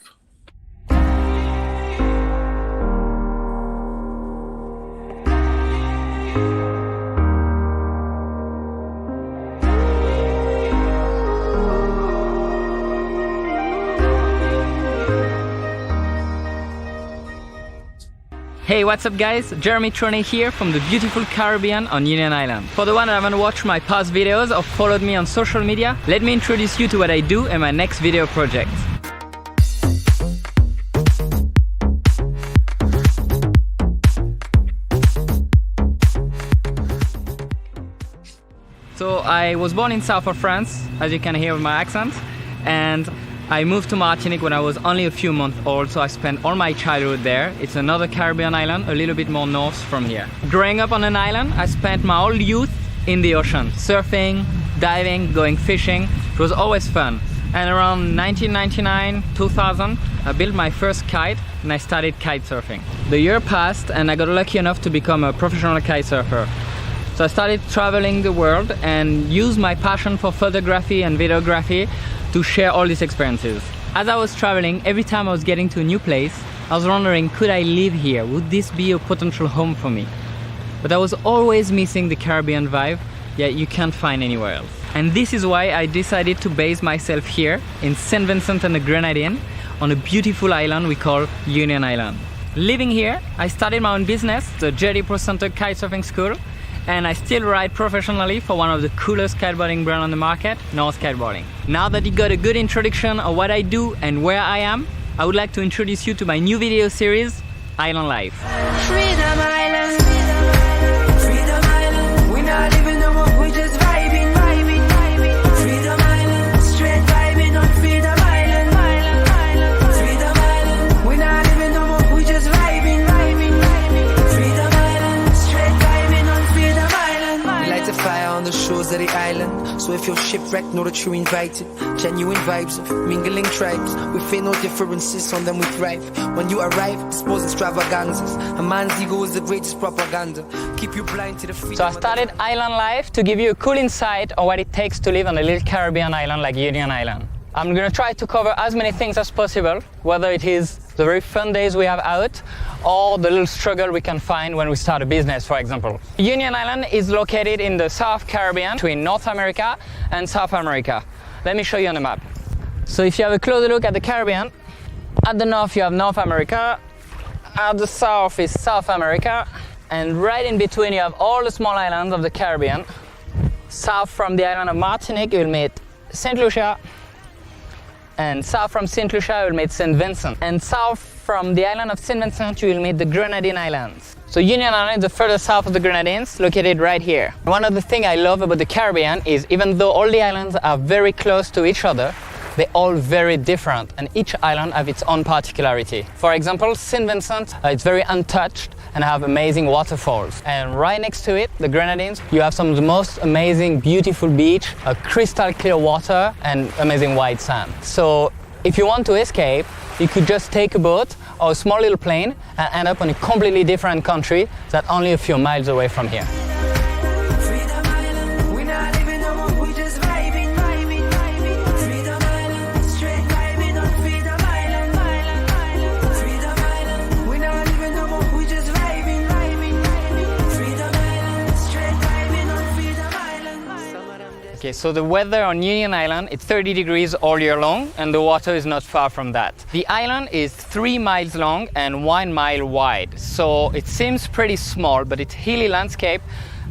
Hey, what's up guys? Jeremy Troney here from the beautiful Caribbean on Union Island. For the one that haven't watched my past videos or followed me on social media, let me introduce you to what I do in my next video project. So I was born in south of France, as you can hear with my accent, and I moved to Martinique when I was only a few months old, so I spent all my childhood there. It's another Caribbean island, a little bit more north from here. Growing up on an island, I spent my whole youth in the ocean, surfing, diving, going fishing. It was always fun. And around 1999, 2000, I built my first kite and I started kite surfing. The year passed and I got lucky enough to become a professional kite surfer. So I started traveling the world and used my passion for photography and videography to share all these experiences. As I was traveling, every time I was getting to a new place, I was wondering, could I live here? Would this be a potential home for me? But I was always missing the Caribbean vibe that you can't find anywhere else. And this is why I decided to base myself here in St. Vincent and the Grenadines on a beautiful island we call Union Island. Living here, I started my own business, the JD Pro Center Kitesurfing School, and I still ride professionally for one of the coolest kiteboarding brands on the market, North Kiteboarding. Now that you got a good introduction of what I do and where I am, I would like to introduce you to my new video series, Island Life. Freedom Island, Freedom Island. We not living no more, we just vibing, vibing, vibing. Freedom Island, straight vibing on Freedom Island, Island, Island. Freedom Island, we not living no more, we just vibing, vibing, vibing. Freedom Island, straight vibing on Freedom Island. We light a fire on the shores of the island, so if you're shipwrecked, know that you're invited. Genuine vibes of mingling tribes, we feel no differences, on them we thrive. When you arrive, dispose extravaganzas. A man's ego is the greatest propaganda. Keep you blind to the freedom. So I started Island Life to give you a cool insight on what it takes to live on a little Caribbean island like Union Island. I'm gonna try to cover as many things as possible, whether it is the very fun days we have out or the little struggle we can find when we start a business, for example. Union Island is located in the South Caribbean between North America and South America. Let me show you on the map. So if you have a closer look at the Caribbean, at the north you have North America, at the south is South America, and right in between you have all the small islands of the Caribbean. South from the island of Martinique you'll meet St. Lucia, and south from St. Lucia you'll meet St. Vincent, and south from the island of St. Vincent you will meet the Grenadine Islands. So Union Island is the further south of the Grenadines, located right here. One of the things I love about the Caribbean is even though all the islands are very close to each other, they're all very different and each island has its own particularity. For example, St. Vincent, it's very untouched and have amazing waterfalls. And right next to it, the Grenadines, you have some of the most amazing, beautiful beach, a crystal clear water and amazing white sand. So if you want to escape, you could just take a boat or a small little plane and end up in a completely different country that's only a few miles away from here. Freedom Island, we not living no more, we just vibing, vibing, vibing. Okay, so the weather on Union Island, it's 30 degrees all year long, and the water is not far from that. The island is 3 miles long and 1 mile wide, so it seems pretty small, but its hilly landscape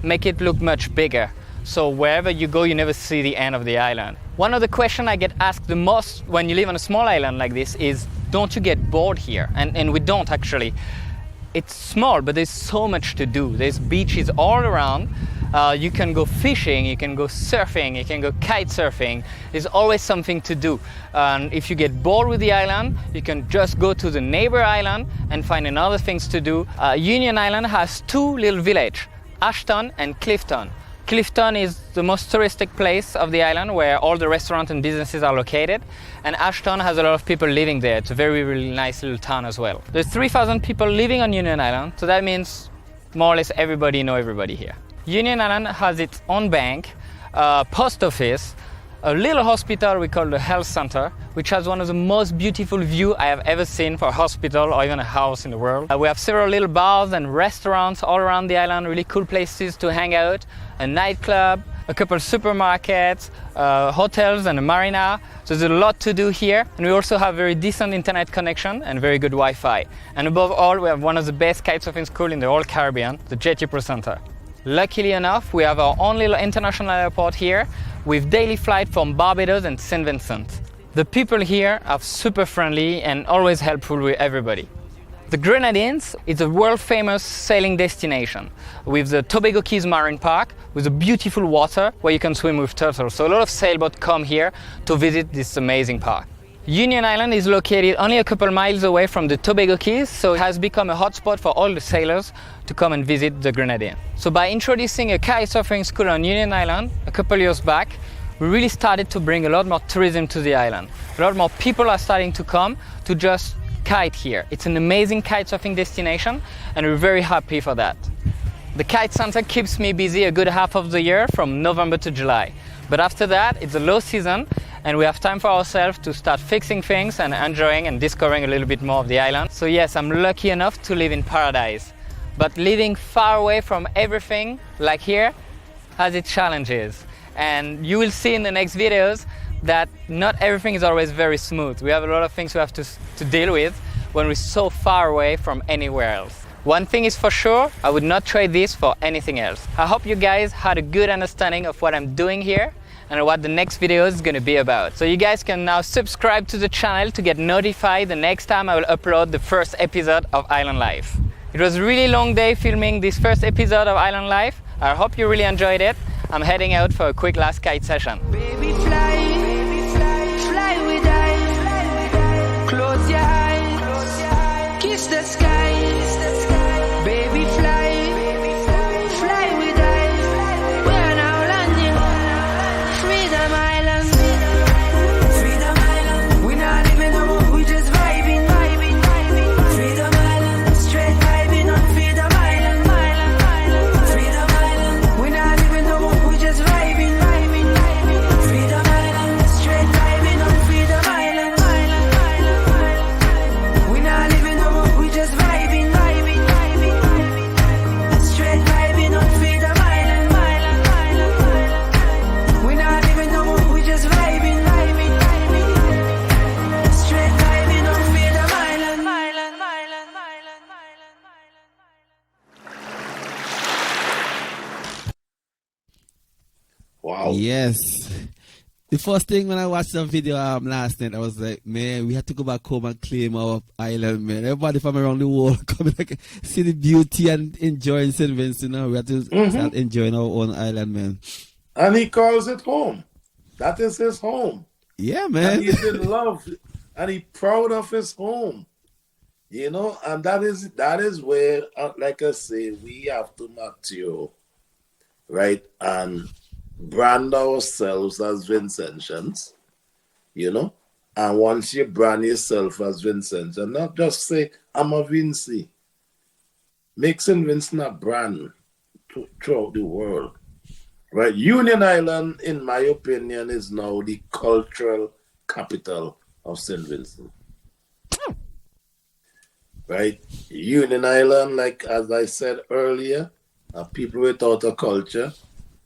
make it look much bigger. So wherever you go, you never see the end of the island. One of the questions I get asked the most when you live on a small island like this is, don't you get bored here? And we don't actually. It's small, but there's so much to do. There's beaches all around. You can go fishing, you can go surfing, you can go kite surfing. There's always something to do. And if you get bored with the island, you can just go to the neighbor island and find another things to do. Union Island has 2 little villages, Ashton and Clifton. Clifton is the most touristic place of the island where all the restaurants and businesses are located, and Ashton has a lot of people living there. It's a very, really nice little town as well. There's 3,000 people living on Union Island, so that means more or less everybody know everybody here. Union Island has its own bank, post office, a little hospital we call the health center, which has one of the most beautiful views I have ever seen for a hospital or even a house in the world. We have several little bars and restaurants all around the island, really cool places to hang out, a nightclub, a couple of supermarkets, hotels and a marina. So there's a lot to do here, and we also have very decent internet connection and very good Wi-Fi. And above all, we have one of the best kitesurfing schools in the whole Caribbean, the Jetty Pro Center. Luckily enough, we have our own little international airport here with daily flight from Barbados and St. Vincent. The people here are super friendly and always helpful with everybody. The Grenadines is a world-famous sailing destination with the Tobago Keys Marine Park with a beautiful water where you can swim with turtles. So a lot of sailboats come here to visit this amazing park. Union Island is located only a couple miles away from the Tobago Keys, so it has become a hotspot for all the sailors to come and visit the Grenadines. So by introducing a kite surfing school on Union Island a couple years back, we really started to bring a lot more tourism to the island. A lot more people are starting to come to just kite here. It's an amazing kite surfing destination, and we're very happy for that. The kite center keeps me busy a good half of the year from November to July. But after that, it's a low season, and we have time for ourselves to start fixing things and enjoying and discovering a little bit more of the island. So yes, I'm lucky enough to live in paradise. But living far away from everything, like here, has its challenges. And you will see in the next videos that not everything is always very smooth. We have a lot of things we have to deal with when we're so far away from anywhere else. One thing is for sure, I would not trade this for anything else. I hope you guys had a good understanding of what I'm doing here and what the next video is going to be about. So you guys can now subscribe to the channel to get notified the next time I will upload the first episode of Island Life. It was a really long day filming this first episode of Island Life. I hope you really enjoyed it. I'm heading out for a quick last kite session. Baby fly with eyes. Close your eyes. Kiss the sky. Baby fly with eyes. We're now landing. Freedom Island. Freedom Island. We're not living no more, we just vibing. Freedom Island. Straight vibing on Freedom Island. Freedom Island. We're not living no more, we just vibing. Freedom Island. Straight vibing on Freedom Island. We're not living no more, we just vibing. Straight vibing on Freedom Island. We're not living no more, we just vibing. Straight vibing on Freedom Island. Wow. Yes. The first thing when I watched the video last night, I was like, man, we have to go back home and claim our island, man. Everybody from around the world coming like see the beauty and enjoying St. Vincent. We have to start enjoying our own island, man. And he calls it home. That is his home. Yeah, man. And he's in love, and he's proud of his home. You know, and that is where, like I say, we have to mature, right? And brand ourselves as Vincentians, you know? And once you brand yourself as Vincentian, not just say, I'm a Vincy. Make St. Vincent a brand throughout the world, right? Union Island, in my opinion, is now the cultural capital of St. Vincent. Right? Union Island, like as I said earlier, are people without a culture.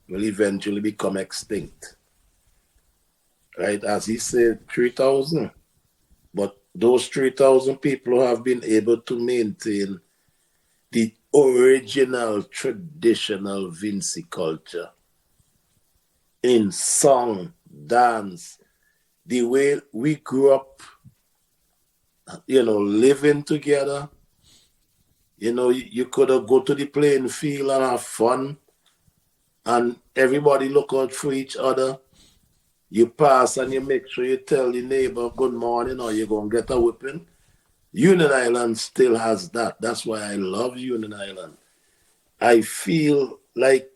will eventually become extinct. Right? As he said, 3,000. But those 3,000 people have been able to maintain the original traditional Vincy culture in song, dance, the way we grew up, living together. You could have go to the playing field and have fun, and everybody look out for each other. You pass and you make sure you tell the neighbor good morning or you're going to get a whipping. Union Island still has that. That's why I love Union Island. I feel like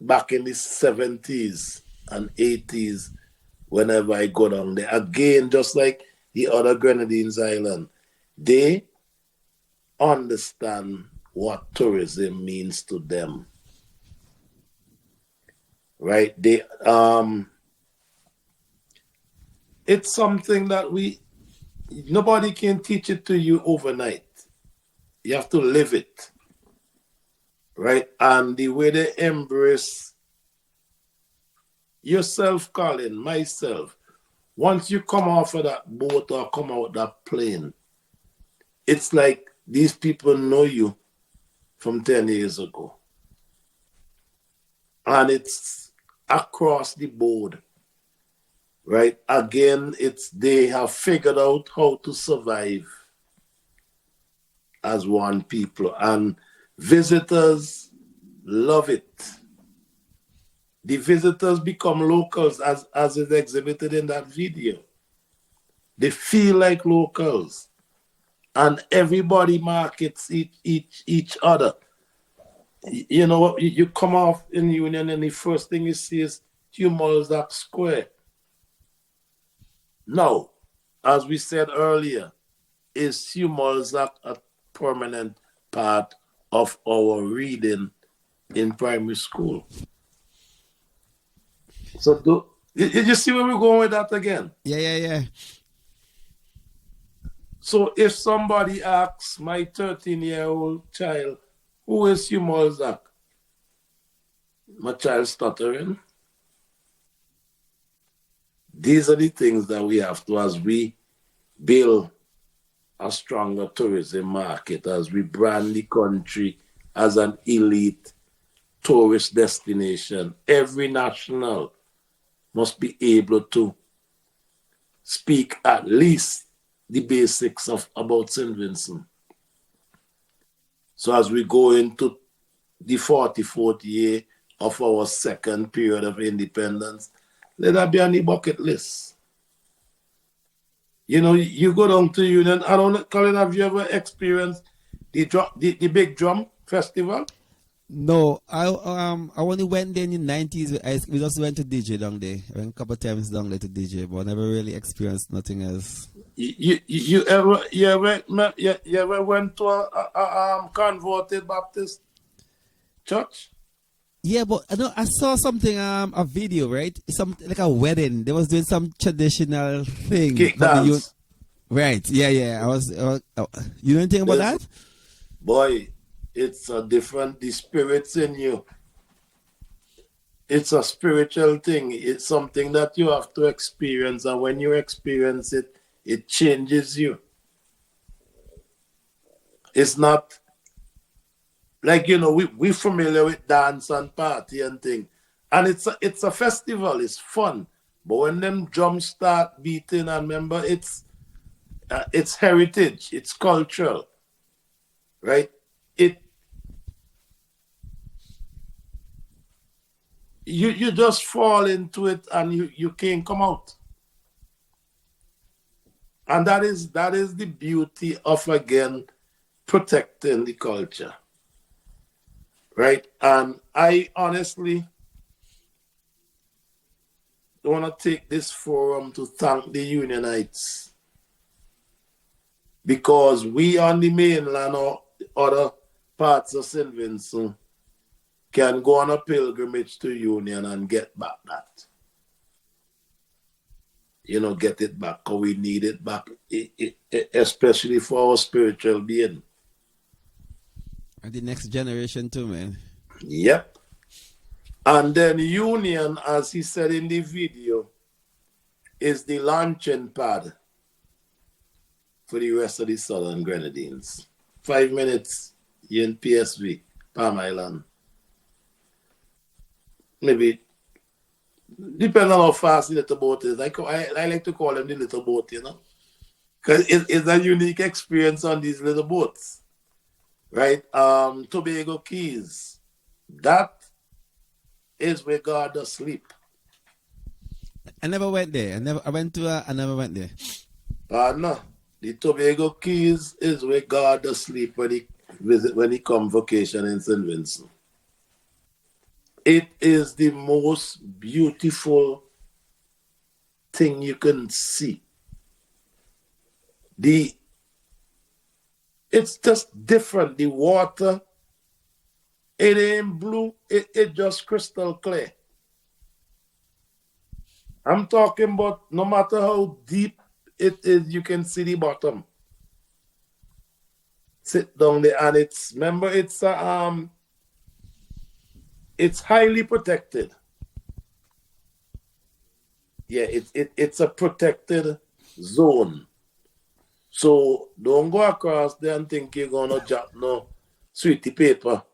back in the 70s and 80s, whenever I go down there, again, just like the other Grenadines Island, they understand what tourism means to them. Right? It's something that nobody can teach it to you overnight. You have to live it. Right? And the way they embrace yourself, Colin, myself, once you come off of that boat or come out that plane, it's like these people know you from 10 years ago. And it's across the board. Right? Again, they have figured out how to survive as one people. And visitors love it. The visitors become locals as is exhibited in that video. They feel like locals. And everybody markets each other. You come off in Union and the first thing you see is Humolzac Square. Now, as we said earlier, is Humolzac a permanent part of our reading in primary school? So, did you see where we're going with that again? Yeah. So, if somebody asks my 13-year-old child, who is Humolzac? My child stuttering. These are the things that we have to, as we build a stronger tourism market, as we brand the country as an elite tourist destination. Every national must be able to speak at least the basics about St. Vincent. So as we go into the 44th year of our second period of independence, let that be on the bucket list. You go down to Union. I don't know, Colin, have you ever experienced the Big Drum Festival? No, I only went there in the 90s. We just went to DJ down there. I went a couple of times down there to DJ, but I never really experienced nothing else. You ever went to a converted Baptist church? Yeah, but I saw something, a video, right? Something like a wedding. They was doing some traditional thing. Kick dance. Right, yeah. You know anything about that? Boy, it's a different, the spirit's in you. It's a spiritual thing. It's something that you have to experience. And when you experience it, it changes you. It's not like, we're familiar with dance and party and thing. And it's a festival. It's fun. But when them drums start beating, and remember, it's heritage. It's cultural. Right? You just fall into it and you can't come out. And that is the beauty of, again, protecting the culture. Right? And I honestly want to take this forum to thank the Unionites. Because we on the mainland or other parts of St. Vincent can go on a pilgrimage to Union and get back that. Get it back, because we need it back, especially for our spiritual being. And the next generation too, man. Yep. And then Union, as he said in the video, is the launching pad for the rest of the Southern Grenadines. 5 minutes, you're in PSV, Palm Island. Maybe, depending on how fast the little boat is. I like to call them the little boat, you know. Because it's a unique experience on these little boats. Right? Tobago Keys. That is where God does sleep. I never went there. I never went there. No. The Tobago Keys is where God does sleep when he come vacation in St. Vincent. It is the most beautiful thing you can see. It's just different. The water, it ain't blue, it just crystal clear. I'm talking about no matter how deep it is, you can see the bottom. Sit down there and it's highly protected. Yeah, it's a protected zone. So don't go across there and think you're gonna drop no sweetie paper.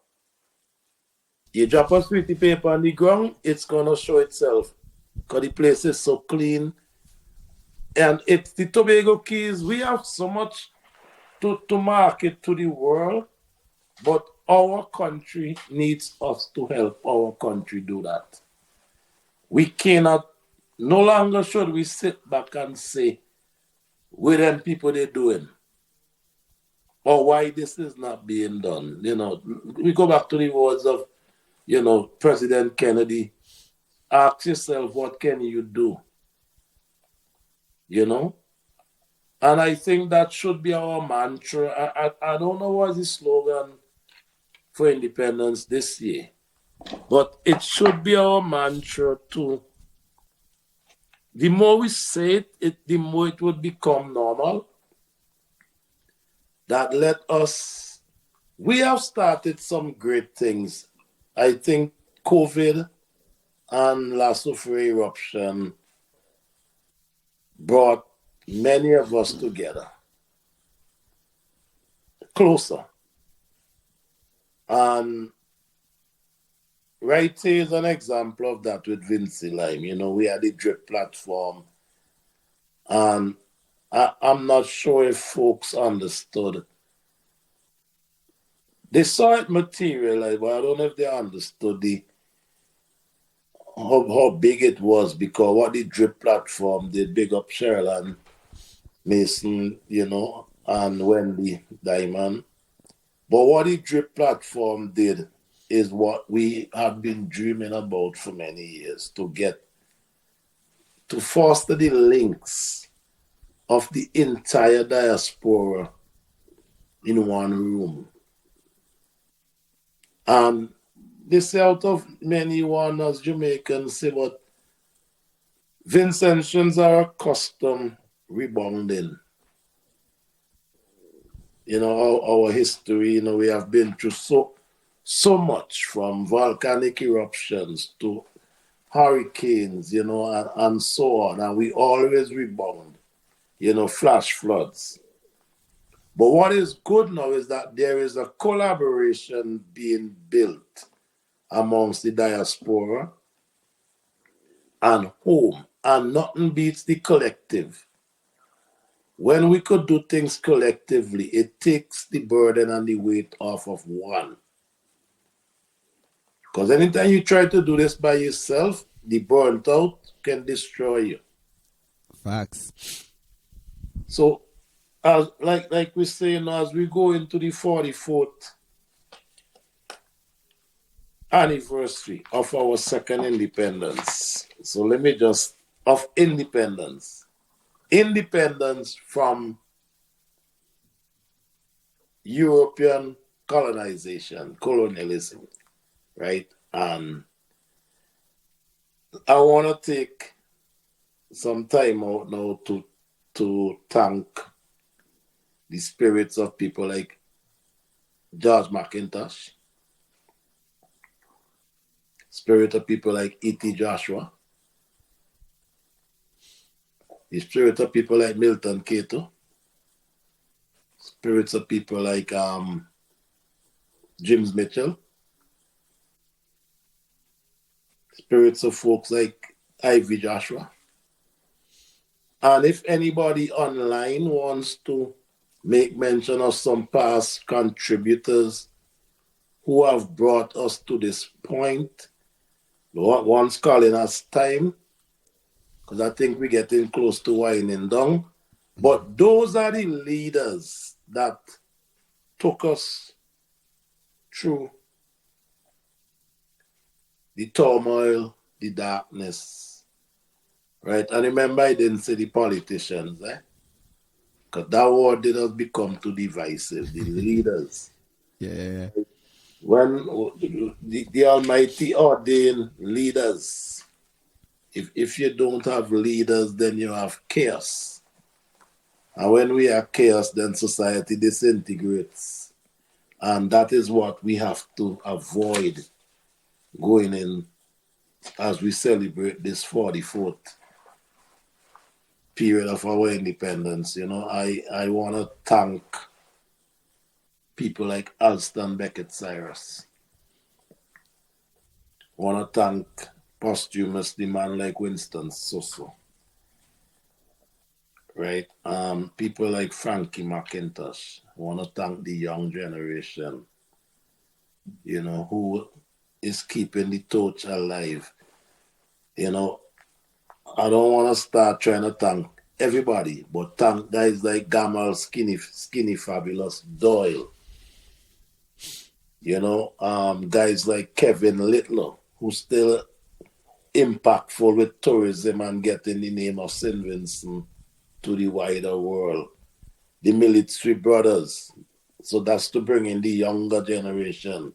You drop a sweetie paper on the ground, it's gonna show itself. Because the place is so clean. And it's the Tobago Keys. We have so much to market to the world, but our country needs us to help our country do that. We cannot, no longer should we sit back and say, what them people they doing? Or why this is not being done. You know, we go back to the words of, President Kennedy. Ask yourself, what can you do? And I think that should be our mantra. I don't know what's the slogan for independence this year, but it should be our mantra too. The more we say it, the more it would become normal. That we have started some great things. I think COVID and La Soufrière eruption brought many of us together, closer. And right here is an example of that with Vincy Lime. We had the drip platform, and I'm not sure if folks understood. They saw it materialize, but I don't know if they understood how big it was, because what the drip platform did, big up Cheryl and Mason, and Wendy Diamond. But what the drip platform did is what we have been dreaming about for many years, to foster the links of the entire diaspora in one room. And they say out of many one as Jamaicans say, but Vincentians are accustomed rebounding. Our history, we have been through so much, from volcanic eruptions to hurricanes, and so on. And we always rebound, flash floods. But what is good now is that there is a collaboration being built amongst the diaspora and home, and nothing beats the collective. When we could do things collectively, it takes the burden and the weight off of one. Because anytime you try to do this by yourself, the burnt out can destroy you. Facts. So, as like we say now, as we go into the 44th anniversary of our second independence. So let me just, of independence. Independence from European colonialism, right? And I want to take some time out now to thank the spirits of people like George McIntosh, spirit of people like E.T. Joshua, the spirit of people like Milton Cato, spirits of people like James Mitchell, spirits of folks like Ivy Joshua. And if anybody online wants to make mention of some past contributors who have brought us to this point, one's calling us time, because I think we're getting close to winding down. But those are the leaders that took us through the turmoil, the darkness, right? And remember, I didn't say the politicians, because that word did not become too divisive. The leaders. Yeah. When the Almighty ordained leaders, if you don't have leaders, then you have chaos. And when we have chaos, then society disintegrates. And that is what we have to avoid going in as we celebrate this 44th period of our independence. You know, I want to thank people like Alston Beckett Cyrus. I want to thank posthumously man like Winston Soso. Right? People like Frankie McIntosh. I want to thank the young generation, you know, who is keeping the torch alive. You know, I don't want to start trying to thank everybody, but thank guys like Gamal, Skinny Fabulous, Doyle. You know, guys like Kevin Littler, who's still impactful with tourism and getting the name of St. Vincent to the wider world. The military brothers. So that's to bring in the younger generation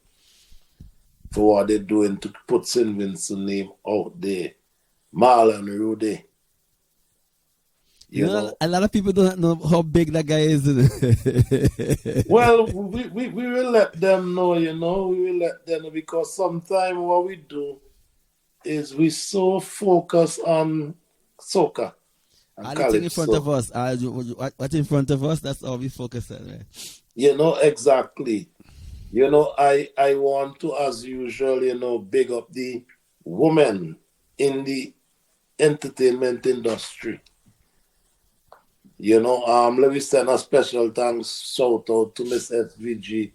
for what they're doing to put St. Vincent name out there. Marlon Rudy. You know, a lot of people don't know how big that guy is. Well, we will let them know, you know. We will let them know, because sometimes what we do is we so focus on soccer. Anything in front of us, what's in front of us, that's all we focus on, right? You know, exactly. You know, I want to, as usual, you know, big up the women in the entertainment industry. You know, let me send a special thanks shout out to Miss SVG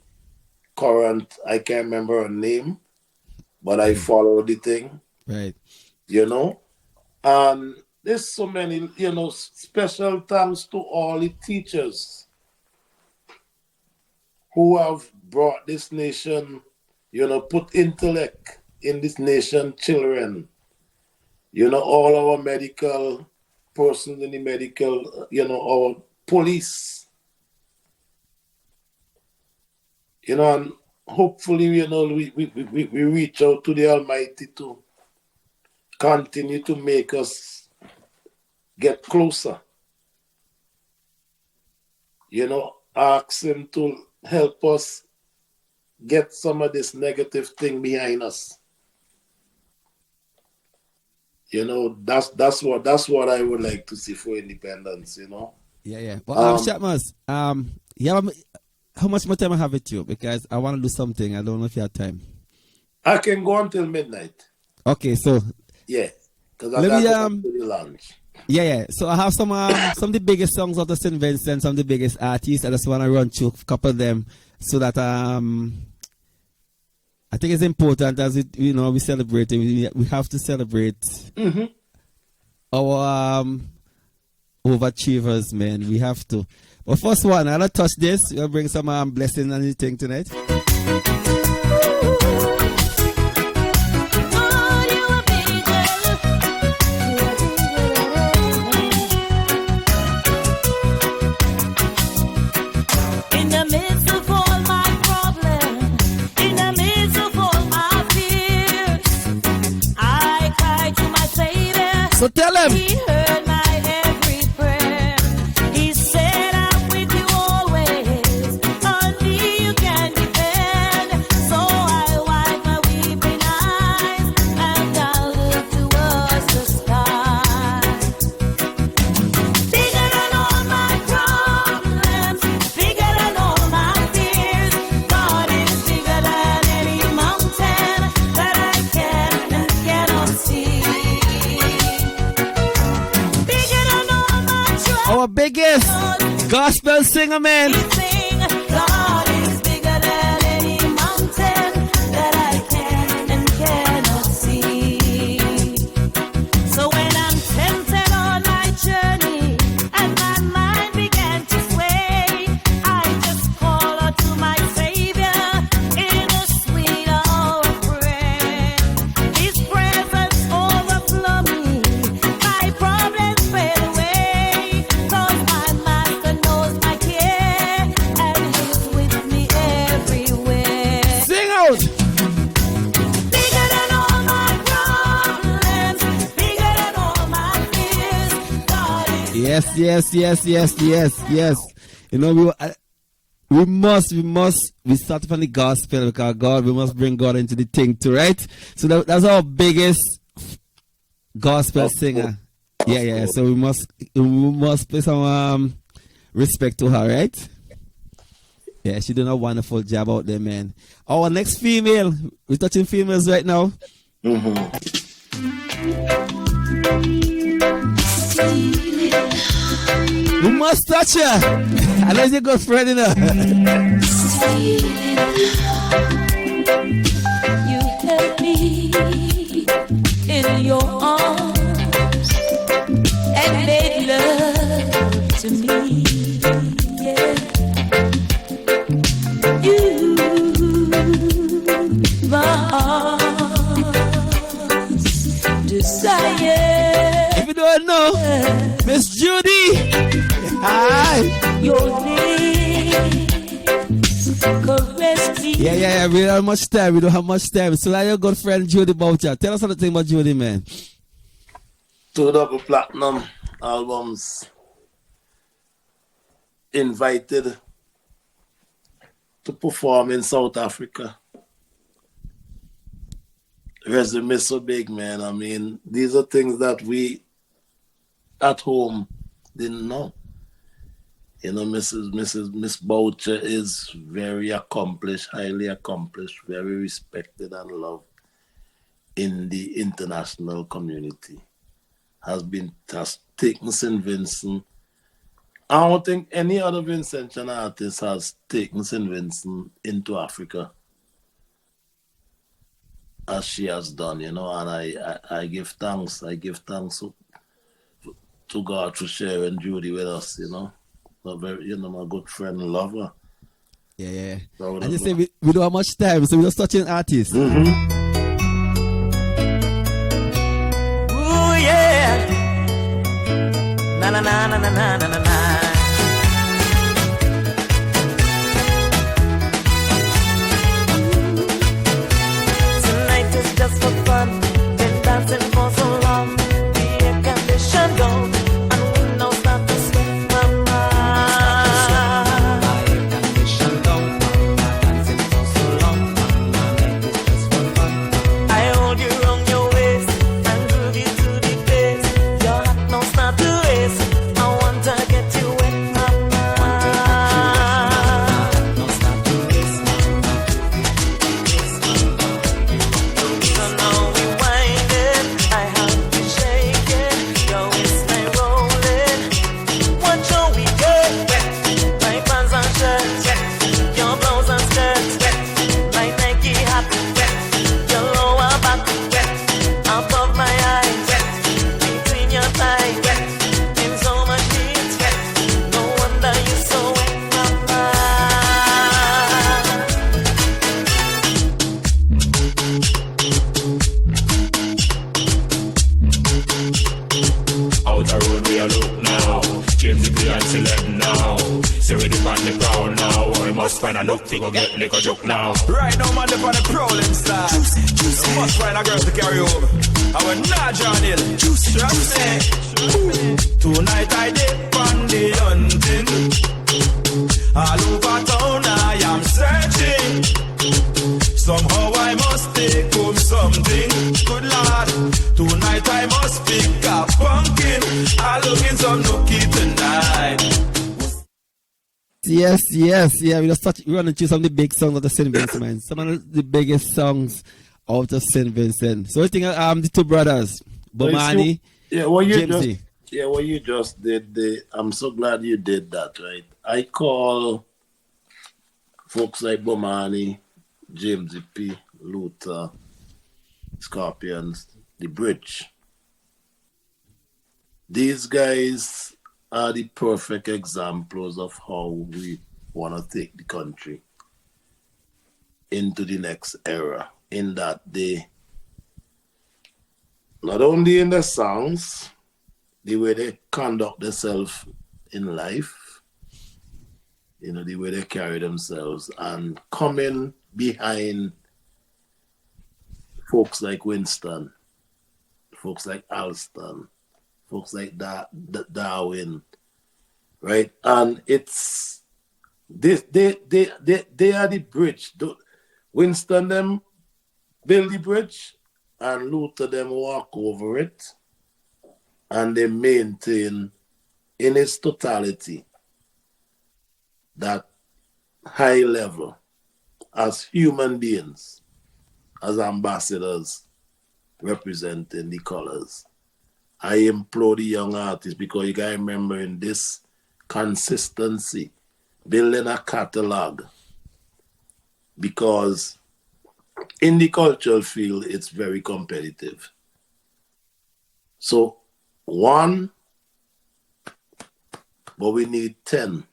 Current. I can't remember her name, but I follow the thing. Right. You know, and there's so many, you know, special thanks to all the teachers who have brought this nation, you know, put intellect in this nation, children. You know, all our medical persons in the medical, you know, our police. You know, and hopefully, you know, we reach out to the Almighty to continue to make us get closer. You know, ask Him to help us get some of this negative thing behind us. You know, that's what I would like to see for independence, you know. Yeah. But Shortmus, how much more time I have with you? Because I want to do something. I don't know if you have time. I can go until midnight. Okay, so yeah, because I got to go to the lounge. Yeah. So I have some of the biggest songs of the St. Vincent, some of the biggest artists. I just want to run through a couple of them so that I think it's important as we celebrate. We have to celebrate our overachievers, man. We have to. But first one, I'll touch this. We'll bring some blessing and anything tonight. So tell him. He heard my every prayer. He said, I'm with you always. On me you can depend. So I wipe my weeping eyes. biggest gospel singer, man. God is bigger than any mountain that I can and cannot see. So when I'm tempted on my journey and my mind began to sway, I just call out to my Savior in a sweet hour of prayer. His presence overflow me, my problems fade away, 'cause my Master knows my care and He's with me everywhere. Sing out. Bigger than all my problems, bigger than all my fears, God is Yes. You know, we start from the gospel because we must bring God into the thing too, right? So that's our biggest gospel singer. Yeah. So we must pay some respect to her, right? Yeah, she doing a wonderful job out there, man. Our next female, we're touching females right now. We must touch her. Unless your good friend, you know. You held me in your arms and made love to me. Yeah. You, my heart's desire. If you don't know, Miss Judy. Hi. Your lips caress me. Yeah. We don't have much time. So, like your good friend Judy Boucher, tell us something about Judy, man. 2 double platinum albums. Invited to perform in South Africa. Resume so big, man. I mean, these are things that we at home didn't know. You know, Miss Boucher is very accomplished, highly accomplished, very respected and loved in the international community. Has taken St. Vincent. I don't think any other Vincentian artist has taken St. Vincent into Africa as she has done, you know, and I give thanks. I give thanks to God for sharing Judy with us, you know. My good friend, lover. Yeah. I just say we don't have much time, so we're just touching artists. Ooh, yeah. Na na na na na na na na. Tonight is just for fun. Been dancing for so long. The air condition gone, and we know not to sweat, mama. I hold you round your waist and groove you to the bass. Your heart knows not to waste. I want to get you wet, mama. So now we winding, I have you shaking, your waistline rolling. Watch how we go, my pants and shirts, your blouse and skirts, my Nike hat, your lower back, above my eyes, between your thighs, in so much heat. No wonder you're so wet, mama. Outer road we are look now. James the play and select now. Say we dip on the crowd now. We must find a look to go get liquor joke now. Right now, man, they're on the prowling style. You must find a girl to carry over. I will not John Hill. Trust me. Tonight I dip on the hunting. All over town I am searching. Somehow I must take home something. Good Lord. Tonight I must pick up pumpkin. I'm looking some nookie tonight. Yes. Yeah, we want to choose some of the big songs of the St. Vincent, man. Some of the biggest songs out of St. Vincent. So I think the two brothers, Bomani, Yeah, what you Jamesy. Yeah, what you just did, I'm so glad you did that, right? I call folks like Bomani, James P., Luther, Scorpions, the bridge. These guys are the perfect examples of how we want to take the country into the next era, in that they, not only in the songs, the way they conduct themselves in life, you know, the way they carry themselves, and coming behind folks like Winston, folks like Alston, folks like Darwin, right? And it's this they are the bridge. Winston them build the bridge, and Luther them walk over it, and they maintain in its totality that high level as human beings, as ambassadors representing the colors. I implore the young artists, because you gotta remember, in this consistency, building a catalog, because in the cultural field, it's very competitive. So 1, but we need 10.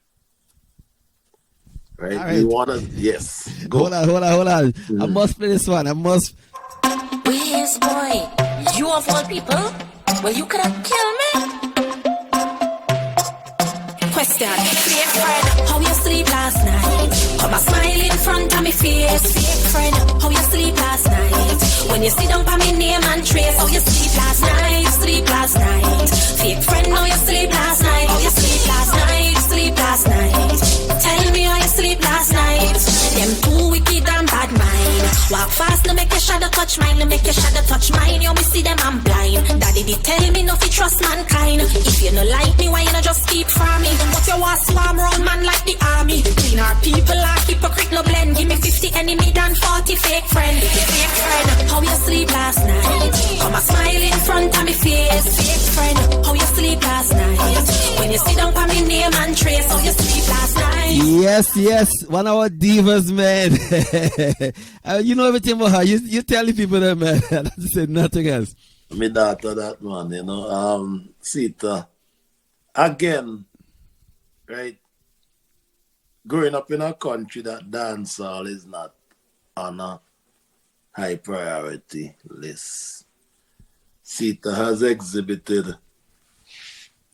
Right? All right. We want to, yes. Go. Hold on. I must play this one. Where's boy? You of all people? Well, you could have killed me. Question. Fake friend, how you sleep last night? Come a smile in front of me face. Fake friend, how you sleep last night? When you sit down by me name and trace, how you sleep last night? Sleep last night. Fake friend, how you sleep last night? How you sleep last night? Sleep last night. Tell me how you sleep last night. Them too wicked and bad mind. Walk fast, no make your shadow touch mine. No make your shadow touch mine. You me see them, I'm blind. Daddy did tell me no fi trust mankind. If you no like me, why you no just keep from me? But you want swarm round man like the army. Clean our people like hypocrite no blend. Give me 50 enemy than 40 fake friend. Fake friend, how you sleep last night? Come a smile in front of me face. Fake friend, how you sleep last night? When you sit down for me name and trace, how you sleep last night? Yes. One of our divas, man. You know everything about her. You tell the people that, man. I don't say nothing else. Me daughter that, man, you know. Sita, again, right? Growing up in a country that dancehall is not on a high priority list. Sita has exhibited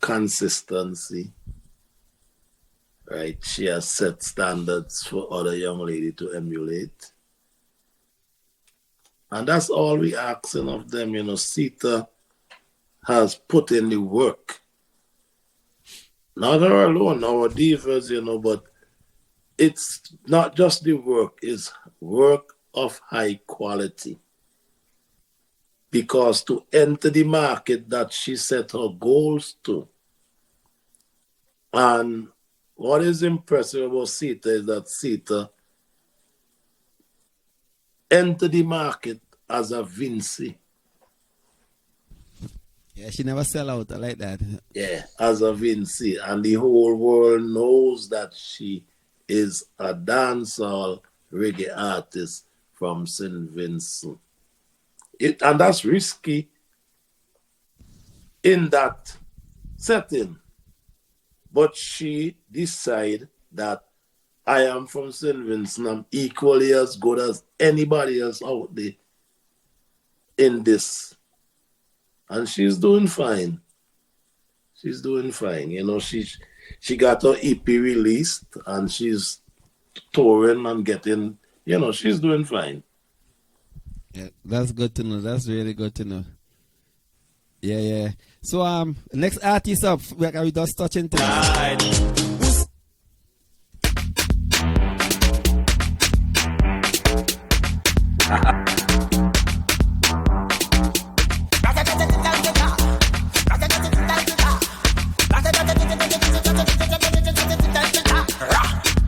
consistency, right? She has set standards for other young ladies to emulate. And that's all we asking of them, you know. Sita has put in the work. Not her alone, our divas, you know, but it's not just the work, it's work of high quality. Because to enter the market that she set her goals to, and what is impressive about Sita is that Sita entered the market as a Vincy. Yeah, she never sell out like that. Yeah, as a Vincy. And the whole world knows that she is a dancehall reggae artist from St. Vincent. And that's risky in that setting. But she decided that I am from St. Vincent. I'm equally as good as anybody else out there in this. And she's doing fine. She's doing fine. You know, she got her EP released and she's touring and getting, you know, she's doing fine. Yeah, that's good to know. That's really good to know. Yeah. So next artist up, we just touching tonight.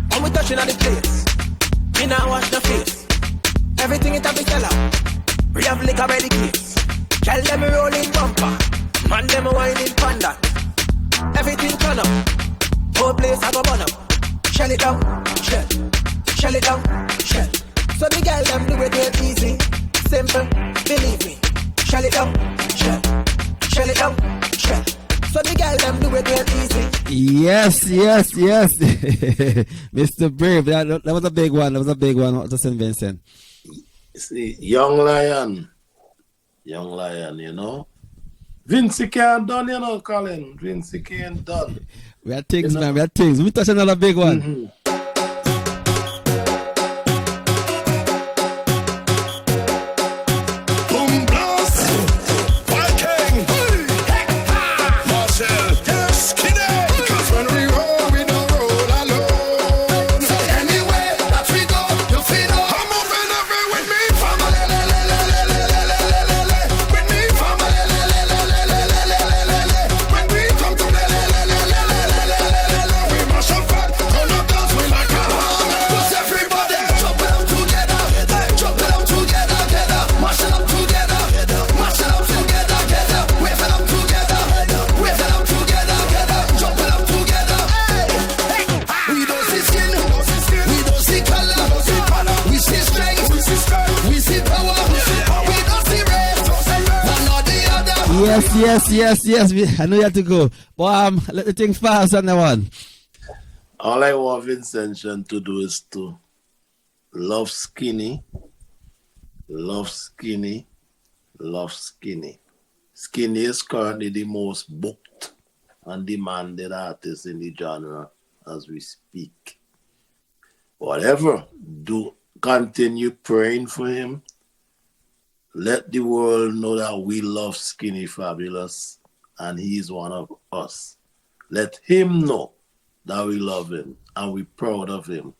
When we touching on the place, me now wash the face. Everything it have to sell out. We have liquor by the case. Tell them rolling bumper. Man them whining panda. up. Whole place I go burn up. Shell it down, shell. Shell it down, shell. So the girl them do it real easy. Simple, believe me. Shell it down, shell. Shell it down, shell. So the girl them do it real easy. Yes. Mr. Brave, that was a big one. That was a big one to St. Vincent. See, young lion, you know. Vincy can't done, you know, Colin. Vincy can't done. We had things, man. We had things. We touch another big one. Mm-hmm. Yes. I know you have to go. But let the thing fast on that one. All I want Vincentian to do is to love Skinny. Skinny is currently the most booked and demanded artist in the genre as we speak. Whatever, do continue praying for him. Let the world know that we love Skinny Fabulous and he's one of us. Let him know that we love him and we're proud of him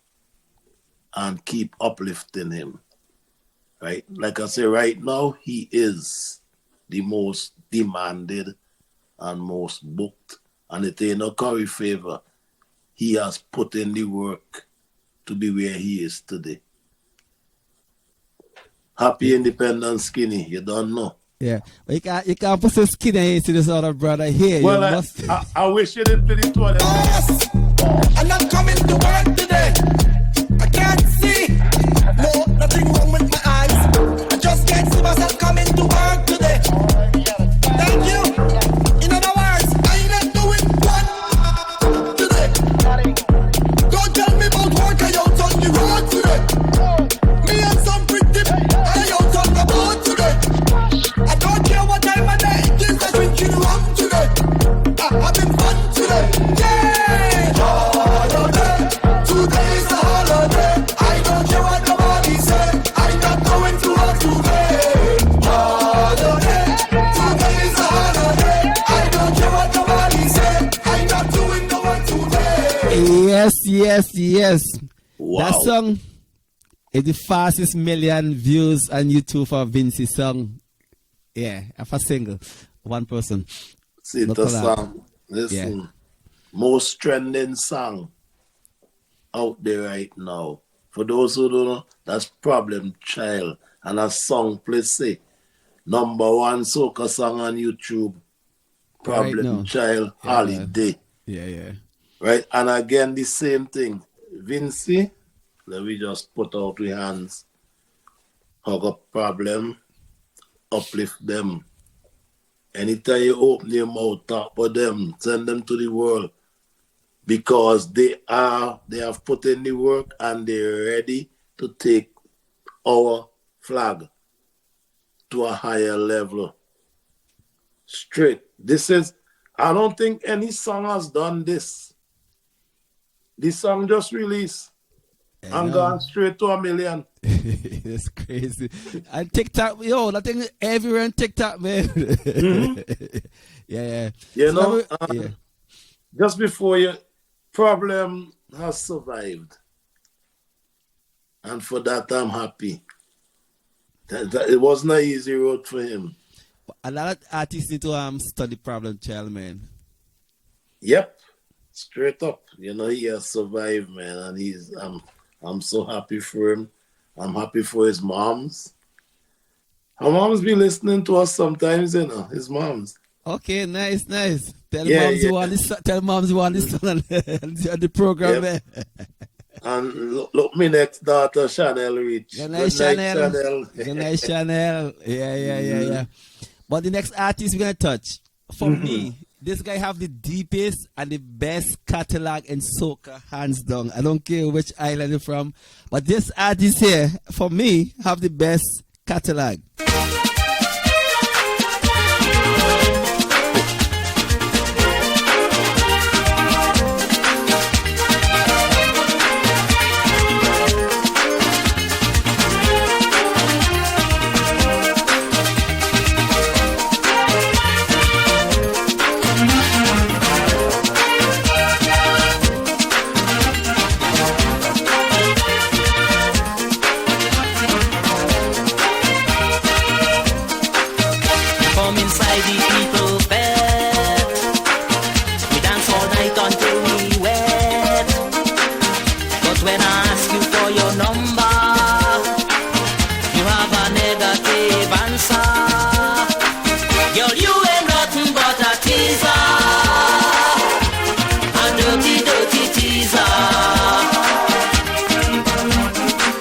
and keep uplifting him. Right? Like I say, right now, he is the most demanded and most booked. And it ain't no curry favor. He has put in the work to be where he is today. Happy Independence, Skinny. You don't know. Yeah. You can't put some Skinny into this other brother here. Well, I wish you didn't play the two of them. Yes. I'm not coming to work today. I can't see. No, nothing wrong with my eyes. I just can't see myself coming to work today. Thank you. In other words, I ain't not doing one today. Don't tell me about work. I out on the road today. Me and some pretty I out on the boat today. I don't care what time of day it is. I drinking rum today. I'm having fun today. Yeah. Holiday. Today's a holiday. I don't care what nobody say. I'm not going to work today. Holiday. Today's a holiday. I don't care what nobody say. I'm not doing no work today. Yes. Wow. That song is the fastest million views on YouTube for Vincy song. Yeah, for single. One person. See the song. Listen. Most trending song out there right now. For those who don't know, that's Problem Child. And a song, please say, #1 soca song on YouTube. Problem right Child Holiday. Yeah. Right? And again, the same thing. Vincy, let me just put out your hands. Hug up Problem. Uplift them. Anytime you open your mouth, talk for them, send them to the world. Because they have put in the work and they're ready to take our flag to a higher level. Straight. I don't think any song has done this. This song just released and gone straight to 1 million. That's crazy. And TikTok, I think everywhere on TikTok, man. Mm-hmm. Yeah. You know, just before you, Problem has survived. And for that, I'm happy. It wasn't an easy road for him. A lot of artists need to study Problem Child, man. Yep. Straight up. He has survived, man. And I'm so happy for him. I'm happy for his moms. Her moms be listening to us sometimes, his moms. Okay, nice. Tell Yeah, moms you yeah. want this. Tell moms you want this on the program. Yep. Eh? And look, me next daughter, Chanel Rich. Good night, Good night, Chanel. Chanel. Good night, Chanel. Yeah. But the next artist we're gonna touch, for me, this guy have the deepest and the best catalog in soca, hands down. I don't care which island you're from, but this artist here, for me, have the best catalog. Come inside the people's bed. We dance all night until we wet. But when I ask you for your number, you have a negative answer. Girl, you ain't nothing but a teaser. A dirty teaser.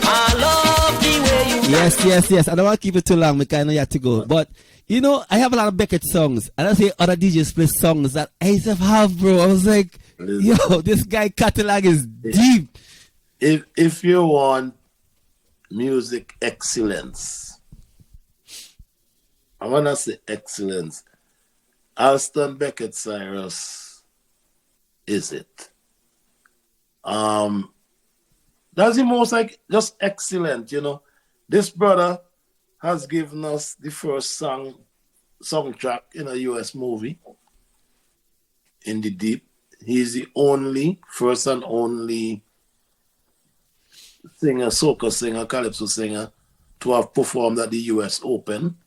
I love the way you Yes. I don't want to keep it too long because I know you have to go. But, you know, I have a lot of Beckett songs. And I see other DJs play songs that I used to have, bro. I was like, yo, this guy catalog is deep. If you want music excellence, I want to say excellence, Alston Beckett Cyrus is it. That's the most like just excellent, you know. This brother has given us the first soundtrack in a US movie, In the Deep. He's the first and only singer, soca singer, calypso singer to have performed at the US Open.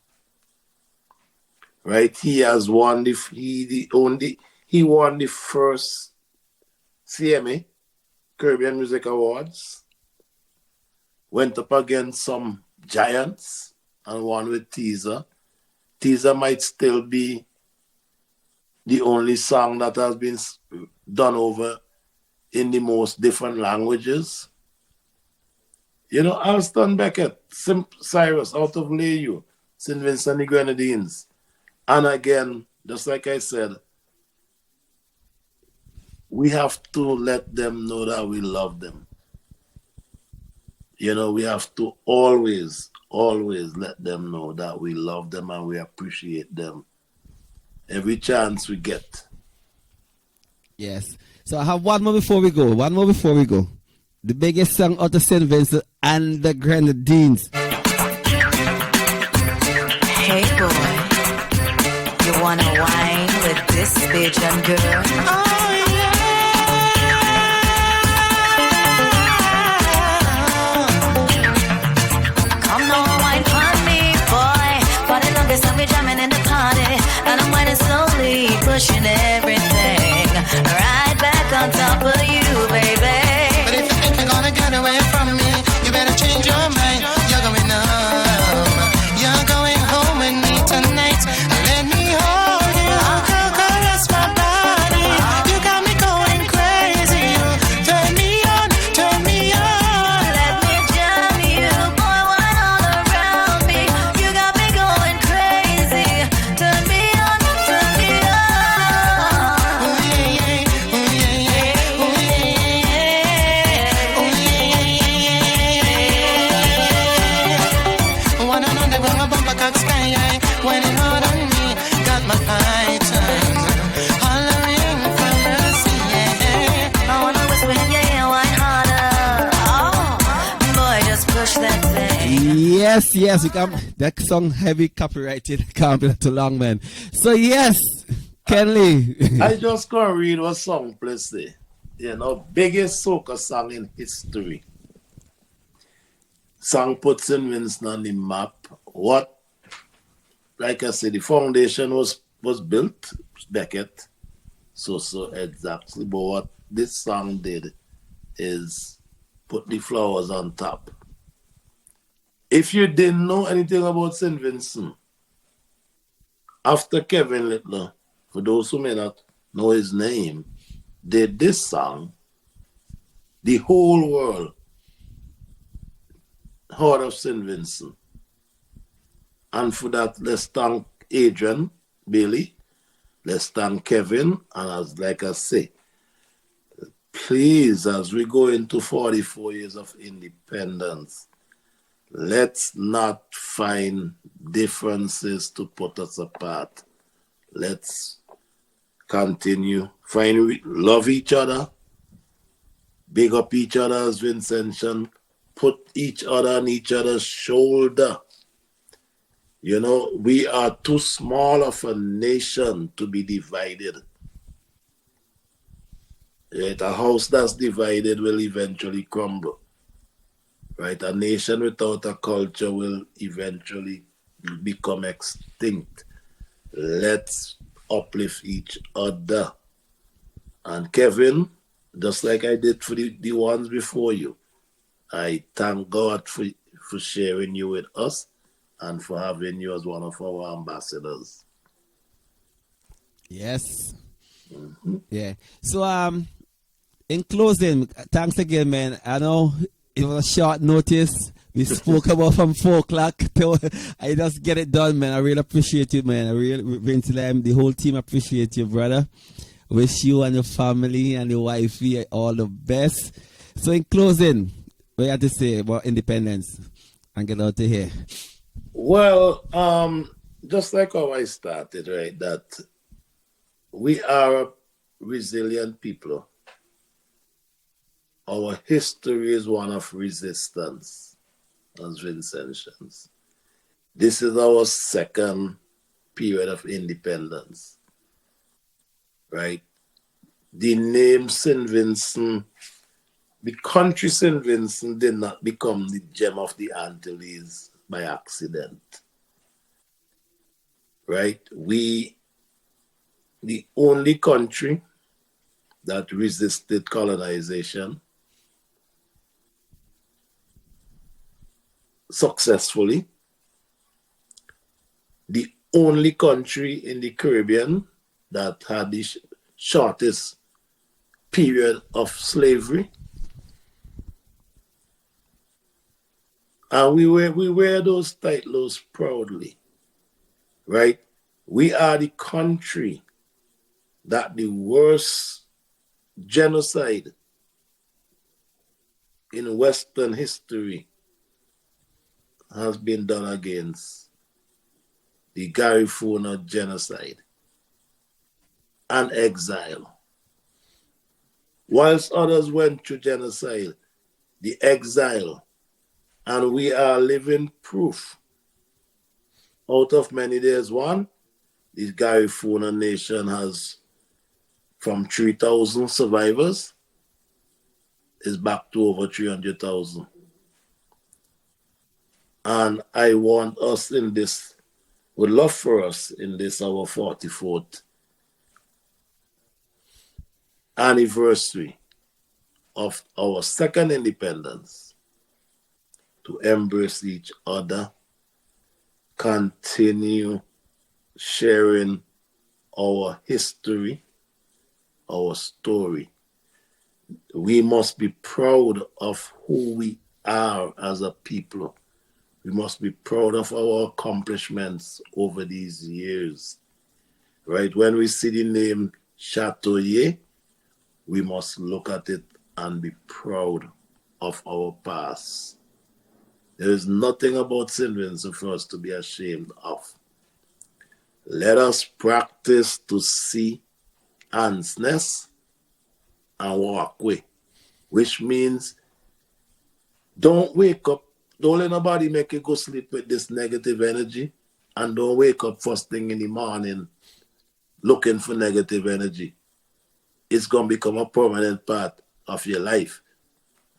Right? He has won he won the first CMA, Caribbean Music Awards. Went up against some giants and won with Teaser. Teaser might still be the only song that has been done over in the most different languages. You know, Alston Beckett, Cyrus out of Layu, St. Vincent and the Grenadines. And again, just like I said, we have to let them know that we love them. You know, we have to always let them know that we love them and we appreciate them every chance we get. Yes. So I have one more before we go. The biggest song out of St. Vincent and the Grenadines. Hey boy, you wanna wine with this bitch and girl? Oh yeah. Come now, wine on me, boy. For the longest time we jamming in the party, and I'm whining slowly, pushing everything right back on top of you, baby. But if you think you're gonna get away from me, you better change your mind. You're going home. You're going home with me tonight. Let me hold you. Caress my body. You got me going crazy. You turn me on, turn me on. Let me jam you, boy, wine all around me. You got me going crazy. Turn me on, turn me on. Ooh yeah, ooh yeah, ooh yeah, ooh yeah. One on the ground, bumper cock sky high, whining hard on me, got my python hollering for mercy. Yeah. I wanna whisper in your ear, wine harder. Oh, boy, just push that thing. Yes, we can. That song heavy copyrighted. Can't be too long, man. So yes, Kenley. I just gonna read what song please say. You know, biggest soca song in history. Song puts St. Vincent on the map. What, like I said, the foundation was built, Beckett. So exactly. But what this song did is put the flowers on top. If you didn't know anything about St. Vincent, after Kevin Littler, for those who may not know his name, did this song, the whole world heard of St. Vincent. And for that, let's thank Adrian Bailey, let's thank Kevin, and as like I say, please, as we go into 44 years of independence, let's not find differences to put us apart. Let's continue, love each other, big up each other as Vincentian, put each other on each other's shoulder. You know, we are too small of a nation to be divided. Right? A house that's divided will eventually crumble. Right? A nation without a culture will eventually become extinct. Let's uplift each other. And Kevin, just like I did for the ones before you, I thank God for sharing you with us and for having you as one of our ambassadors. Yes. Yeah. So in closing, thanks again, man. I know it was a short notice. We spoke about from 4 o'clock. I just get it done, man. I really appreciate you, man. I really, Vincy, the whole team appreciate you, brother. Wish you and your family and your wifey all the best. So in closing, what you have to say about independence and get out of here? Well, just like how I started, right, that we are a resilient people. Our history is one of resistance as Vincentians. This is our second period of independence, right? The name St. Vincent, the country St. Vincent did not become the gem of the Antilles by accident, right? We, the only country that resisted colonization successfully, the only country in the Caribbean that had the shortest period of slavery. And we wear those titles proudly, right? We are the country that the worst genocide in Western history has been done against, the Garifuna genocide and exile. Whilst others went through genocide, the exile, and we are living proof. Out of many days, one, the Garifuna nation has, from 3,000 survivors, is back to over 300,000. And I want us in this, would love for us in this, our 44th anniversary of our second independence, to embrace each other, continue sharing our history, our story. We must be proud of who we are as a people. We must be proud of our accomplishments over these years, right? When we see the name Chateauye, we must look at it and be proud of our past. There is nothing about St. Vincent for us to be ashamed of. Let us practice to see honestness and walk away, which means don't wake up, don't let nobody make you go sleep with this negative energy, and don't wake up first thing in the morning looking for negative energy. It's going to become a permanent part of your life,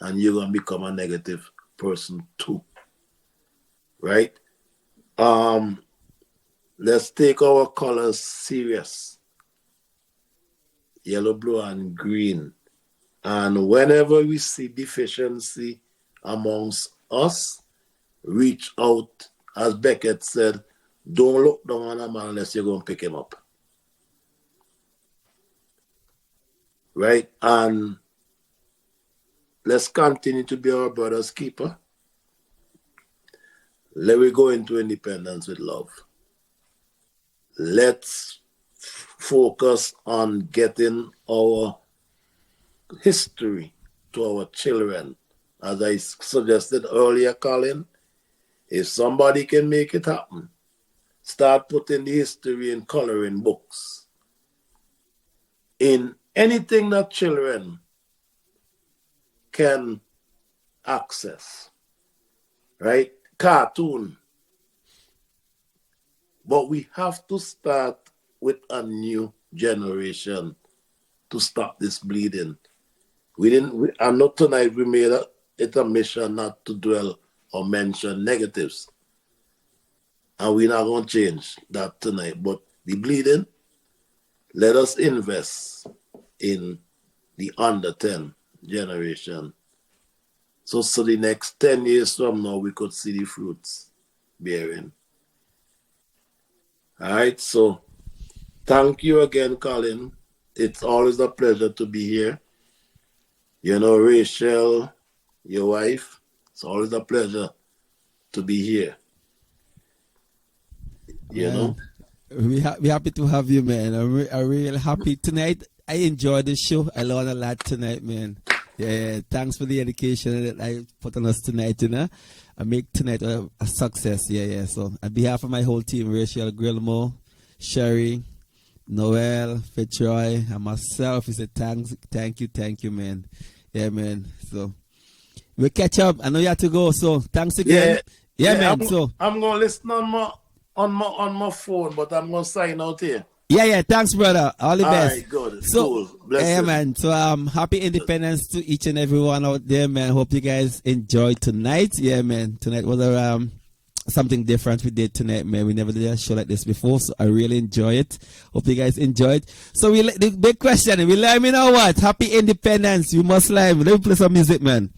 and you're going to become a negative person too, right? Let's take our colors serious. Yellow, blue, and green. And whenever we see deficiency amongst us, reach out, as Beckett said, Don't look down on a man unless you're going to pick him up. Right? And let's continue to be our brother's keeper. Let we go into independence with love. Let's focus on getting our history to our children. As I suggested earlier, Colin, if somebody can make it happen, start putting the history in coloring books. In anything that children can access, right? Cartoon. But we have to start with a new generation to stop this bleeding. And not tonight, we made it a mission not to dwell or mention negatives. And we're not going to change that tonight. But the bleeding, let us invest in the under 10 generation. So the next 10 years from now, we could see the fruits bearing. All right, so thank you again, Colin. It's always a pleasure to be here. You know, Rachel, your wife, it's always a pleasure to be here. You know? We happy to have you, man. I'm really happy tonight. I enjoyed the show. I learned a lot tonight, man. Yeah, thanks for the education that I put on us tonight, you know. I make tonight a success. Yeah. So on behalf of my whole team, Rachel, Grilmo, Sherry, Noel, Fitzroy, and myself, we say thank you, man. Yeah, man. So we'll catch up. I know you have to go, so thanks again. Yeah, man. I'm gonna listen on my phone, but I'm gonna sign out here. Yeah, thanks, brother. All the best. All right, good. So, cool. Bless yeah, you. man. So, happy independence to each and everyone out there, man. Hope you guys enjoyed tonight. Yeah, man. Tonight was something different we did tonight, man. We never did a show like this before, so I really enjoy it. Hope you guys enjoyed. So, the big question, we let me know what? Happy independence. You must live. Let me play some music, man.